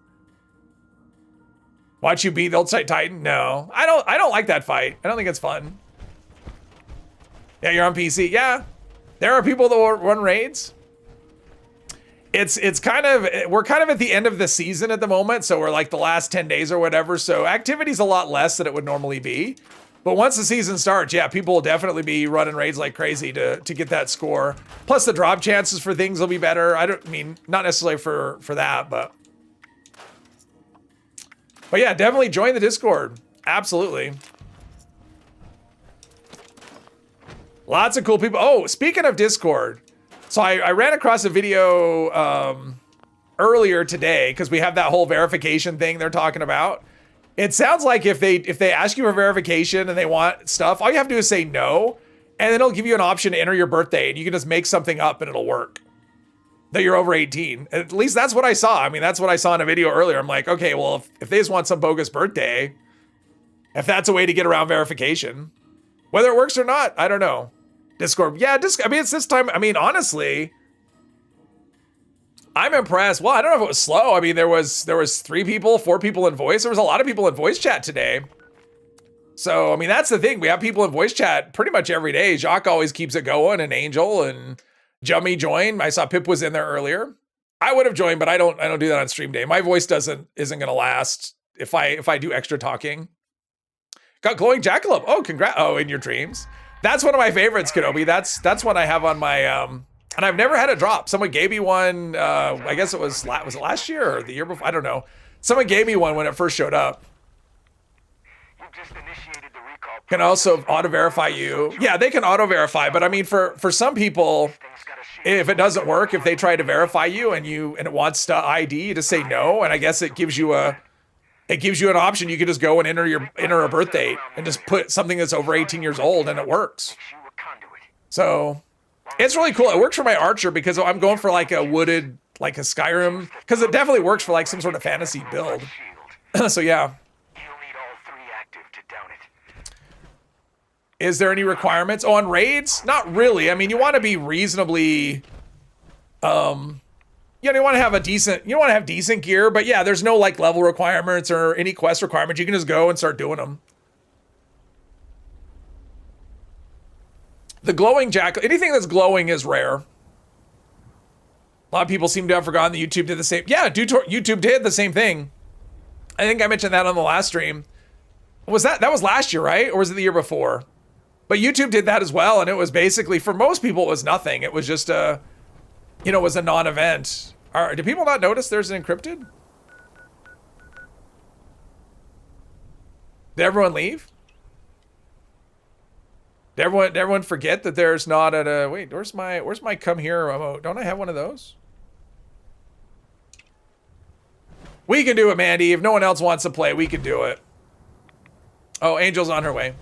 Watch you beat the Ultimate Titan? No, I don't like that fight. I don't think it's fun. Yeah, you're on PC. Yeah, there are people that will run raids. It's kind of, we're kind of at the end of the season at the moment, so we're like the last 10 days or whatever, so activity's a lot less than it would normally be. But once the season starts, yeah, people will definitely be running raids like crazy to get that score. Plus the drop chances for things will be better. I mean, not necessarily for that, but yeah, definitely join the Discord. Absolutely. Lots of cool people. Oh, speaking of Discord, so I ran across a video earlier today because we have that whole verification thing they're talking about. It sounds like if they ask you for verification and they want stuff, all you have to do is say no, and then it'll give you an option to enter your birthday, and you can just make something up and it'll work. That you're over 18. At least that's what I saw. I mean, that's what I saw in a video earlier. I'm like, okay, well, if they just want some bogus birthday, if that's a way to get around verification, whether it works or not, I don't know. Discord, yeah, I mean, it's this time. I mean, honestly, I'm impressed. Well, I don't know if it was slow. I mean, there was 4 people in voice. There was a lot of people in voice chat today. So, I mean, that's the thing. We have people in voice chat pretty much every day. Jacques always keeps it going, and Angel and Jummy joined. I saw Pip was in there earlier. I would have joined, but I don't do that on stream day. My voice isn't gonna last if I do extra talking. Got glowing jackalope. Oh, congrats. Oh, in your dreams. That's one of my favorites, Kenobi. That's one I have on my and I've never had it drop. Someone gave me one. I guess it was it last year or the year before? I don't know. Someone gave me one when it first showed up. Can also auto verify you. Yeah, they can auto verify, but I mean, for some people, if it doesn't work, if they try to verify you and it wants to ID, you just say no, and I guess it gives you an option. You can just go and enter a birth date and just put something that's over 18 years old, and it works. So it's really cool. It works for my archer because I'm going for like a wooded, like a Skyrim, because it definitely works for like some sort of fantasy build. So yeah. Is there any requirements? Oh, on raids? Not really. I mean, you want to be reasonably, you want to have decent gear, but yeah, there's no like level requirements or any quest requirements. You can just go and start doing them. The glowing jackal, anything that's glowing is rare. A lot of people seem to have forgotten that YouTube did the same. Yeah, YouTube did the same thing. I think I mentioned that on the last stream. That was last year, right? Or was it the year before? But YouTube did that as well, and it was basically, for most people, it was nothing. It was just it was a non-event. Do people not notice there's an encrypted? Did everyone leave? Did everyone forget that there's not wait, where's my come here remote? Don't I have one of those? We can do it, Mandy. If no one else wants to play, we can do it. Oh, Angel's on her way.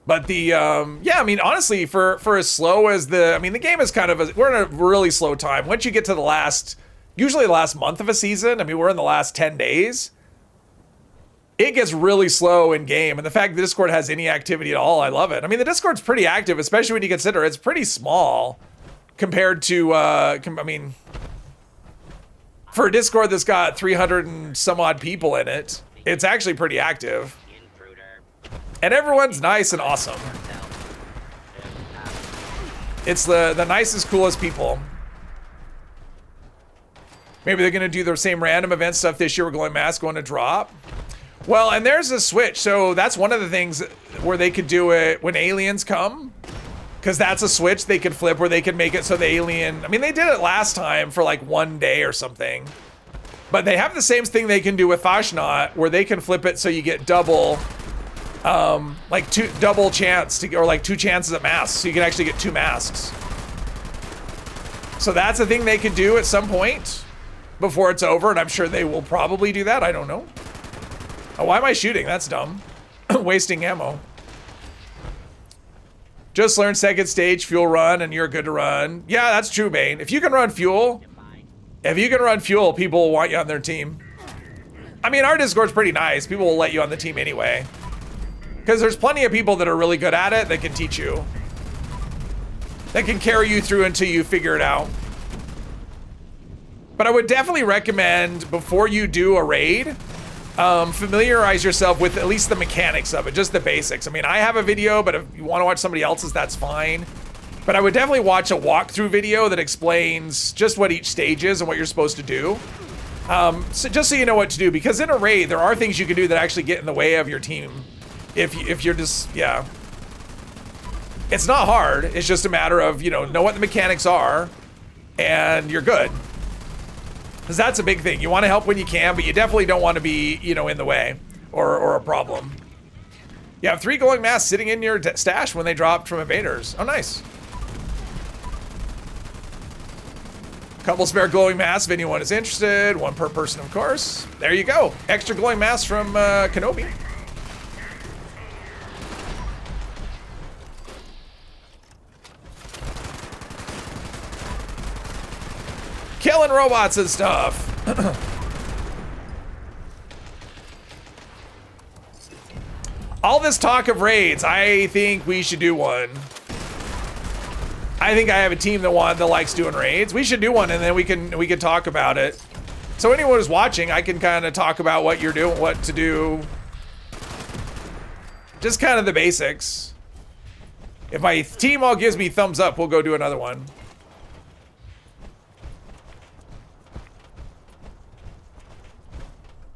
But yeah, I mean, honestly, for as slow as the game is kind of, we're in a really slow time. Once you get to usually the last month of a season, I mean, we're in the last 10 days. It gets really slow in game. And the fact that Discord has any activity at all, I love it. I mean, the Discord's pretty active, especially when you consider it's pretty small compared to, I mean, for a Discord that's got 300 and some odd people in it, it's actually pretty active. And everyone's nice and awesome. It's the nicest, coolest people. Maybe they're gonna do the same random event stuff this year. We're going mask going to drop. Well, and there's a switch. So that's one of the things where they could do it when aliens come. Because that's a switch they could flip where they could make it so the alien... I mean, they did it last time for like 1 day or something. But they have the same thing they can do with Fashnot, where they can flip it so you get double... double chance or like 2 chances at masks, so you can actually get 2 masks. So that's a thing they could do at some point before it's over, and I'm sure they will probably do that. I don't know. Oh, why am I shooting? That's dumb. Wasting ammo. Just learn second stage fuel run and you're good to run. Yeah, that's true, Bane. If you can run fuel, people will want you on their team. I mean, our Discord's pretty nice. People will let you on the team anyway. Because there's plenty of people that are really good at it that can teach you. That can carry you through until you figure it out. But I would definitely recommend, before you do a raid, familiarize yourself with at least the mechanics of it, just the basics. I mean, I have a video, but if you want to watch somebody else's, that's fine. But I would definitely watch a walkthrough video that explains just what each stage is and what you're supposed to do. So just so you know what to do, because in a raid, there are things you can do that actually get in the way of your team. If you're just, yeah. It's not hard. It's just a matter of, know what the mechanics are, and you're good. Because that's a big thing. You want to help when you can, but you definitely don't want to be, in the way or a problem. You have 3 glowing masks sitting in your stash when they dropped from invaders. Oh, nice. Couple spare glowing masks if anyone is interested. 1 per person, of course. There you go. Extra glowing masks from Kenobi. Killing robots and stuff. All this talk of raids, I think we should do one. I think I have a team that likes doing raids. We should do one, and then we can talk about it. So anyone who's watching, I can kind of talk about what you're doing, what to do. Just kind of the basics. If my team all gives me thumbs up, we'll go do another one.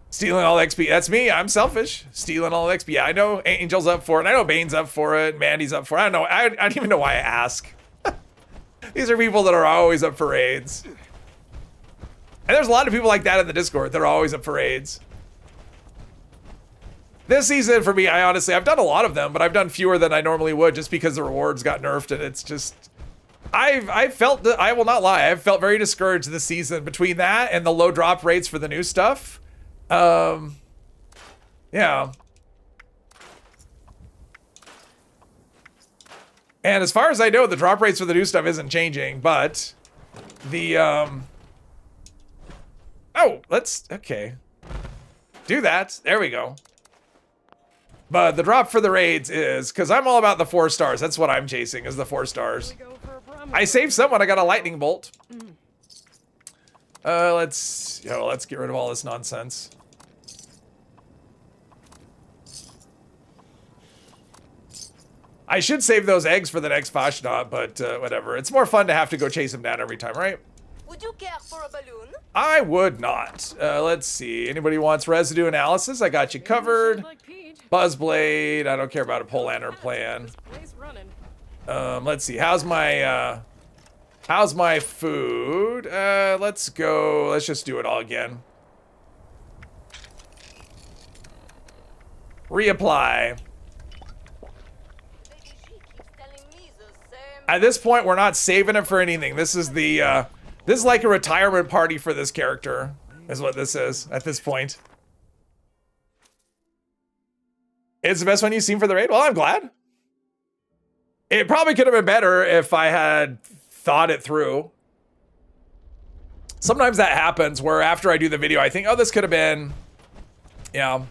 Stealing all XP. That's me. I'm selfish. Stealing all XP. Yeah, I know Angel's up for it. I know Bane's up for it. Mandy's up for it. I don't know. I don't even know why I ask. These are people that are always up for raids. And there's a lot of people like that in the Discord that are always up for raids. This season for me, I've done a lot of them, but I've done fewer than I normally would just because the rewards got nerfed, and it's just... I felt that, I will not lie, I've felt very discouraged this season between that and the low drop rates for the new stuff. Yeah. And as far as I know, the drop rates for the new stuff isn't changing, but the, oh, okay. Do that. There we go. But the drop for the raids is, because I'm all about the 4 stars. That's what I'm chasing, is the 4 stars. I saved someone. I got a lightning bolt. Let's get rid of all this nonsense. I should save those eggs for the next Fashnot, but whatever. It's more fun to have to go chase them down every time, right? Would you care for a balloon? I would not. Let's see. Anybody wants residue analysis? I got you covered. Buzzblade. I don't care about a pole lantern plan. Let's see. How's my food? Let's go. Let's just do it all again. Reapply. At this point, we're not saving it for anything. This is the, this is like a retirement party for this character, is what this is at this point. It's the best one you've seen for the raid? Well, I'm glad. It probably could have been better if I had thought it through. Sometimes that happens where after I do the video, I think, oh, this could have been, yeah.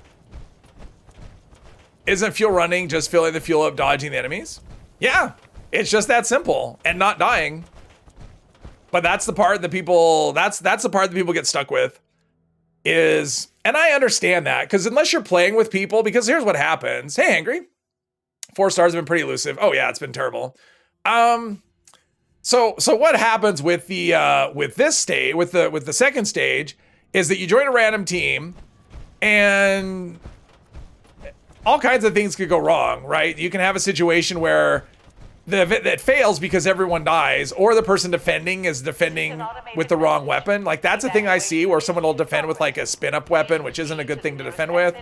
Isn't fuel running just filling the fuel up, dodging the enemies? Yeah. It's just that simple, and not dying. But that's the part that people, that's the part that people get stuck with, is, and I understand that, because unless you're playing with people, because here's what happens. Hey, Angry. 4 stars have been pretty elusive. Oh yeah, it's been terrible. So what happens with the with this stage, with the second stage, is that you join a random team, and all kinds of things could go wrong, right? You can have a situation where that fails because everyone dies, or the person defending is defending with the wrong weapon. Like, that's a thing I see where someone will defend with like a spin-up weapon, which isn't a good thing to defend with.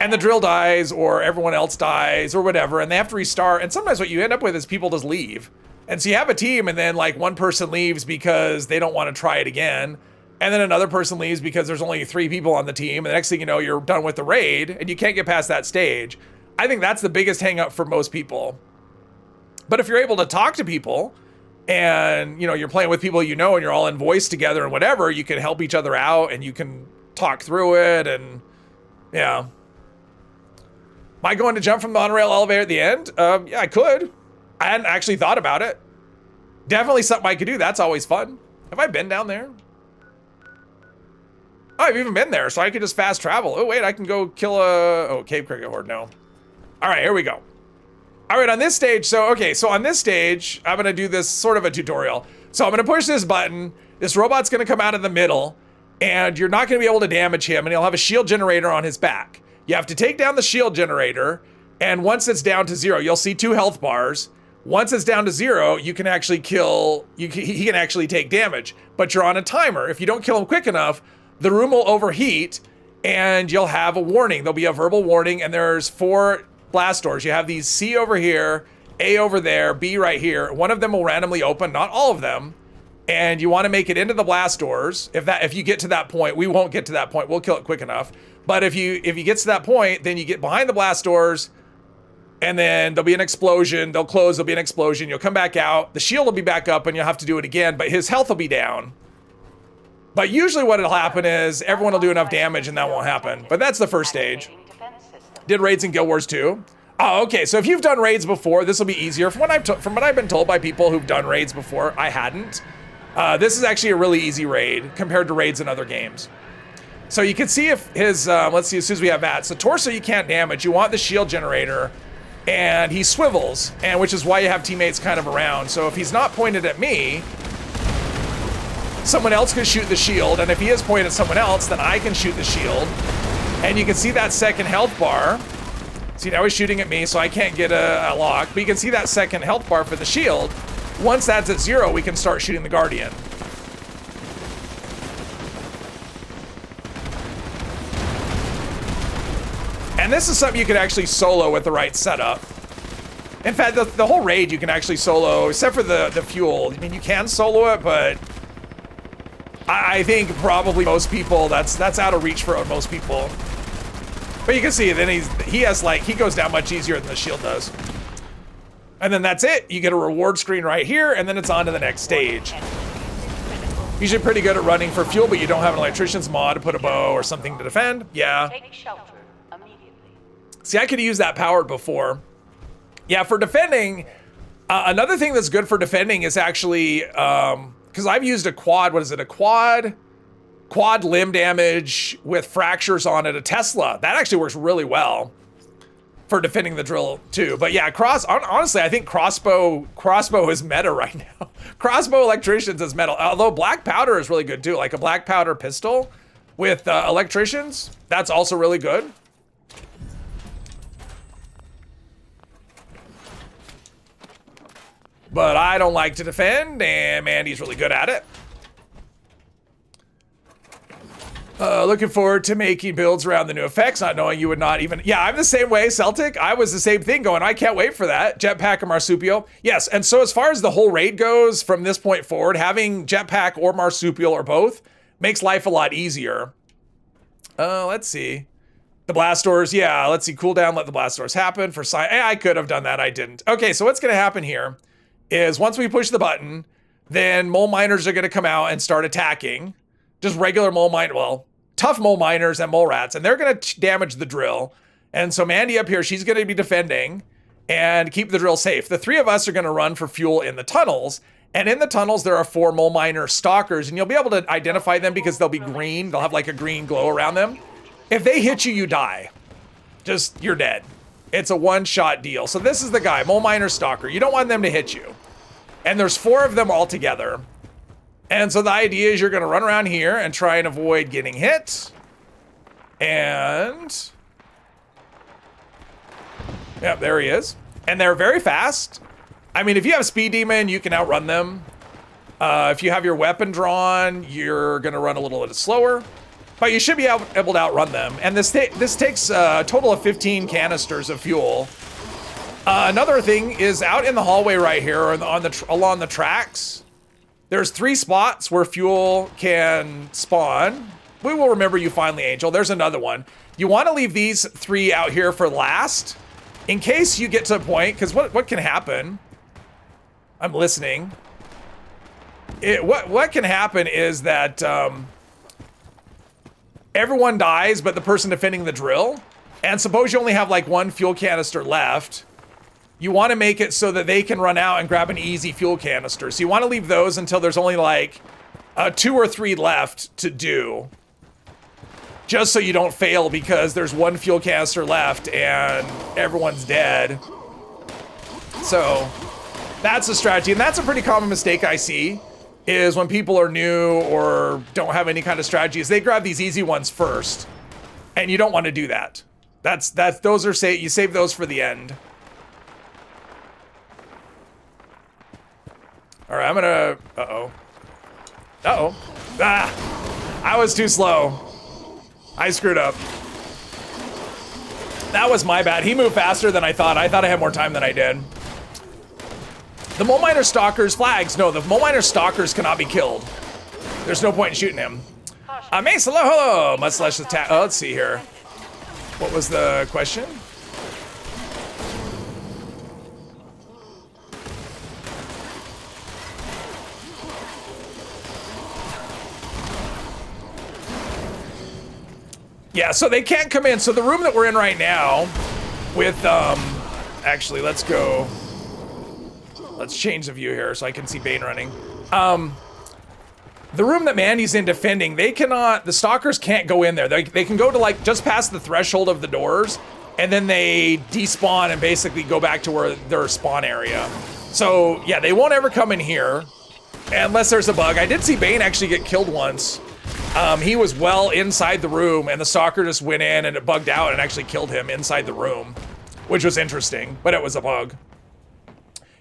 And the drill dies, or everyone else dies, or whatever, and they have to restart. And sometimes what you end up with is people just leave. And so you have a team, and then like one person leaves because they don't want to try it again. And then another person leaves because there's only 3 people on the team. And the next thing you know, you're done with the raid, and you can't get past that stage. I think that's the biggest hang up for most people. But if you're able to talk to people, and you're playing with people and you're all in voice together and whatever, you can help each other out and you can talk through it, and yeah. Am I going to jump from the monorail elevator at the end? Yeah, I could. I hadn't actually thought about it. Definitely something I could do. That's always fun. Have I been down there? Oh, I've even been there, so I could just fast travel. Oh, wait, I can go kill a... Oh, cave cricket horde, no. All right, here we go. All right, on this stage, so on this stage, I'm gonna do this sort of a tutorial. So I'm gonna push this button. This robot's gonna come out of the middle, and you're not gonna be able to damage him, and he'll have a shield generator on his back. You have to take down the shield generator, and once it's down to 0, you'll see 2 health bars. Once it's down to 0, you can actually kill, he can actually take damage, but you're on a timer. If you don't kill him quick enough, the room will overheat, and you'll have a warning. There'll be a verbal warning, and there's 4 blast doors. You have these C over here, A over there, B right here. One of them will randomly open, not all of them. And you want to make it into the blast doors. If you get to that point, we won't get to that point. We'll kill it quick enough. But if you get to that point, then you get behind the blast doors, and then there'll be an explosion. They'll close, there'll be an explosion. You'll come back out. The shield will be back up, and you'll have to do it again, but his health will be down. But usually what will happen is everyone will do enough damage and that won't happen. But that's the first stage. Did raids in Guild Wars 2? Oh, okay. So if you've done raids before, this will be easier. From what I've been told by people who've done raids before, I hadn't. This is actually a really easy raid compared to raids in other games. So you can see if his, let's see, as soon as we have that. So torso you can't damage. You want the shield generator, and he swivels, and which is why you have teammates kind of around. So if he's not pointed at me, someone else can shoot the shield, and if he is pointed at someone else, then I can shoot the shield. And you can see that second health bar. See, now he's shooting at me, so I can't get a lock. But you can see that second health bar for the shield. Once that's at 0, we can start shooting the Guardian. And this is something you can actually solo with the right setup. In fact, the whole raid you can actually solo, except for the fuel. I mean, you can solo it, but I think probably most people, that's out of reach for most people. But you can see, then he goes down much easier than the shield does. And then that's it. You get a reward screen right here, and then it's on to the next stage. Usually pretty good at running for fuel, but you don't have an electrician's mod to put a bow or something to defend. Yeah. Take shelter immediately. See, I could have used that powered before. Yeah, for defending, another thing that's good for defending is actually, because I've used a quad, what is it, a quad limb damage with fractures on it, a Tesla. That actually works really well for defending the drill too. But yeah, honestly, I think crossbow is meta right now. Crossbow electricians is meta, although black powder is really good too. Like a black powder pistol with electricians, that's also really good. But I don't like to defend, and Mandy's really good at it. Looking forward to making builds around the new effects, not knowing you would not even... Yeah, I'm the same way, Celtic. I was the same thing going, I can't wait for that. Jetpack and Marsupial. Yes, and so as far as the whole raid goes, from this point forward, having Jetpack or Marsupial or both makes life a lot easier. Let's see. The blast doors, yeah, let's see. Cooldown, let the blast doors happen. For I could have done that, I didn't. Okay, so what's going to happen here is once we push the button, then mole miners are going to come out and start attacking. Just regular mole mine, well, tough mole miners and mole rats, and they're going to damage the drill. And so Mandy up here, she's going to be defending and keep the drill safe. The 3 of us are going to run for fuel in the tunnels, and in the tunnels there are 4 mole miner stalkers, and you'll be able to identify them because they'll be green. They'll have like a green glow around them. If they hit you, you die. Just, you're dead. It's a one-shot deal. So this is the guy, mole miner stalker. You don't want them to hit you. And there's 4 of them all together. And so the idea is you're going to run around here and try and avoid getting hit. And... Yep, there he is. And they're very fast. I mean, if you have Speed Demon, you can outrun them. If you have your weapon drawn, you're going to run a little bit slower. But you should be able to outrun them. And this takes a total of 15 canisters of fuel. Another thing is out in the hallway right here, along the tracks, there's 3 spots where fuel can spawn. We will remember you finally, Angel. There's another one. You want to leave these 3 out here for last, in case you get to a point, because what can happen? I'm listening. What can happen is that everyone dies, but the person defending the drill. and suppose you only have like one fuel canister left, you want to make it so that they can run out and grab an easy fuel canister. So you want to leave those until there's only like 2 or 3 left to do. Just so you don't fail because there's one fuel canister left and everyone's dead. So that's a strategy, and that's a pretty common mistake I see, is when people are new or don't have any kind of strategy, is they grab these easy ones first, and you don't want to do that. Those are you save those for the end. All right, I'm gonna. Ah, I was too slow. I screwed up. That was my bad. He moved faster than I thought. I thought I had more time than I did. The Mole Miner Stalker's flags. No, the Mole Miner Stalkers cannot be killed. There's no point in shooting him. Mace, hello. Much less attack. Oh, let's see here. What was the question? Yeah, so they can't come in. So the room that we're in right now with, actually, let's go. Let's change the view here so I can see Bane running. The room that Mandy's in defending, the stalkers can't go in there. They can go to like just past the threshold of the doors, and then they despawn and basically go back to where their spawn area. So yeah, they won't ever come in here unless there's a bug. I did see Bane actually get killed once. He was well inside the room, and the stalker just went in and it bugged out and actually killed him inside the room, which was interesting, but it was a bug.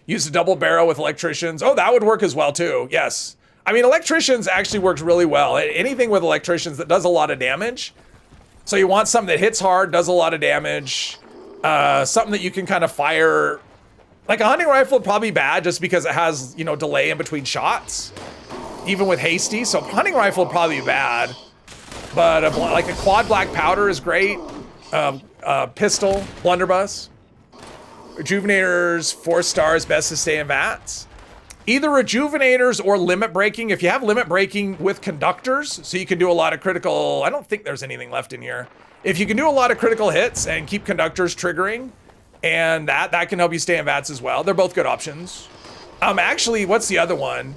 Used a double barrel with electricians. Oh, that would work as well too, yes. I mean, electricians actually works really well. Anything with electricians that does a lot of damage. So you want something that hits hard, does a lot of damage, something that you can kind of fire. Like a hunting rifle would probably be bad just because it has, you know, delay in between shots. Even with hasty, so hunting rifle would probably be bad, but like a quad black powder is great. Pistol, blunderbuss, rejuvenators, 4 stars, best to stay in vats. Either rejuvenators or limit breaking. If you have limit breaking with conductors, so you can do a lot of critical. I don't think there's anything left in here. If you can do a lot of critical hits and keep conductors triggering, and that can help you stay in vats as well. They're both good options. Actually, what's the other one?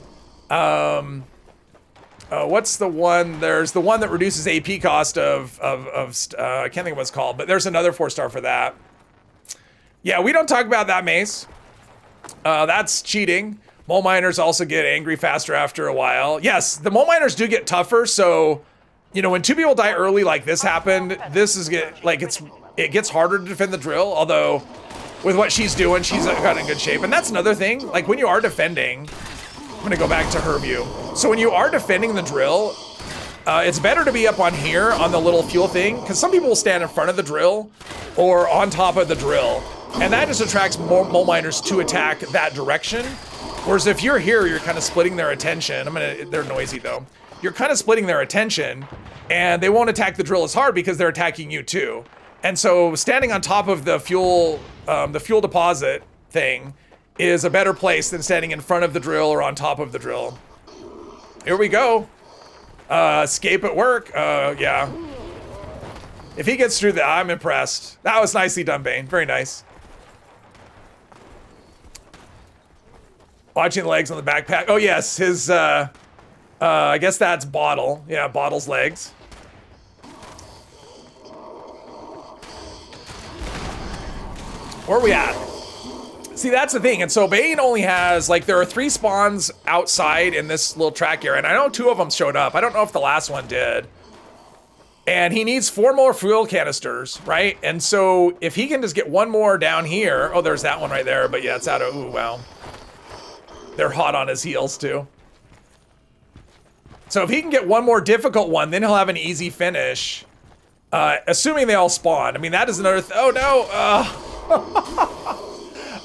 What's the one? There's the one that reduces AP cost of I can't think of what it's called, but there's another 4-star for that. Yeah, we don't talk about that, Mace. That's cheating. Mole miners also get angry faster after a while. Yes, the mole miners do get tougher, so, you know, when 2 people die early like this happened, it gets harder to defend the drill, although with what she's doing, she's got in good shape. And that's another thing, like when you are defending, I'm gonna go back to her view. So when you are defending the drill, it's better to be up on here on the little fuel thing, because some people will stand in front of the drill or on top of the drill, and that just attracts more mole miners to attack that direction. Whereas if you're here, you're kind of splitting their attention. They're noisy though. You're kind of splitting their attention, and they won't attack the drill as hard because they're attacking you too. And so standing on top of the fuel deposit thing is a better place than standing in front of the drill or on top of the drill. Here we go. Escape at work. Yeah. If he gets through that, I'm impressed. That was nicely done, Bane. Very nice. Watching the legs on the backpack. Oh yes, his I guess that's Bottle. Yeah, Bottle's legs. Where are we at? See, that's the thing. And so Bane only has, like, there are 3 spawns outside in this little track area. And I know 2 of them showed up. I don't know if the last one did. And he needs 4 more fuel canisters, right? And so if he can just get 1 more down here. Oh, there's that one right there. But yeah, it's out of, ooh, wow. They're hot on his heels too. So if he can get 1 more difficult one, then he'll have an easy finish. Assuming they all spawn. I mean, that is another, oh no.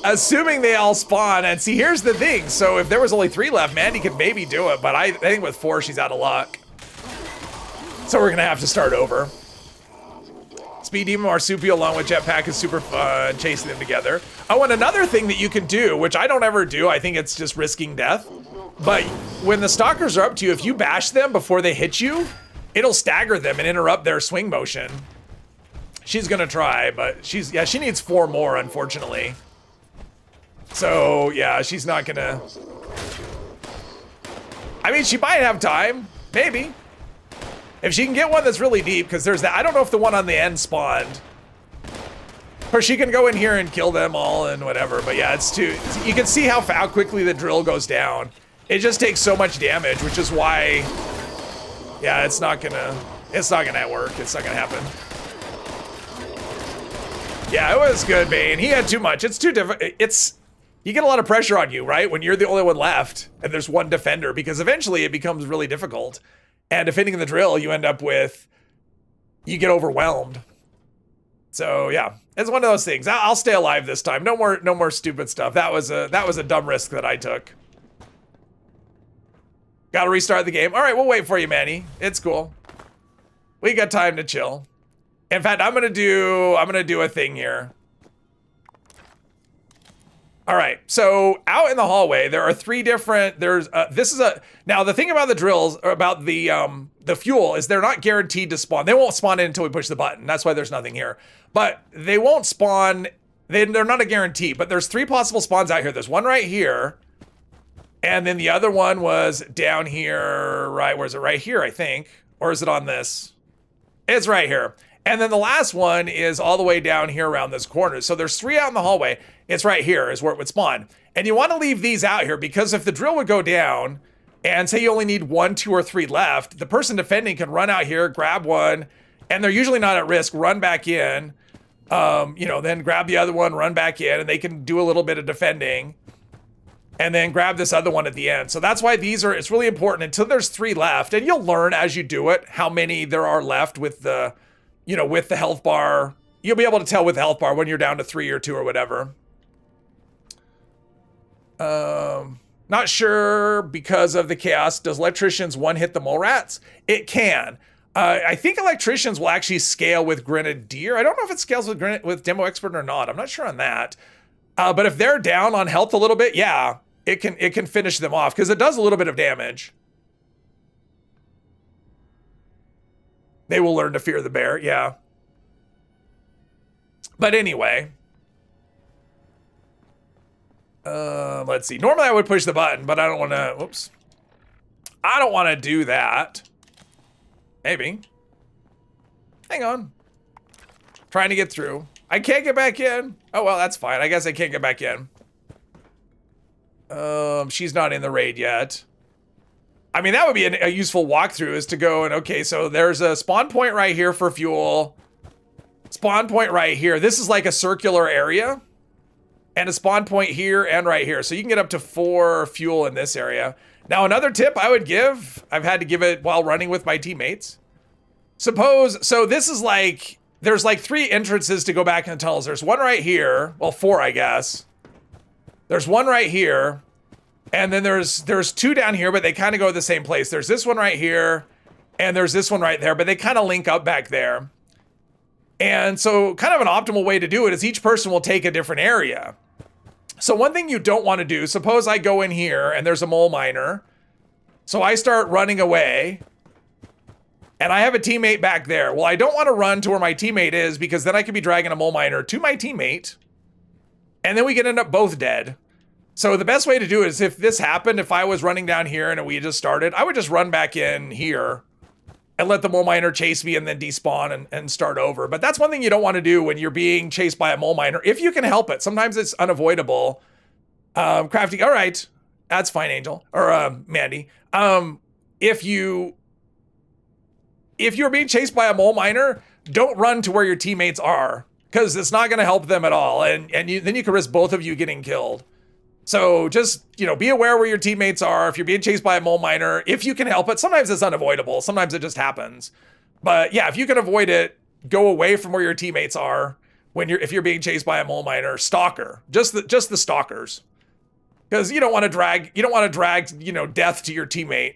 Assuming they all spawn, and see, here's the thing. So if there was only 3 left, Mandy could maybe do it, but I think with 4, she's out of luck. So we're gonna have to start over. Speed Demon Marsupial along with Jetpack is super fun, chasing them together. Oh, and another thing that you can do, which I don't ever do, I think it's just risking death, but when the stalkers are up to you, if you bash them before they hit you, it'll stagger them and interrupt their swing motion. She's gonna try, but she needs 4 more, unfortunately. So, yeah, she's not gonna... I mean, she might have time. Maybe. If she can get one that's really deep, because there's that... I don't know if the one on the end spawned. Or she can go in here and kill them all and whatever. But yeah, it's too... You can see how quickly the drill goes down. It just takes so much damage, which is why... Yeah, it's not gonna work. It's not gonna happen. Yeah, it was good, Bane. He had too much. It's too difficult. You get a lot of pressure on you, right? When you're the only one left and there's one defender, because eventually it becomes really difficult. And defending the drill, you get overwhelmed. So yeah, it's one of those things. I'll stay alive this time. No more stupid stuff. That was a dumb risk that I took. Gotta restart the game. All right, we'll wait for you, Manny. It's cool. We got time to chill. In fact, I'm gonna do a thing here. All right, so out in the hallway, there are 3 different, now the thing about the drills, or about the fuel, is they're not guaranteed to spawn. They won't spawn in until we push the button. That's why there's nothing here. But they won't spawn, they're not a guarantee, but there's 3 possible spawns out here. There's one right here, and then the other one was down here, right, where is it? Right here, I think. Or is it on this? It's right here. And then the last one is all the way down here around this corner. So there's 3 out in the hallway. It's right here is where it would spawn. And you want to leave these out here because if the drill would go down and say you only need 1, 2, or 3 left, the person defending can run out here, grab one, and they're usually not at risk, run back in, then grab the other one, run back in, and they can do a little bit of defending and then grab this other one at the end. So that's why it's really important until there's 3 left, and you'll learn as you do it how many there are left with the health bar. You'll be able to tell with the health bar when you're down to 3 or 2 or whatever. Not sure because of the chaos. Does electricians one-hit the mole rats? It can. I think electricians will actually scale with Grenadier. I don't know if it scales with Demo Expert or not. I'm not sure on that. But if they're down on health a little bit, yeah, it can finish them off because it does a little bit of damage. They will learn to fear the bear, yeah. But anyway. Let's see. Normally I would push the button, but I don't want to, whoops. I don't want to do that. Maybe. Hang on. Trying to get through. I can't get back in. Oh, well, that's fine. I guess I can't get back in. She's not in the raid yet. I mean, that would be a useful walkthrough is to go and, okay, so there's a spawn point right here for fuel. Spawn point right here. This is like a circular area. And a spawn point here and right here. So you can get up to 4 fuel in this area. Now, another tip I would give, I've had to give it while running with my teammates. So this is like, there's like 3 entrances to go back in the tunnels. There's one right here. Well, 4, I guess. There's one right here. And then there's 2 down here, but they kind of go to the same place. There's this one right here. And there's this one right there, but they kind of link up back there. And so kind of an optimal way to do it is each person will take a different area. So one thing you don't want to do, suppose I go in here and there's a mole miner. So I start running away and I have a teammate back there. Well, I don't want to run to where my teammate is because then I could be dragging a mole miner to my teammate and then we could end up both dead. So the best way to do it is if this happened, if I was running down here and we just started, I would just run back in here and let the mole miner chase me and then despawn and start over. But that's one thing you don't want to do when you're being chased by a mole miner, if you can help it. Sometimes it's unavoidable. Crafty, all right. That's fine, Angel. Or Mandy. If you're being chased by a mole miner, don't run to where your teammates are because it's not going to help them at all. And then you can risk both of you getting killed. So just, be aware where your teammates are. If you're being chased by a mole miner, if you can help it, sometimes it's unavoidable. Sometimes it just happens. But yeah, if you can avoid it, go away from where your teammates are if you're being chased by a mole miner, stalker, just the stalkers. Because you don't want to drag, death to your teammate.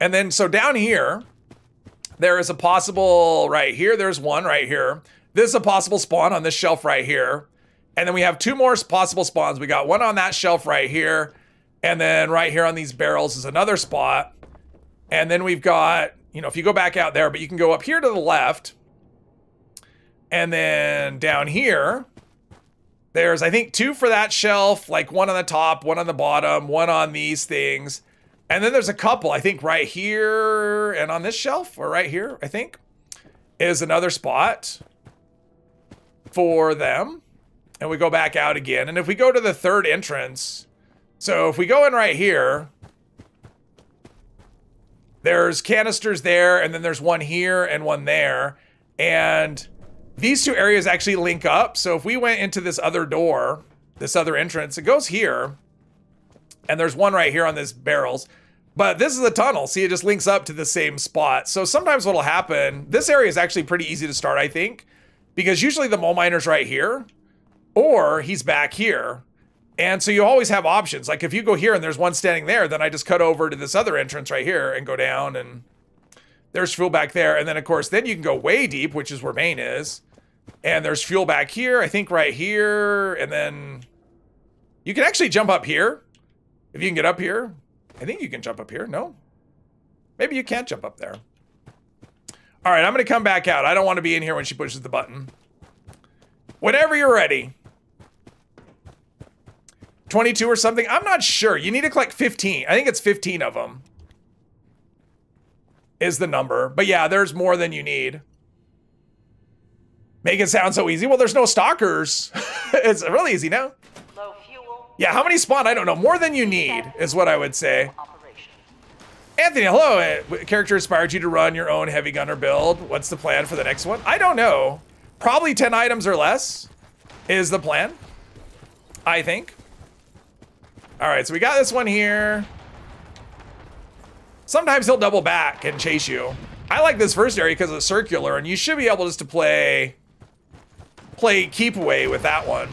And then, so down here, there is a possible right here. There's one right here. This is a possible spawn on this shelf right here. And then we have 2 more possible spawns. We got one on that shelf right here. And then right here on these barrels is another spot. And then we've got, you know, if you go back out there, but you can go up here to the left. And then down here, there's, I think, 2 for that shelf, like 1 on the top, 1 on the bottom, 1 on these things. And then there's a couple, I think right here and on this shelf, or right here, I think, is another spot for them. And we go back out again. And if we go to the third entrance, so if we go in right here, there's canisters there, and then there's 1 here and 1 there. And these 2 areas actually link up. So if we went into this other door, this other entrance, it goes here. And there's 1 right here on this barrels. But this is a tunnel. See, it just links up to the same spot. So sometimes what'll happen, this area is actually pretty easy to start, I think. Because usually the mole miner's right here. Or he's back here. And so you always have options. Like if you go here and there's 1 standing there, then I just cut over to this other entrance right here and go down, and there's fuel back there. And then of course, then you can go way deep, which is where main is. And there's fuel back here, I think right here. And then you can actually jump up here. If you can get up here. I think you can jump up here. No? Maybe you can't jump up there. All right, I'm going to come back out. I don't want to be in here when she pushes the button. Whenever you're ready. 22 or something? I'm not sure. You need to collect 15. I think it's 15 of them. Is the number. But yeah, there's more than you need. Make it sound so easy. Well, there's no stalkers. It's really easy now. Low fuel. Yeah, how many spawn? I don't know. More than you need is what I would say. Operation. Anthony, hello. Character inspired you to run your own heavy gunner build. What's the plan for the next one? I don't know. Probably 10 items or less is the plan. I think. All right, so we got this one here. Sometimes he'll double back and chase you. I like this first area because it's circular, and you should be able just to play keep away with that one.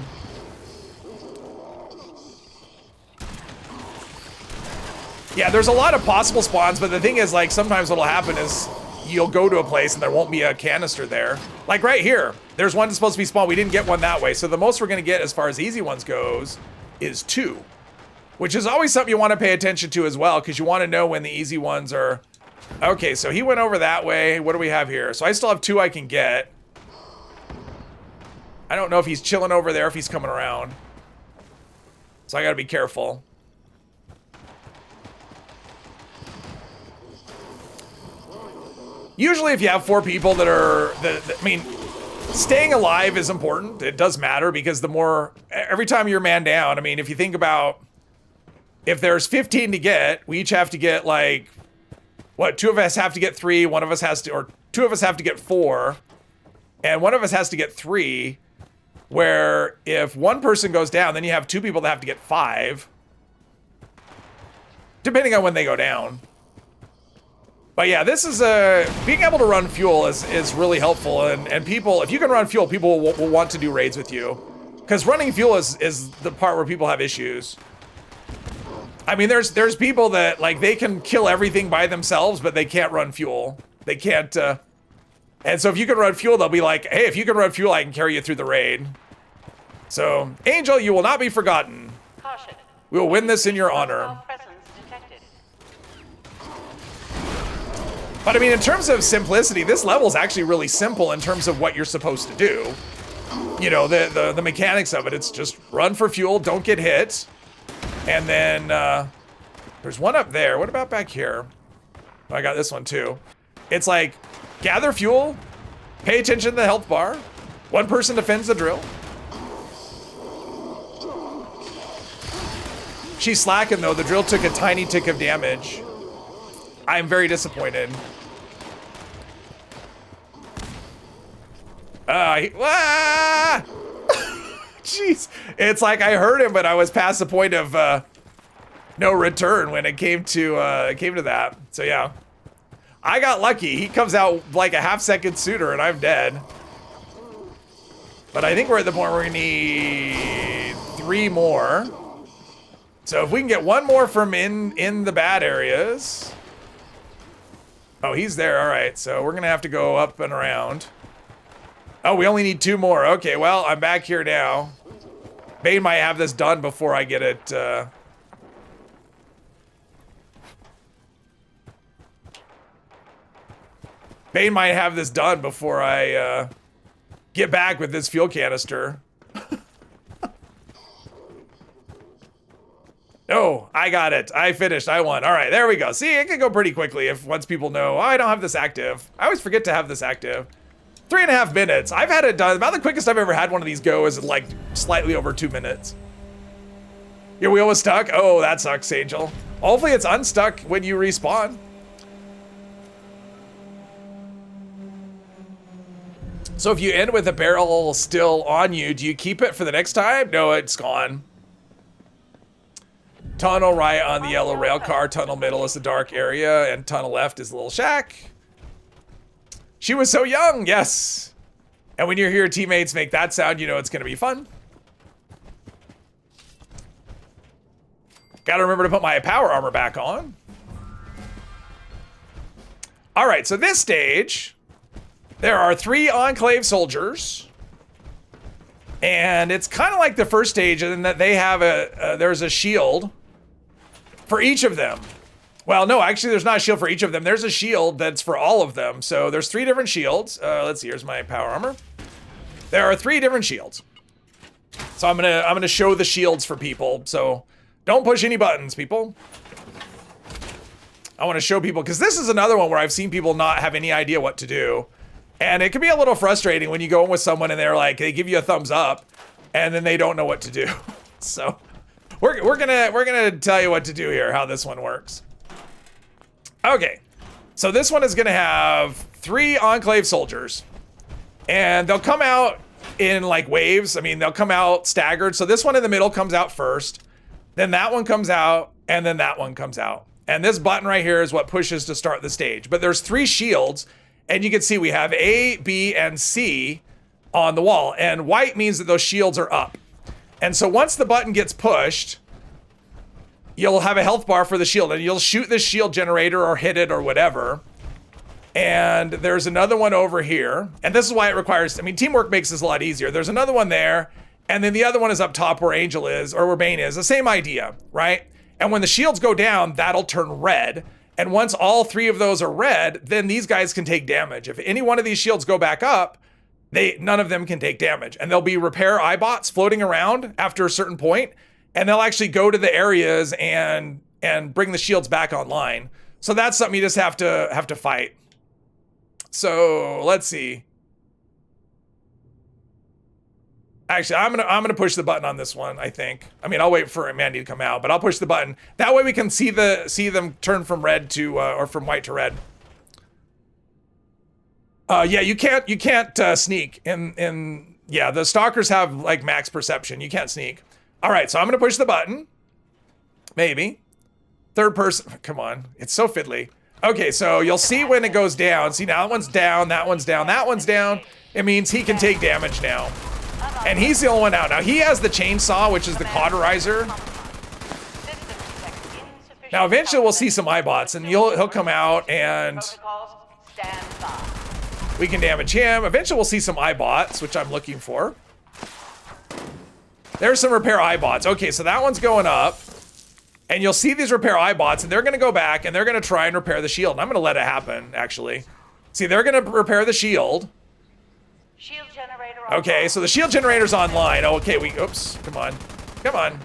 Yeah, there's a lot of possible spawns, but the thing is, like, sometimes what'll happen is you'll go to a place and there won't be a canister there. Like right here, there's one that's supposed to be spawned. We didn't get one that way. So the most we're gonna get as far as easy ones goes is 2. Which is always something you want to pay attention to as well, because you want to know when the easy ones are. Okay, so he went over that way. What do we have here? So I still have 2 I can get. I don't know if he's chilling over there, if he's coming around. So I gotta be careful. Usually if you have 4 people that are, I mean, staying alive is important. It does matter because the more, every time you're man down, I mean, if you think about, if there's 15 to get, we each have to get like, what, 2 of us have to get 3, 1 of us has to, or 2 of us have to get 4, and 1 of us has to get 3, where if 1 person goes down, then you have 2 people that have to get 5, depending on when they go down. But yeah, this is being able to run fuel is really helpful, and people, if you can run fuel, people will want to do raids with you, because running fuel is the part where people have issues. I mean, there's people that, like, they can kill everything by themselves, but they can't run fuel. They can't, and so if you can run fuel, they'll be like, hey, if you can run fuel, I can carry you through the raid. So, Angel, you will not be forgotten. Caution. We will win this in your honor. Presence detected. But I mean, in terms of simplicity, this level is actually really simple in terms of what you're supposed to do. You know, the mechanics of it, it's just run for fuel, don't get hit. And then, there's one up there. What about back here? Oh, I got this one too. It's like, gather fuel, pay attention to the health bar. 1 person defends the drill. She's slacking though. The drill took a tiny tick of damage. I'm very disappointed. Jeez. It's like I heard him, but I was past the point of no return when it came to that. So yeah. I got lucky. He comes out like a half-second sooner and I'm dead. But I think we're at the point where we need 3 more. So if we can get 1 more from in the bad areas. Oh, he's there. All right. So we're going to have to go up and around. Oh, we only need 2 more. Okay, well, I'm back here now. Bane might have this done before I get it. Bane might have this done before I get back with this fuel canister. Oh, I got it. I finished. I won. All right, there we go. See, it can go pretty quickly if once people know, oh, I don't have this active. I always forget to have this active. 3.5 minutes. I've had it done. About the quickest I've ever had one of these go is like slightly over 2 minutes. Your wheel was stuck? Oh, that sucks, Angel. Hopefully it's unstuck when you respawn. So if you end with a barrel still on you, do you keep it for the next time? No, it's gone. Tunnel right on the yellow rail car. Tunnel middle is the dark area, and tunnel left is the little shack. She was so young, yes. And when you hear your teammates make that sound, you know it's gonna be fun. Gotta remember to put my power armor back on. All right, so this stage, there are 3 Enclave soldiers. And it's kind of like the first stage in that they have there's a shield for each of them. Well, no, actually there's not a shield for each of them. There's a shield that's for all of them. So there's 3 different shields. Let's see, here's my power armor. There are 3 different shields. So I'm gonna show the shields for people. So don't push any buttons, people. I want to show people, because this is another one where I've seen people not have any idea what to do. And it can be a little frustrating when you go in with someone and they're like, they give you a thumbs up and then they don't know what to do. So we're gonna tell you what to do here, how this one works. Okay, so this one is gonna have 3 Enclave soldiers, and they'll come out in like waves. I mean, they'll come out staggered. So this one in the middle comes out first, then that one comes out, and then that one comes out. And this button right here is what pushes to start the stage. But there's 3 shields, and you can see we have A, B, and C on the wall. And white means that those shields are up. And so once the button gets pushed, you'll have a health bar for the shield, and you'll shoot this shield generator or hit it or whatever. And there's another one over here. And this is why it requires, I mean, teamwork makes this a lot easier. There's another one there, and then the other one is up top where Angel is, or where Bane is. The same idea, right? And when the shields go down, that'll turn red. And once all 3 of those are red, then these guys can take damage. If any one of these shields go back up, none of them can take damage. And there'll be repair iBots floating around after a certain point, and they'll actually go to the areas and bring the shields back online. So that's something you just have to fight. So let's see. Actually, I'm gonna push the button on this one, I think. I mean, I'll wait for Mandy to come out, but I'll push the button. That way we can see them turn from red to or from white to red. Yeah, you can't sneak in yeah, the stalkers have like max perception. You can't sneak. All right, so I'm gonna push the button. Maybe. Third person, come on, it's so fiddly. Okay, so you'll see when it goes down. See, now that one's down, that one's down, that one's down. It means he can take damage now. And he's the only one out. Now he has the chainsaw, which is the cauterizer. Now eventually we'll see some iBots, and he'll come out and we can damage him. Eventually we'll see some iBots, which I'm looking for. There's some repair iBots. Okay, so that one's going up. And you'll see these repair iBots, and they're gonna go back and they're gonna try and repair the shield. And I'm gonna let it happen, actually. See, they're gonna repair the shield. Shield generator Okay, so the shield generator's online. Oh, okay, oops, come on. Come on.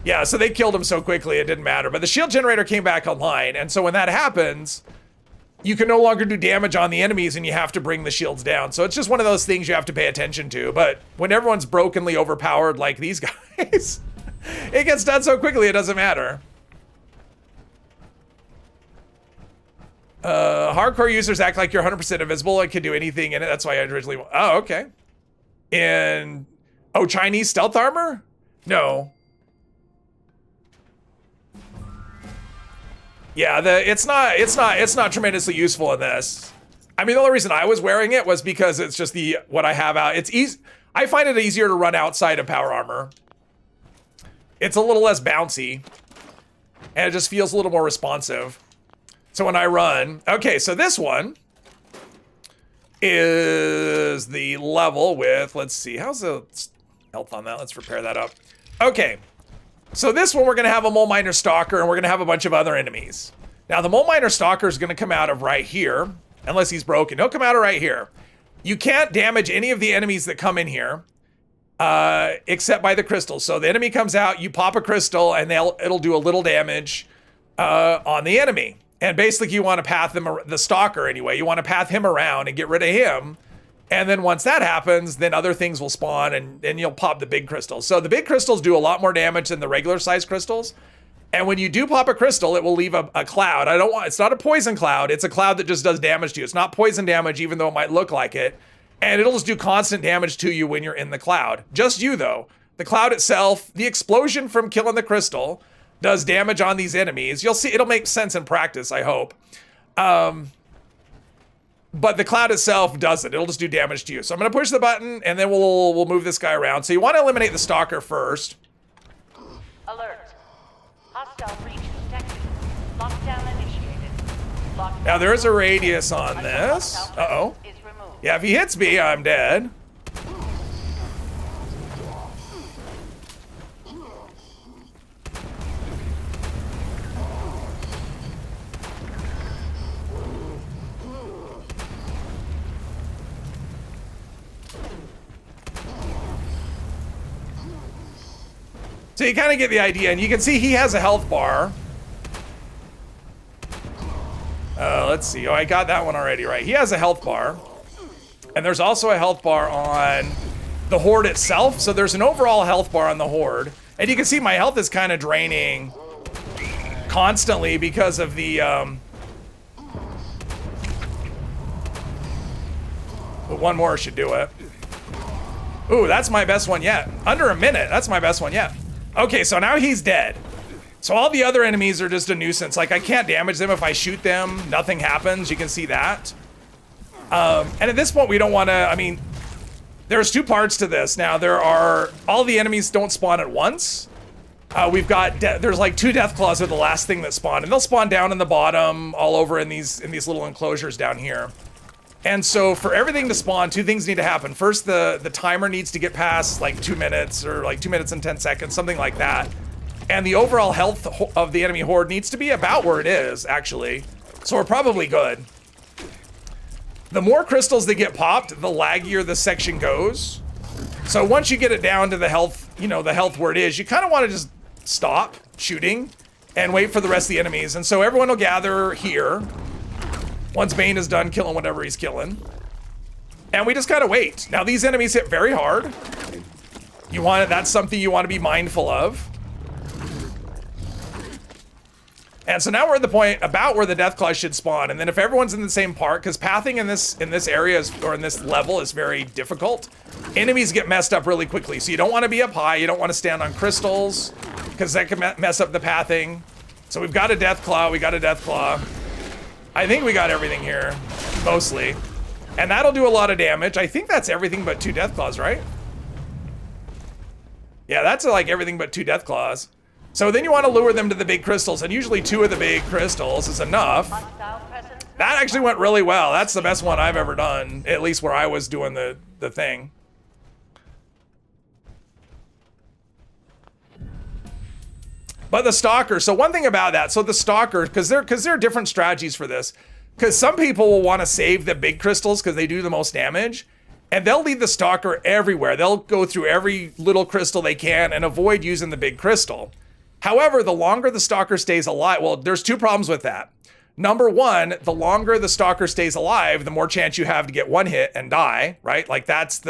Yeah, so they killed him so quickly, it didn't matter. But the shield generator came back online, and so when that happens, you can no longer do damage on the enemies, and you have to bring the shields down. So it's just one of those things you have to pay attention to. But when everyone's brokenly overpowered like these guys, it gets done so quickly, it doesn't matter. Hardcore users act like you're 100% invisible and can do anything in it. That's why I originally... Oh, okay. Oh, Chinese stealth armor? No. Yeah, it's not tremendously useful in this. I mean, the only reason I was wearing it was because it's just what I have out. It's easy. I find it easier to run outside of power armor. It's a little less bouncy, and it just feels a little more responsive. So when I run, okay, so this one is the level with, let's see, how's the health on that? Let's repair that up. Okay, so this one we're gonna have a Mole Miner Stalker, and we're gonna have a bunch of other enemies. Now the Mole Miner Stalker is gonna come out of right here, unless he's broken. He'll come out of right here. You can't damage any of the enemies that come in here, except by the crystals. So the enemy comes out, you pop a crystal, and it'll do a little damage on the enemy. And basically, you want to path them, the stalker anyway. You want to path him around and get rid of him. And then once that happens, then other things will spawn, and you'll pop the big crystals. So the big crystals do a lot more damage than the regular size crystals. And when you do pop a crystal, it will leave a cloud. It's not a poison cloud. It's a cloud that just does damage to you. It's not poison damage, even though it might look like it. And it'll just do constant damage to you when you're in the cloud. Just you, though. The cloud itself, the explosion from killing the crystal, does damage on these enemies. You'll see, it'll make sense in practice, I hope. But the cloud itself doesn't. It'll just do damage to you. So I'm going to push the button, and then we'll move this guy around. So you want to eliminate the stalker first. Alert. Hostile breach detected. Lockdown initiated. Lockdown. Now there is a radius on this. Uh-oh. Is removed. Yeah, if he hits me, I'm dead. So you kind of get the idea, and you can see he has a health bar. Let's see. Oh, I got that one already, right? He has a health bar. And there's also a health bar on the Horde itself. So there's an overall health bar on the Horde. And you can see my health is kind of draining constantly because of the... But one more should do it. Ooh, that's my best one yet. Under a minute, that's my best one yet. Okay, so now he's dead. So all the other enemies are just a nuisance. Like, I can't damage them if I shoot them. Nothing happens. You can see that. And at this point, we don't want to... I mean, there's two parts to this. Now, there are... All the enemies don't spawn at once. We've got... There's like 2 death claws are the last thing that spawn. And they'll spawn down in the bottom, all over in these little enclosures down here. And so for everything to spawn, 2 things need to happen. First, the timer needs to get past like 2 minutes or like 2 minutes and 10 seconds, something like that. And the overall health of the enemy horde needs to be about where it is, actually. So we're probably good. The more crystals that get popped, the laggier the section goes. So once you get it down to the health, you know, the health where it is, you kind of want to just stop shooting and wait for the rest of the enemies. And so everyone will gather here. Once Bane is done killing whatever he's killing. And we just gotta wait. Now these enemies hit very hard. That's something you want to be mindful of. And so now we're at the point about where the Deathclaws should spawn. And then if everyone's in the same part, because pathing in this area or in this level is very difficult, enemies get messed up really quickly. So you don't want to be up high. You don't want to stand on crystals because that can mess up the pathing. So we've got a Deathclaw. We got a Deathclaw. I think we got everything here, mostly. And that'll do a lot of damage. I think that's everything but 2 Deathclaws, right? Yeah, that's like everything but 2 Deathclaws. So then you want to lure them to the big crystals, and usually 2 of the big crystals is enough. That actually went really well. That's the best one I've ever done, at least where I was doing the thing. But the stalker, so one thing about that, so the stalker, because there are different strategies for this, because some people will want to save the big crystals because they do the most damage, and they'll leave the stalker everywhere. They'll go through every little crystal they can and avoid using the big crystal. However, the longer the stalker stays alive, well, there's 2 problems with that. Number 1, the longer the stalker stays alive, the more chance you have to get one hit and die, right? Like that's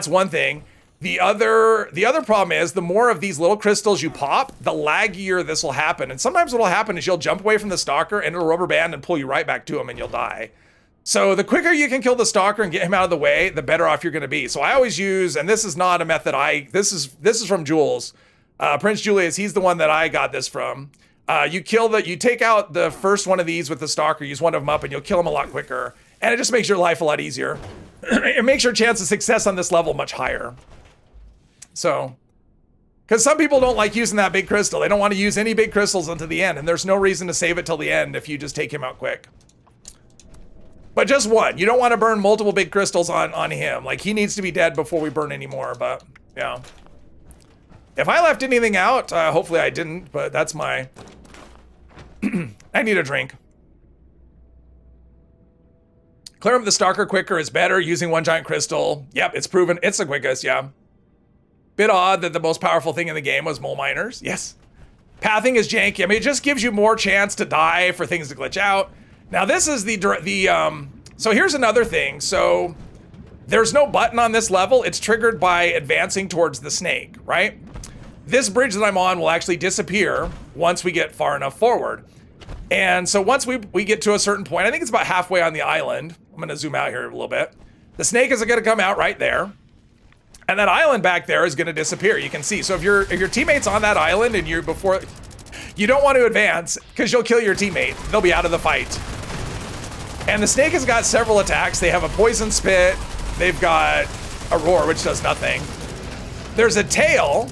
one thing. The other problem is the more of these little crystals you pop, the laggier this will happen. And sometimes what'll happen is you'll jump away from the stalker and it'll rubber band and pull you right back to him and you'll die. So the quicker you can kill the stalker and get him out of the way, the better off you're going to be. So I always use, and this is not a method this is from Jules. Prince Julius, he's the one that I got this from. You take out the first one of these with the stalker, use one of them up and you'll kill him a lot quicker. And it just makes your life a lot easier. It makes your chance of success on this level much higher. So, because some people don't like using that big crystal. They don't want to use any big crystals until the end. And there's no reason to save it till the end if you just take him out quick. But just one. You don't want to burn multiple big crystals on him. Like, he needs to be dead before we burn any more. But, yeah. If I left anything out, hopefully I didn't. But that's my... I need a drink. Clearing the Stalker quicker is better using one giant crystal. Yep, it's proven it's the quickest, yeah. Bit odd that the most powerful thing in the game was mole miners. Yes. Pathing is janky. I mean, it just gives you more chance to die for things to glitch out. Now this is so here's another thing. So there's no button on this level. It's triggered by advancing towards the snake, right? This bridge that I'm on will actually disappear once we get far enough forward. And so once we get to a certain point, I think it's about halfway on the island. I'm gonna zoom out here a little bit. The snake is gonna come out right there. And that island back there is gonna disappear, you can see. So if your teammate's on that island and you don't want to advance because you'll kill your teammate. They'll be out of the fight. And the snake has got several attacks. They have a poison spit. They've got a roar, which does nothing. There's a tail,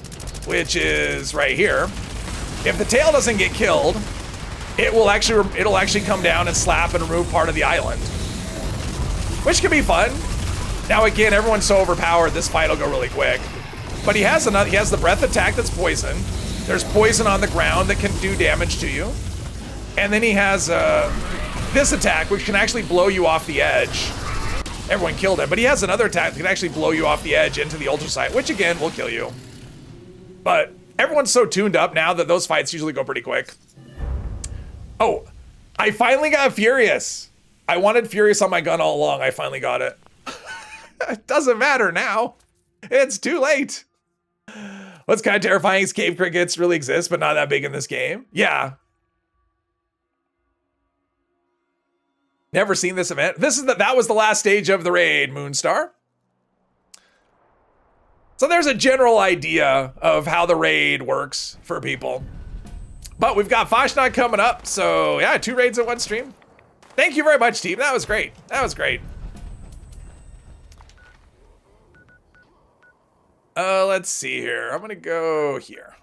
which is right here. If the tail doesn't get killed, it'll actually come down and slap and remove part of the island, which can be fun. Now again, everyone's so overpowered, this fight will go really quick. But he has the breath attack that's poison. There's poison on the ground that can do damage to you. And then he has this attack, which can actually blow you off the edge. Everyone killed him, but he has another attack that can actually blow you off the edge into the ultrasight, which again will kill you. But everyone's so tuned up now that those fights usually go pretty quick. Oh, I finally got Furious. I wanted Furious on my gun all along. I finally got it. It doesn't matter now. It's too late. What's kind of terrifying is cave crickets really exist, but not that big in this game. Yeah. Never seen this event. That was the last stage of the raid, Moonstar. So there's a general idea of how the raid works for people. But we've got Fashnot coming up, so yeah, 2 raids in 1 stream. Thank you very much, team. That was great. That was great. Let's see here. I'm gonna go here.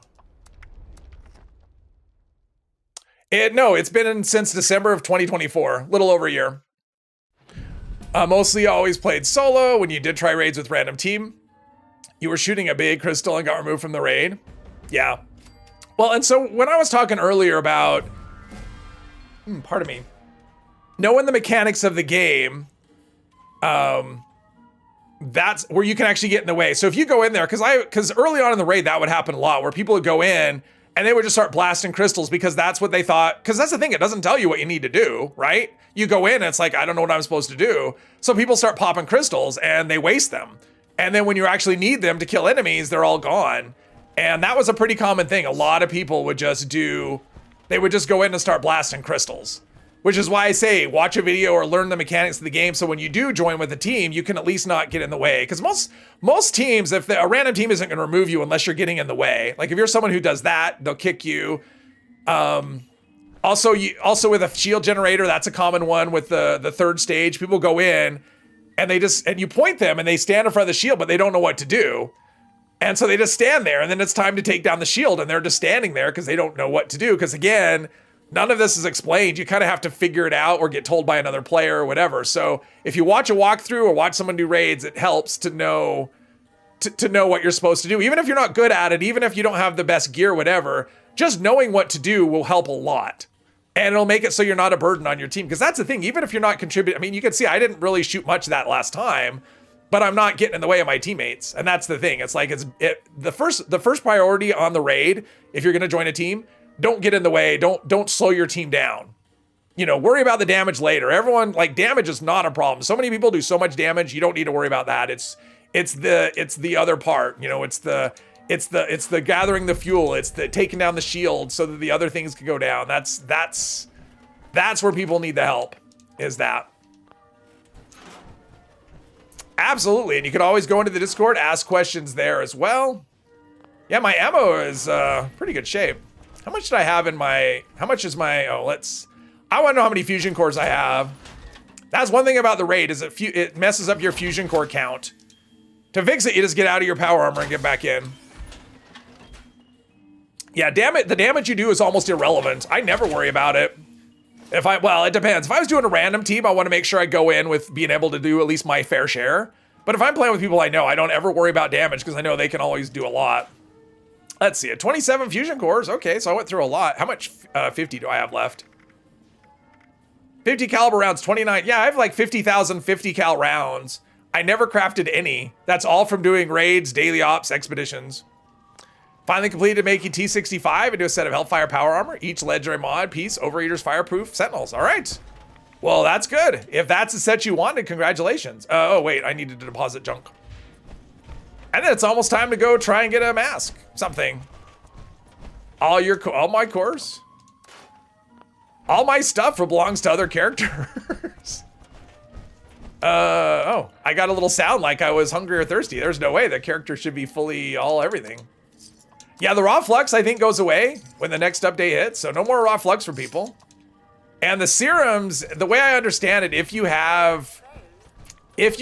No, it's been since December of 2024, little over a year. Mostly always played solo. When you did try raids with random team, you were shooting a big crystal and got removed from the raid. Yeah. Well, and so when I was talking earlier about, pardon me, knowing the mechanics of the game, that's where you can actually get in the way. So if you go in there, because early on in the raid, that would happen a lot, where people would go in and they would just start blasting crystals because that's what they thought. Because that's the thing, it doesn't tell you what you need to do, right? You go in and it's like, I don't know what I'm supposed to do. So people start popping crystals and they waste them. And then when you actually need them to kill enemies, they're all gone. And that was a pretty common thing. A lot of people would just they would just go in and start blasting crystals. Which is why I say, watch a video or learn the mechanics of the game, so when you do join with a team, you can at least not get in the way. Because most teams, if a random team isn't gonna remove you unless you're getting in the way. Like if you're someone who does that, they'll kick you. Also with a shield generator, that's a common one with the 3rd stage. People go in and you point them and they stand in front of the shield, but they don't know what to do. And so they just stand there, and then it's time to take down the shield, and they're just standing there because they don't know what to do. Because again, none of this is explained. You kind of have to figure it out or get told by another player or whatever. So if you watch a walkthrough or watch someone do raids, it helps to know what you're supposed to do. Even if you're not good at it, even if you don't have the best gear, whatever, just knowing what to do will help a lot. And it'll make it so you're not a burden on your team. Because that's the thing, even if you're not contributing, I mean, you can see I didn't really shoot much of that last time, but I'm not getting in the way of my teammates. And that's the thing. It's like, the first priority on the raid, if you're gonna join a team, don't get in the way. Don't slow your team down. You know, worry about the damage later. Everyone, like, damage is not a problem. So many people do so much damage, you don't need to worry about that. It's the other part. You know, it's the gathering the fuel. It's the taking down the shield so that the other things can go down. That's where people need the help. Is that. Absolutely, and you can always go into the Discord, ask questions there as well. Yeah, my ammo is pretty good shape. How much did I have in my, I want to know how many fusion cores I have. That's one thing about the raid, is it messes up your fusion core count. To fix it, you just get out of your power armor and get back in. Yeah, damn it, the damage you do is almost irrelevant. I never worry about it. Well, it depends. If I was doing a random team, I want to make sure I go in with being able to do at least my fair share. But if I'm playing with people I know, I don't ever worry about damage because I know they can always do a lot. Let's see, 27 fusion cores. Okay, so I went through a lot. How much 50 do I have left? 50 caliber rounds, 29. Yeah, I have like 50,000 50 cal rounds. I never crafted any. That's all from doing raids, daily ops, expeditions. Finally completed making T65 into a set of Hellfire power armor. Each legendary mod piece, Overeater's Fireproof Sentinels. All right. Well, that's good. If that's the set you wanted, congratulations. Oh, wait, I needed to deposit junk. And then it's almost time to go try and get a mask. Something. All my cores. All my stuff belongs to other characters. Oh, I got a little sound like I was hungry or thirsty. There's no way that character should be fully all everything. Yeah, the raw flux I think goes away when the next update hits, so no more raw flux for people. And the serums, the way I understand it, if you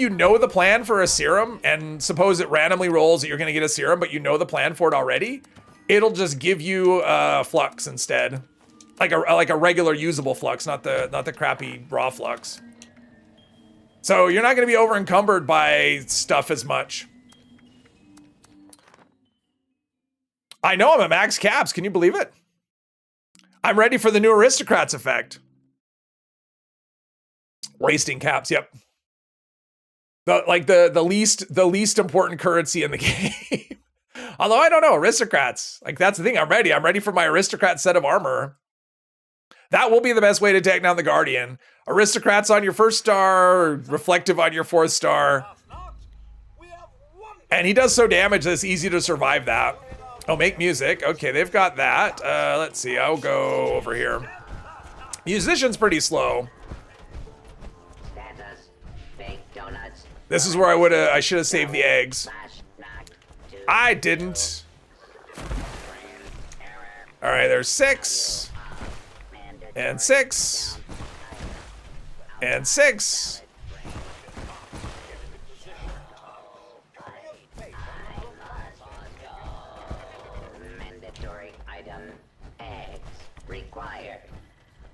know the plan for a serum and suppose it randomly rolls that you're gonna get a serum, but you know the plan for it already, it'll just give you flux instead. Like a regular usable flux, not the crappy raw flux. So you're not gonna be over encumbered by stuff as much. I know I'm at max caps, can you believe it? I'm ready for the new aristocrats effect. Wasting caps, yep. The least important currency in the game. Although I don't know, aristocrats. Like that's the thing, I'm ready. I'm ready for my aristocrat set of armor. That will be the best way to take down the Guardian. Aristocrats on your 1st star, reflective on your 4th star. And he does so damage that it's easy to survive that. Oh, make music. Okay, they've got that. Let's see, I'll go over here. Musician's pretty slow. This is where I should have saved the eggs. I didn't. All right, there's 6. And 6. And 6. Mandatory item. Eggs required.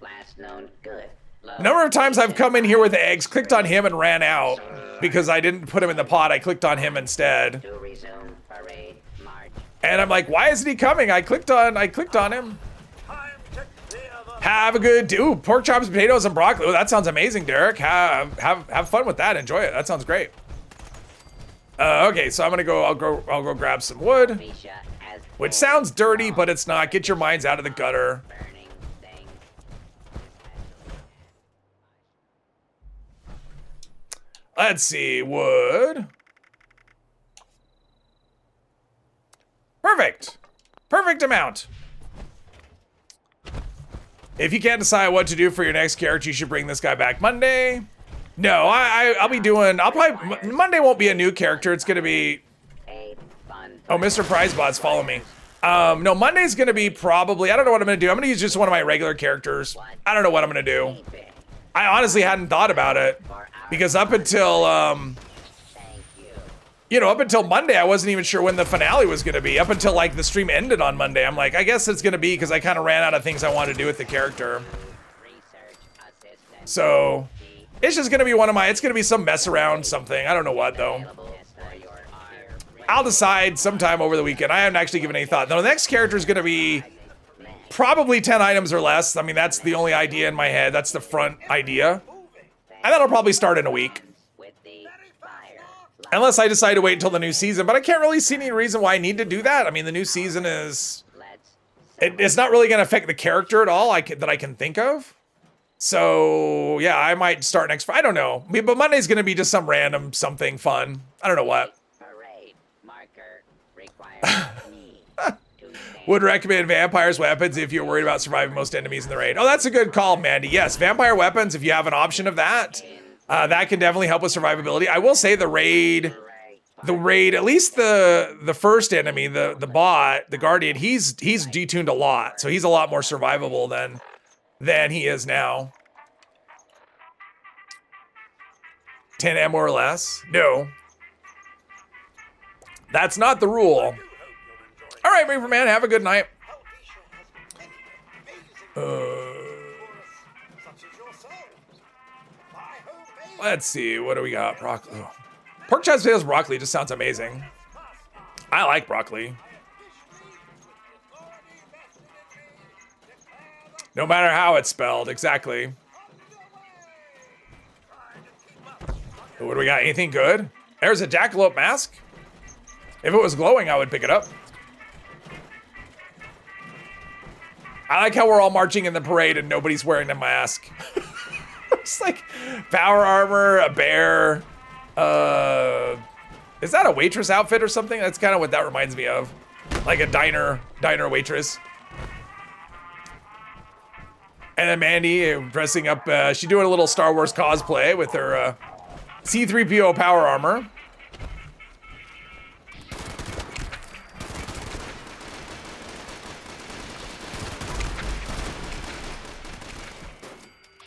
Last known good. A number of times I've come in here with the eggs, clicked on him and ran out because I didn't put him in the pot. I clicked on him instead. To resume parade march. And I'm like, why isn't he coming? I clicked on him. Have a good ooh, pork chops, potatoes, and broccoli. Oh, that sounds amazing, Derek. Have fun with that. Enjoy it. That sounds great. Okay, so I'm gonna go. I'll go grab some wood, which sounds dirty, but it's not. Get your minds out of the gutter. Let's see, wood. Perfect. Perfect amount. If you can't decide what to do for your next character, you should bring this guy back Monday. No, I'll be doing, Monday won't be a new character. It's gonna be, oh, Mr. Prizebot's follow me. No, Monday's gonna be probably, I don't know what I'm gonna do. I'm gonna use just one of my regular characters. I don't know what I'm gonna do. I honestly hadn't thought about it because up until, you know, up until Monday, I wasn't even sure when the finale was gonna be. Up until like the stream ended on Monday. I'm like, I guess it's gonna be because I kind of ran out of things I wanted to do with the character. So it's just gonna be one of my, it's gonna be some mess around something. I don't know what though. I'll decide sometime over the weekend. I haven't actually given any thought. Now, the next character is gonna be probably 10 items or less. I mean, that's the only idea in my head. That's the front idea. And that'll probably start in a week. Unless I decide to wait until the new season, but I can't really see any reason why I need to do that. I mean, the new season is, it's not really gonna affect the character at all that I can think of. So yeah, I might start next, I don't know. But Monday's gonna be just some random something fun. I don't know what. Would recommend Vampire's Weapons if you're worried about surviving most enemies in the raid. Oh, that's a good call, Mandy. Yes, Vampire Weapons, if you have an option of that, that can definitely help with survivability. I will say the raid, at least the first enemy, the bot, the Guardian, he's detuned a lot. So he's a lot more survivable than he is now. 10M or less? No. That's not the rule. All right, Reaper Man, have a good night. Let's see, what do we got? Broccoli. Oh. Pork chops, potatoes, broccoli just sounds amazing. I like broccoli. No matter how it's spelled, exactly. What do we got? Anything good? There's a jackalope mask. If it was glowing, I would pick it up. I like how we're all marching in the parade and nobody's wearing a mask. It's like power armor, a bear. Is that a waitress outfit or something? That's kind of what that reminds me of. Like a diner waitress. And then Mandy dressing up, she's doing a little Star Wars cosplay with her C-3PO power armor.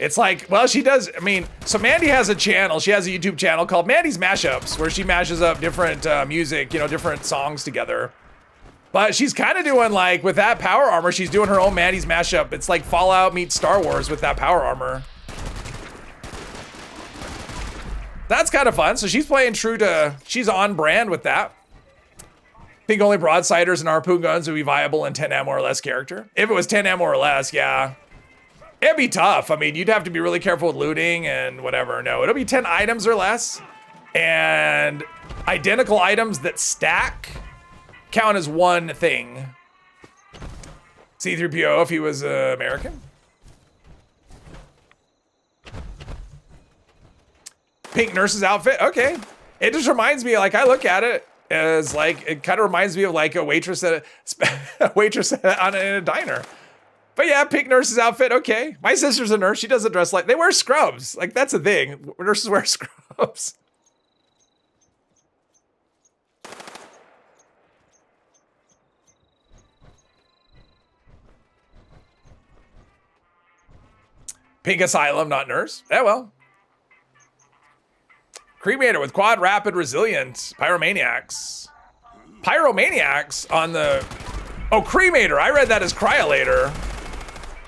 It's like, well, she does, I mean, so Mandy has a channel, she has a YouTube channel called Mandy's Mashups, where she mashes up different music, you know, different songs together. But she's kind of doing like, with that power armor, she's doing her own Mandy's Mashup. It's like Fallout meets Star Wars with that power armor. That's kind of fun. So she's playing true to, she's on brand with that. I think only broadsiders and harpoon guns would be viable in 10 ammo or less character. If it was 10 ammo or less, yeah. It'd be tough. I mean, you'd have to be really careful with looting and whatever. No, it'll be 10 items or less. And identical items that stack count as one thing. C-3PO if he was American. Pink nurse's outfit, okay. It just reminds me, like I look at it as like, it kind of reminds me of like a waitress at in a diner. But yeah, pink nurse's outfit, okay. My sister's a nurse, she doesn't dress like, they wear scrubs. Like that's a thing, nurses wear scrubs. Pink asylum, not nurse. Yeah, well. Cremator with quad rapid resilient. Pyromaniacs. Pyromaniacs on the... Oh, cremator. I read that as cryolator.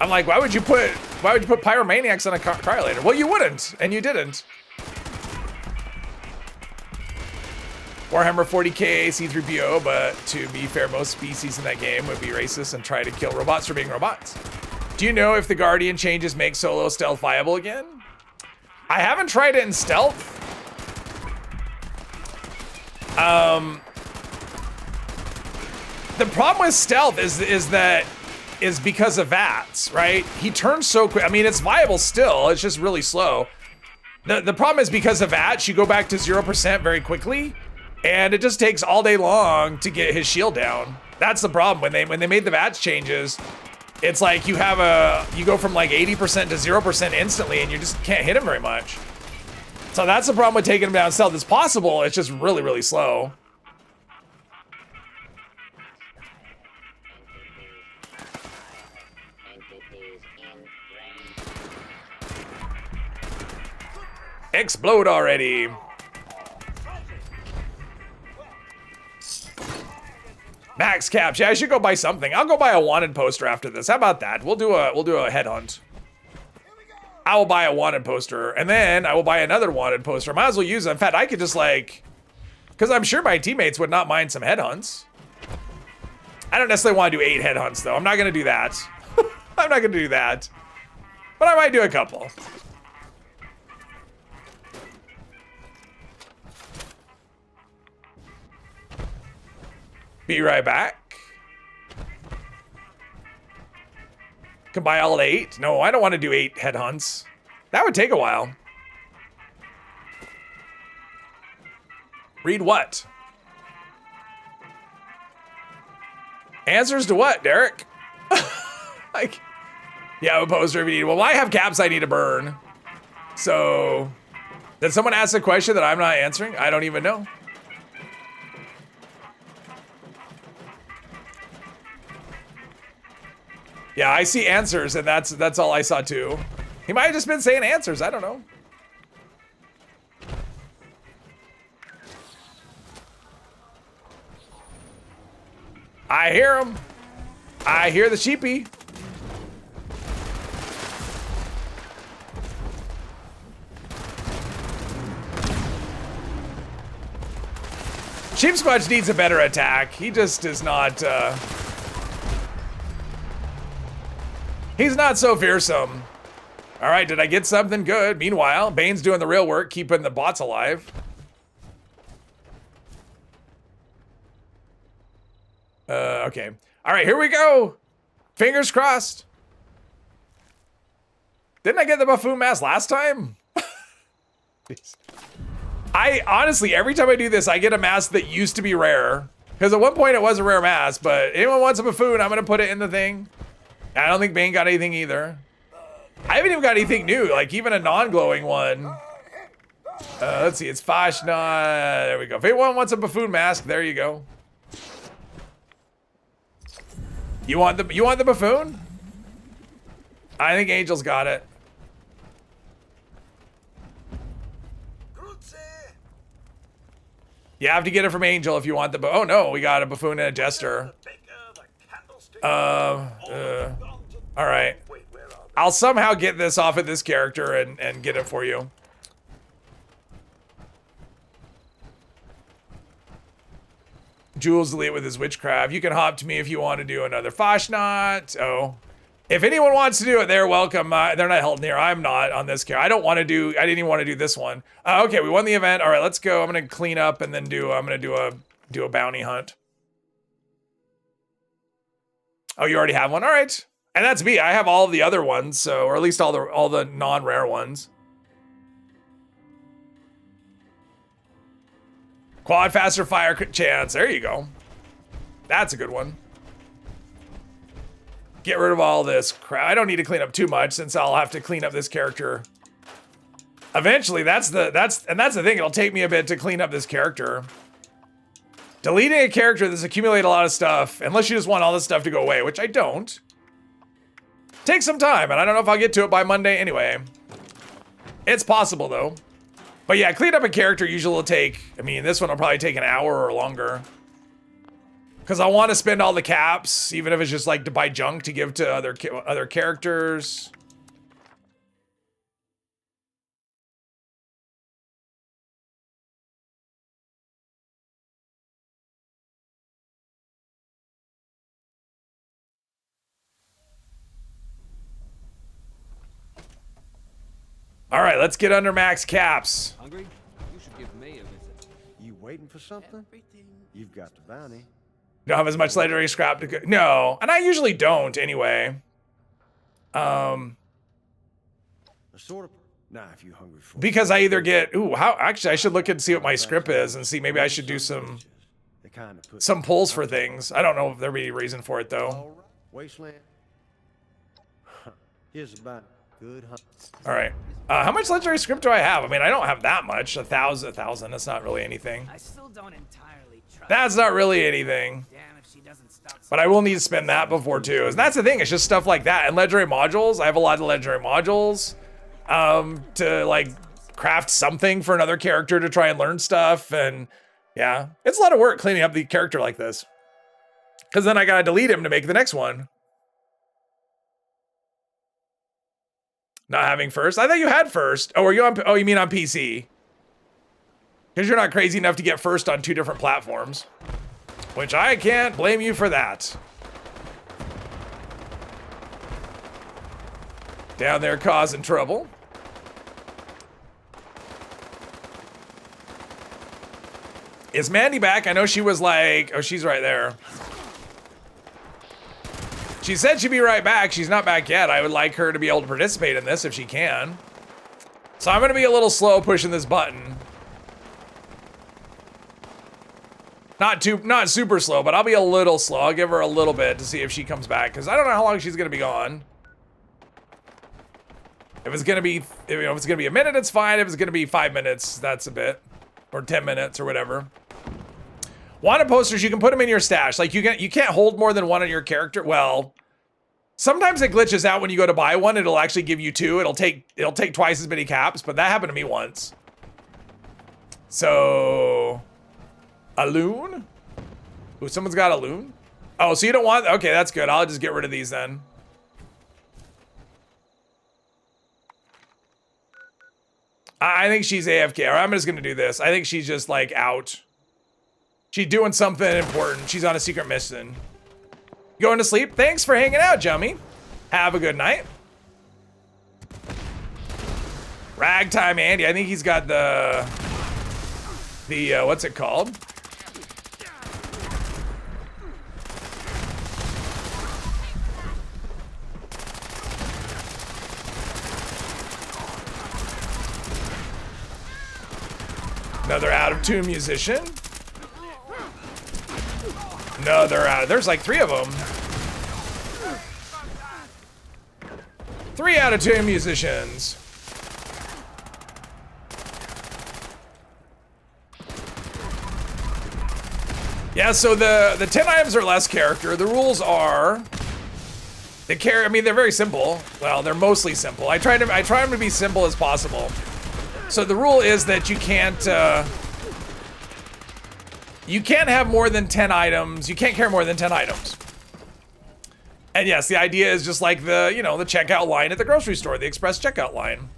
I'm like, why would you put pyromaniacs on a cryolator? Well, you wouldn't, and you didn't. Warhammer 40k C-3PO, but to be fair, most species in that game would be racist and try to kill robots for being robots. Do you know if the Guardian changes make solo stealth viable again? I haven't tried it in stealth. The problem with stealth is because of VATS, right? He turns so quick. I mean, it's viable still. It's just really slow. The problem is because of VATS, you go back to 0% very quickly, and it just takes all day long to get his shield down. That's the problem. When they made the VATS changes, it's like you go from like 80% to 0% instantly, and you just can't hit him very much. So that's the problem with taking him down stealth. It's possible, it's just really, really slow. Explode already. Max caps. Yeah, I should go buy something. I'll go buy a wanted poster after this. How about that? We'll do a headhunt. I will buy a wanted poster, and then I will buy another wanted poster. Might as well use it. In fact, I could just like, because I'm sure my teammates would not mind some headhunts. I don't necessarily want to do 8 headhunts though. I'm not gonna do that. I'm not gonna do that. But I might do a couple. Be right back. Can buy all 8? No, I don't want to do 8 headhunts. That would take a while. Read what? Answers to what, Derek? Like, yeah, a poster if you need. Well, I have caps I need to burn. So, did someone ask a question that I'm not answering? I don't even know. Yeah, I see answers, and that's all I saw too. He might have just been saying answers, I don't know. I hear him. I hear the sheepy. Sheep Squatch needs a better attack. He just is not, he's not so fearsome. All right, did I get something good? Meanwhile, Bane's doing the real work, keeping the bots alive. Okay. All right, here we go. Fingers crossed. Didn't I get the buffoon mask last time? I honestly, every time I do this, I get a mask that used to be rare. Because at one point it was a rare mask, but anyone wants a buffoon, I'm going to put it in the thing. I don't think Bane got anything either. I haven't even got anything new, like even a non-glowing one. Let's see, it's Fashna. There we go. If anyone wants a buffoon mask, there you go. You want the buffoon? I think Angel's got it. You have to get it from Angel if you want the oh no, we got a buffoon and a jester. All right. I'll somehow get this off of this character and get it for you. Jules delete with his witchcraft. You can hop to me if you want to do another Fashnot. Oh. If anyone wants to do it, they're welcome. They're not held near. I'm not on this character. I didn't even want to do this one. Okay, we won the event. All right, let's go. I'm going to clean up and then I'm going to do a bounty hunt. Oh, you already have one? All right. And that's me. I have all of the other ones, so, or at least all the non-rare ones. Quad faster fire chance. There you go. That's a good one. Get rid of all this crap. I don't need to clean up too much since I'll have to clean up this character. Eventually, that's the thing. It'll take me a bit to clean up this character. Deleting a character that's accumulated a lot of stuff, unless you just want all this stuff to go away, which I don't. Take some time, and I don't know if I'll get to it by Monday anyway. It's possible though. But yeah, clean up a character usually will take, I mean, this one will probably take an hour or longer. Because I want to spend all the caps, even if it's just like to buy junk to give to other characters. All right, let's get under max caps. Hungry? You should give me a visit. You waiting for something? You've got the bounty. Don't have as much legendary scrap to go. No, and I usually don't anyway. Sort of. Nah, if you hungry for Because I either get, actually I should look and see what my script is and see maybe I should do some pulls for things. I don't know if there'd be a reason for it though. Wasteland. Here's about good hunt. All right. How much legendary script do I have? I mean, I don't have that much. 1,000. That's not really anything. I still don't entirely trust. That's not really anything. Damn if she doesn't stop. But I will need to spend that before too. And that's the thing. It's just stuff like that. And legendary modules. I have a lot of legendary modules to like craft something for another character to try and learn stuff. And yeah, it's a lot of work cleaning up the character like this. Because then I gotta delete him to make the next one. Not having first? I thought you had first. Oh, are you on? Oh, you mean on PC? Because you're not crazy enough to get first on 2 different platforms. Which I can't blame you for that. Down there causing trouble. Is Mandy back? I know she was like, oh, she's right there. She said she'd be right back. She's not back yet. I would like her to be able to participate in this if she can. So I'm gonna be a little slow pushing this button. Not super slow, but I'll be a little slow. I'll give her a little bit to see if she comes back, because I don't know how long she's gonna be gone. If it's gonna be, if it's gonna be a minute, it's fine. If it's gonna be 5 minutes, that's a bit, or 10 minutes or whatever. Wanted posters, you can put them in your stash. Like you can't hold more than one on your character. Well, sometimes it glitches out when you go to buy one. It'll actually give you 2. It'll take twice as many caps, but that happened to me once. So, a loon? Ooh, someone's got a loon? Oh, so you don't want, okay, that's good. I'll just get rid of these then. I think she's AFK, or I'm just gonna do this. I think she's just like out. She's doing something important. She's on a secret mission. Going to sleep? Thanks for hanging out, Jummy. Have a good night. Ragtime Andy. I think he's got the what's it called? Another out of tune musician. Another out. There's like 3 of them. 3 out of tune musicians. Yeah, so the 10 items are less character. The rules are I mean, they're very simple. Well, they're mostly simple. I try them to be simple as possible. So the rule is that you can't have more than 10 items. You can't carry more than 10 items. And yes, the idea is just like the checkout line at the grocery store, the express checkout line.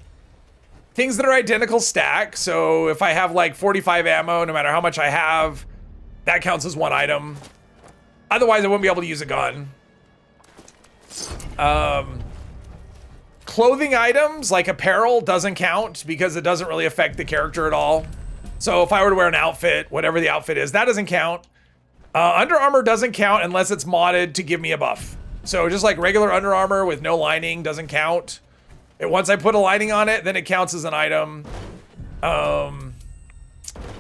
Things that are identical stack. So if I have like 45 ammo, no matter how much I have, that counts as 1 item. Otherwise, I wouldn't be able to use a gun. Clothing items, like apparel, doesn't count because it doesn't really affect the character at all. So if I were to wear an outfit, whatever the outfit is, that doesn't count. Under Armour doesn't count unless it's modded to give me a buff. So just like regular Under Armour with no lining doesn't count. Once I put a lining on it, then it counts as an item.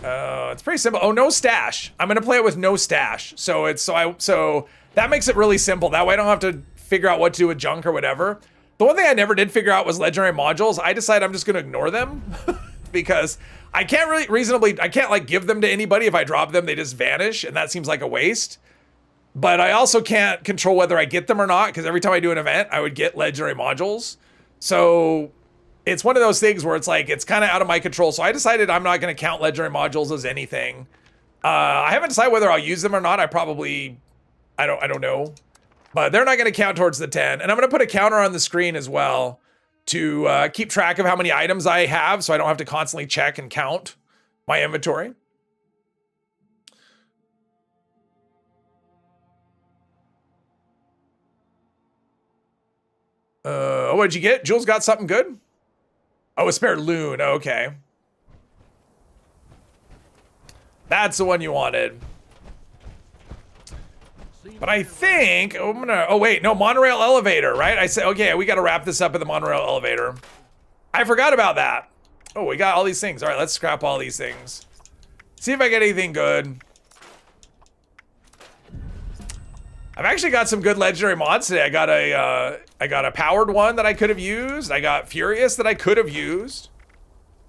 It's pretty simple. Oh, no stash. I'm gonna play it with no stash. So that makes it really simple. That way I don't have to figure out what to do with junk or whatever. The one thing I never did figure out was legendary modules. I decided I'm just gonna ignore them because I can't really I can't like give them to anybody. If I drop them, they just vanish, and that seems like a waste. But I also can't control whether I get them or not, because every time I do an event, I would get legendary modules. So it's one of those things where it's like, it's kind of out of my control. So I decided I'm not going to count legendary modules as anything. I haven't decided whether I'll use them or not. I don't know. But they're not going to count towards the 10. And I'm going to put a counter on the screen as well to keep track of how many items I have, so I don't have to constantly check and count my inventory. Oh, what'd you get? Jules got something good? Oh, a spare loon. Okay. That's the one you wanted. But I think oh wait, no, monorail elevator, right? I said, okay, we got to wrap this up at the monorail elevator. I forgot about that. Oh, we got all these things. All right, let's scrap all these things. See if I get anything good. I've actually got some good legendary mods today. I got a powered one that I could have used. I got Furious that I could have used.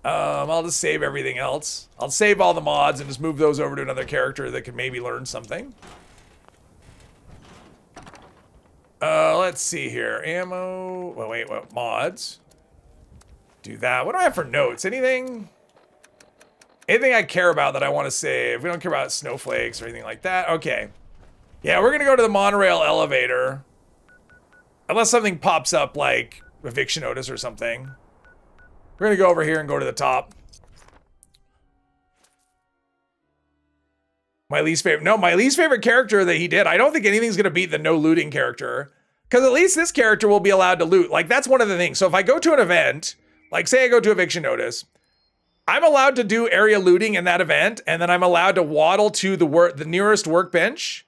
I'll just save everything else. I'll save all the mods and just move those over to another character that could maybe learn something. Let's see here. Ammo. Well, wait, what? Mods. Do that. What do I have for notes? Anything I care about that I want to save? We don't care about snowflakes or anything like that. Okay. Yeah, we're gonna go to the monorail elevator. Unless something pops up like eviction notice or something. We're gonna go over here and go to the top. My least favorite. No, my least favorite character that he did. I don't think anything's gonna beat the no looting character. Because at least this character will be allowed to loot. Like, that's one of the things. So if I go to an event, like say I go to eviction notice, I'm allowed to do area looting in that event, and then I'm allowed to waddle to the nearest workbench.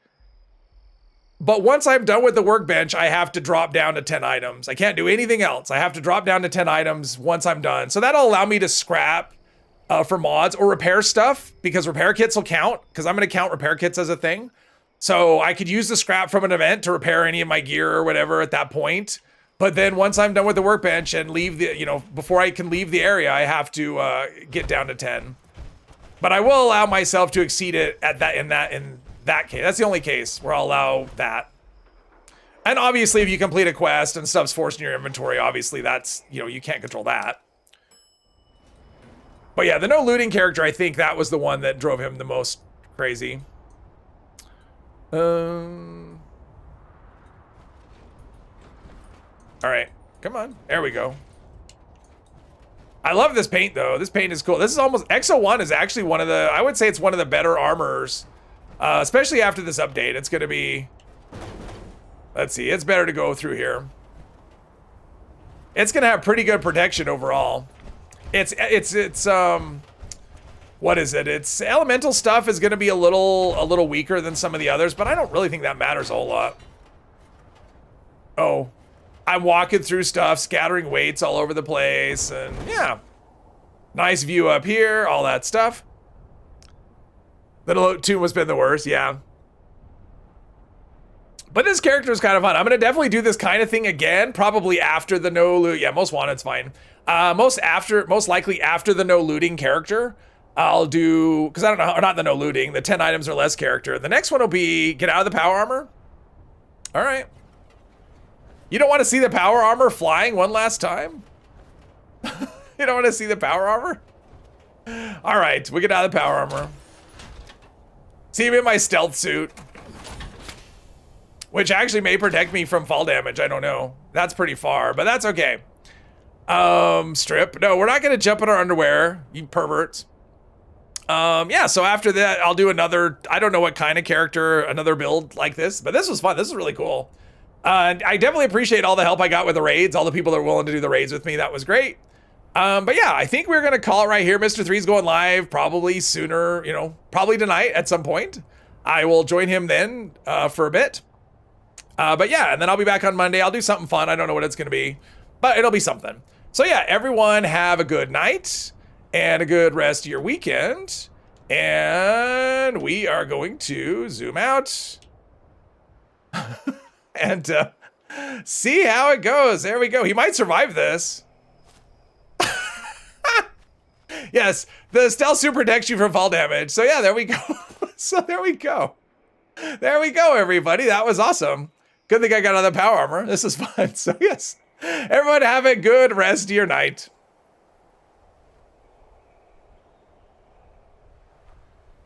But once I'm done with the workbench, I have to drop down to 10 items. I can't do anything else. I have to drop down to 10 items once I'm done. So that'll allow me to scrap for mods or repair stuff, because repair kits will count, because I'm going to count repair kits as a thing. So I could use the scrap from an event to repair any of my gear or whatever at that point. But then once I'm done with the workbench and leave the, before I can leave the area, I have to get down to 10. But I will allow myself to exceed it at in that case. That's the only case where I'll allow that. And obviously if you complete a quest and stuff's forced in your inventory, obviously that's, you can't control that. But yeah, the no looting character, I think that was the one that drove him the most crazy. All right, come on. There we go. I love this paint though. This paint is cool. This is almost, XO1 is actually one of the, I would say it's one of the better armors, especially after this update. It's going to be, let's see, it's better to go through here. It's going to have pretty good protection overall. It's what is it? It's elemental stuff is going to be a little weaker than some of the others, but I don't really think that matters a whole lot. Oh, I'm walking through stuff, scattering weights all over the place, and yeah. Nice view up here, all that stuff. The tomb has been the worst, yeah. But this character is kind of fun. I'm gonna definitely do this kind of thing again, probably after the no loot. Yeah, most wanted's fine. Most likely after the no looting character, I'll do, because I don't know, or not the no looting, the 10 items or less character. The next one will be get out of the power armor. All right. You don't want to see the power armor flying one last time? You don't want to see the power armor? All right, we get out of the power armor. See him in my stealth suit, which actually may protect me from fall damage. I don't know. That's pretty far, but that's okay. Strip. No, we're not gonna jump in our underwear, you perverts. Yeah, so after that, I'll do another, I don't know what kind of character, another build like this, but this was fun. This is really cool. I definitely appreciate all the help I got with the raids, all the people that were willing to do the raids with me. That was great. But yeah, I think we're gonna call it right here. Mr. 3's going live probably sooner, you know, probably tonight at some point. I will join him then for a bit. But yeah, and then I'll be back on Monday. I'll do something fun. I don't know what it's gonna be, but it'll be something. So yeah, everyone have a good night and a good rest of your weekend. And we are going to zoom out and see how it goes. There we go. He might survive this. Yes, the stealth suit protects you from fall damage. So yeah, there we go. So there we go. There we go, everybody. That was awesome. Good thing I got on the power armor. This is fun. So yes, everyone have a good rest of your night.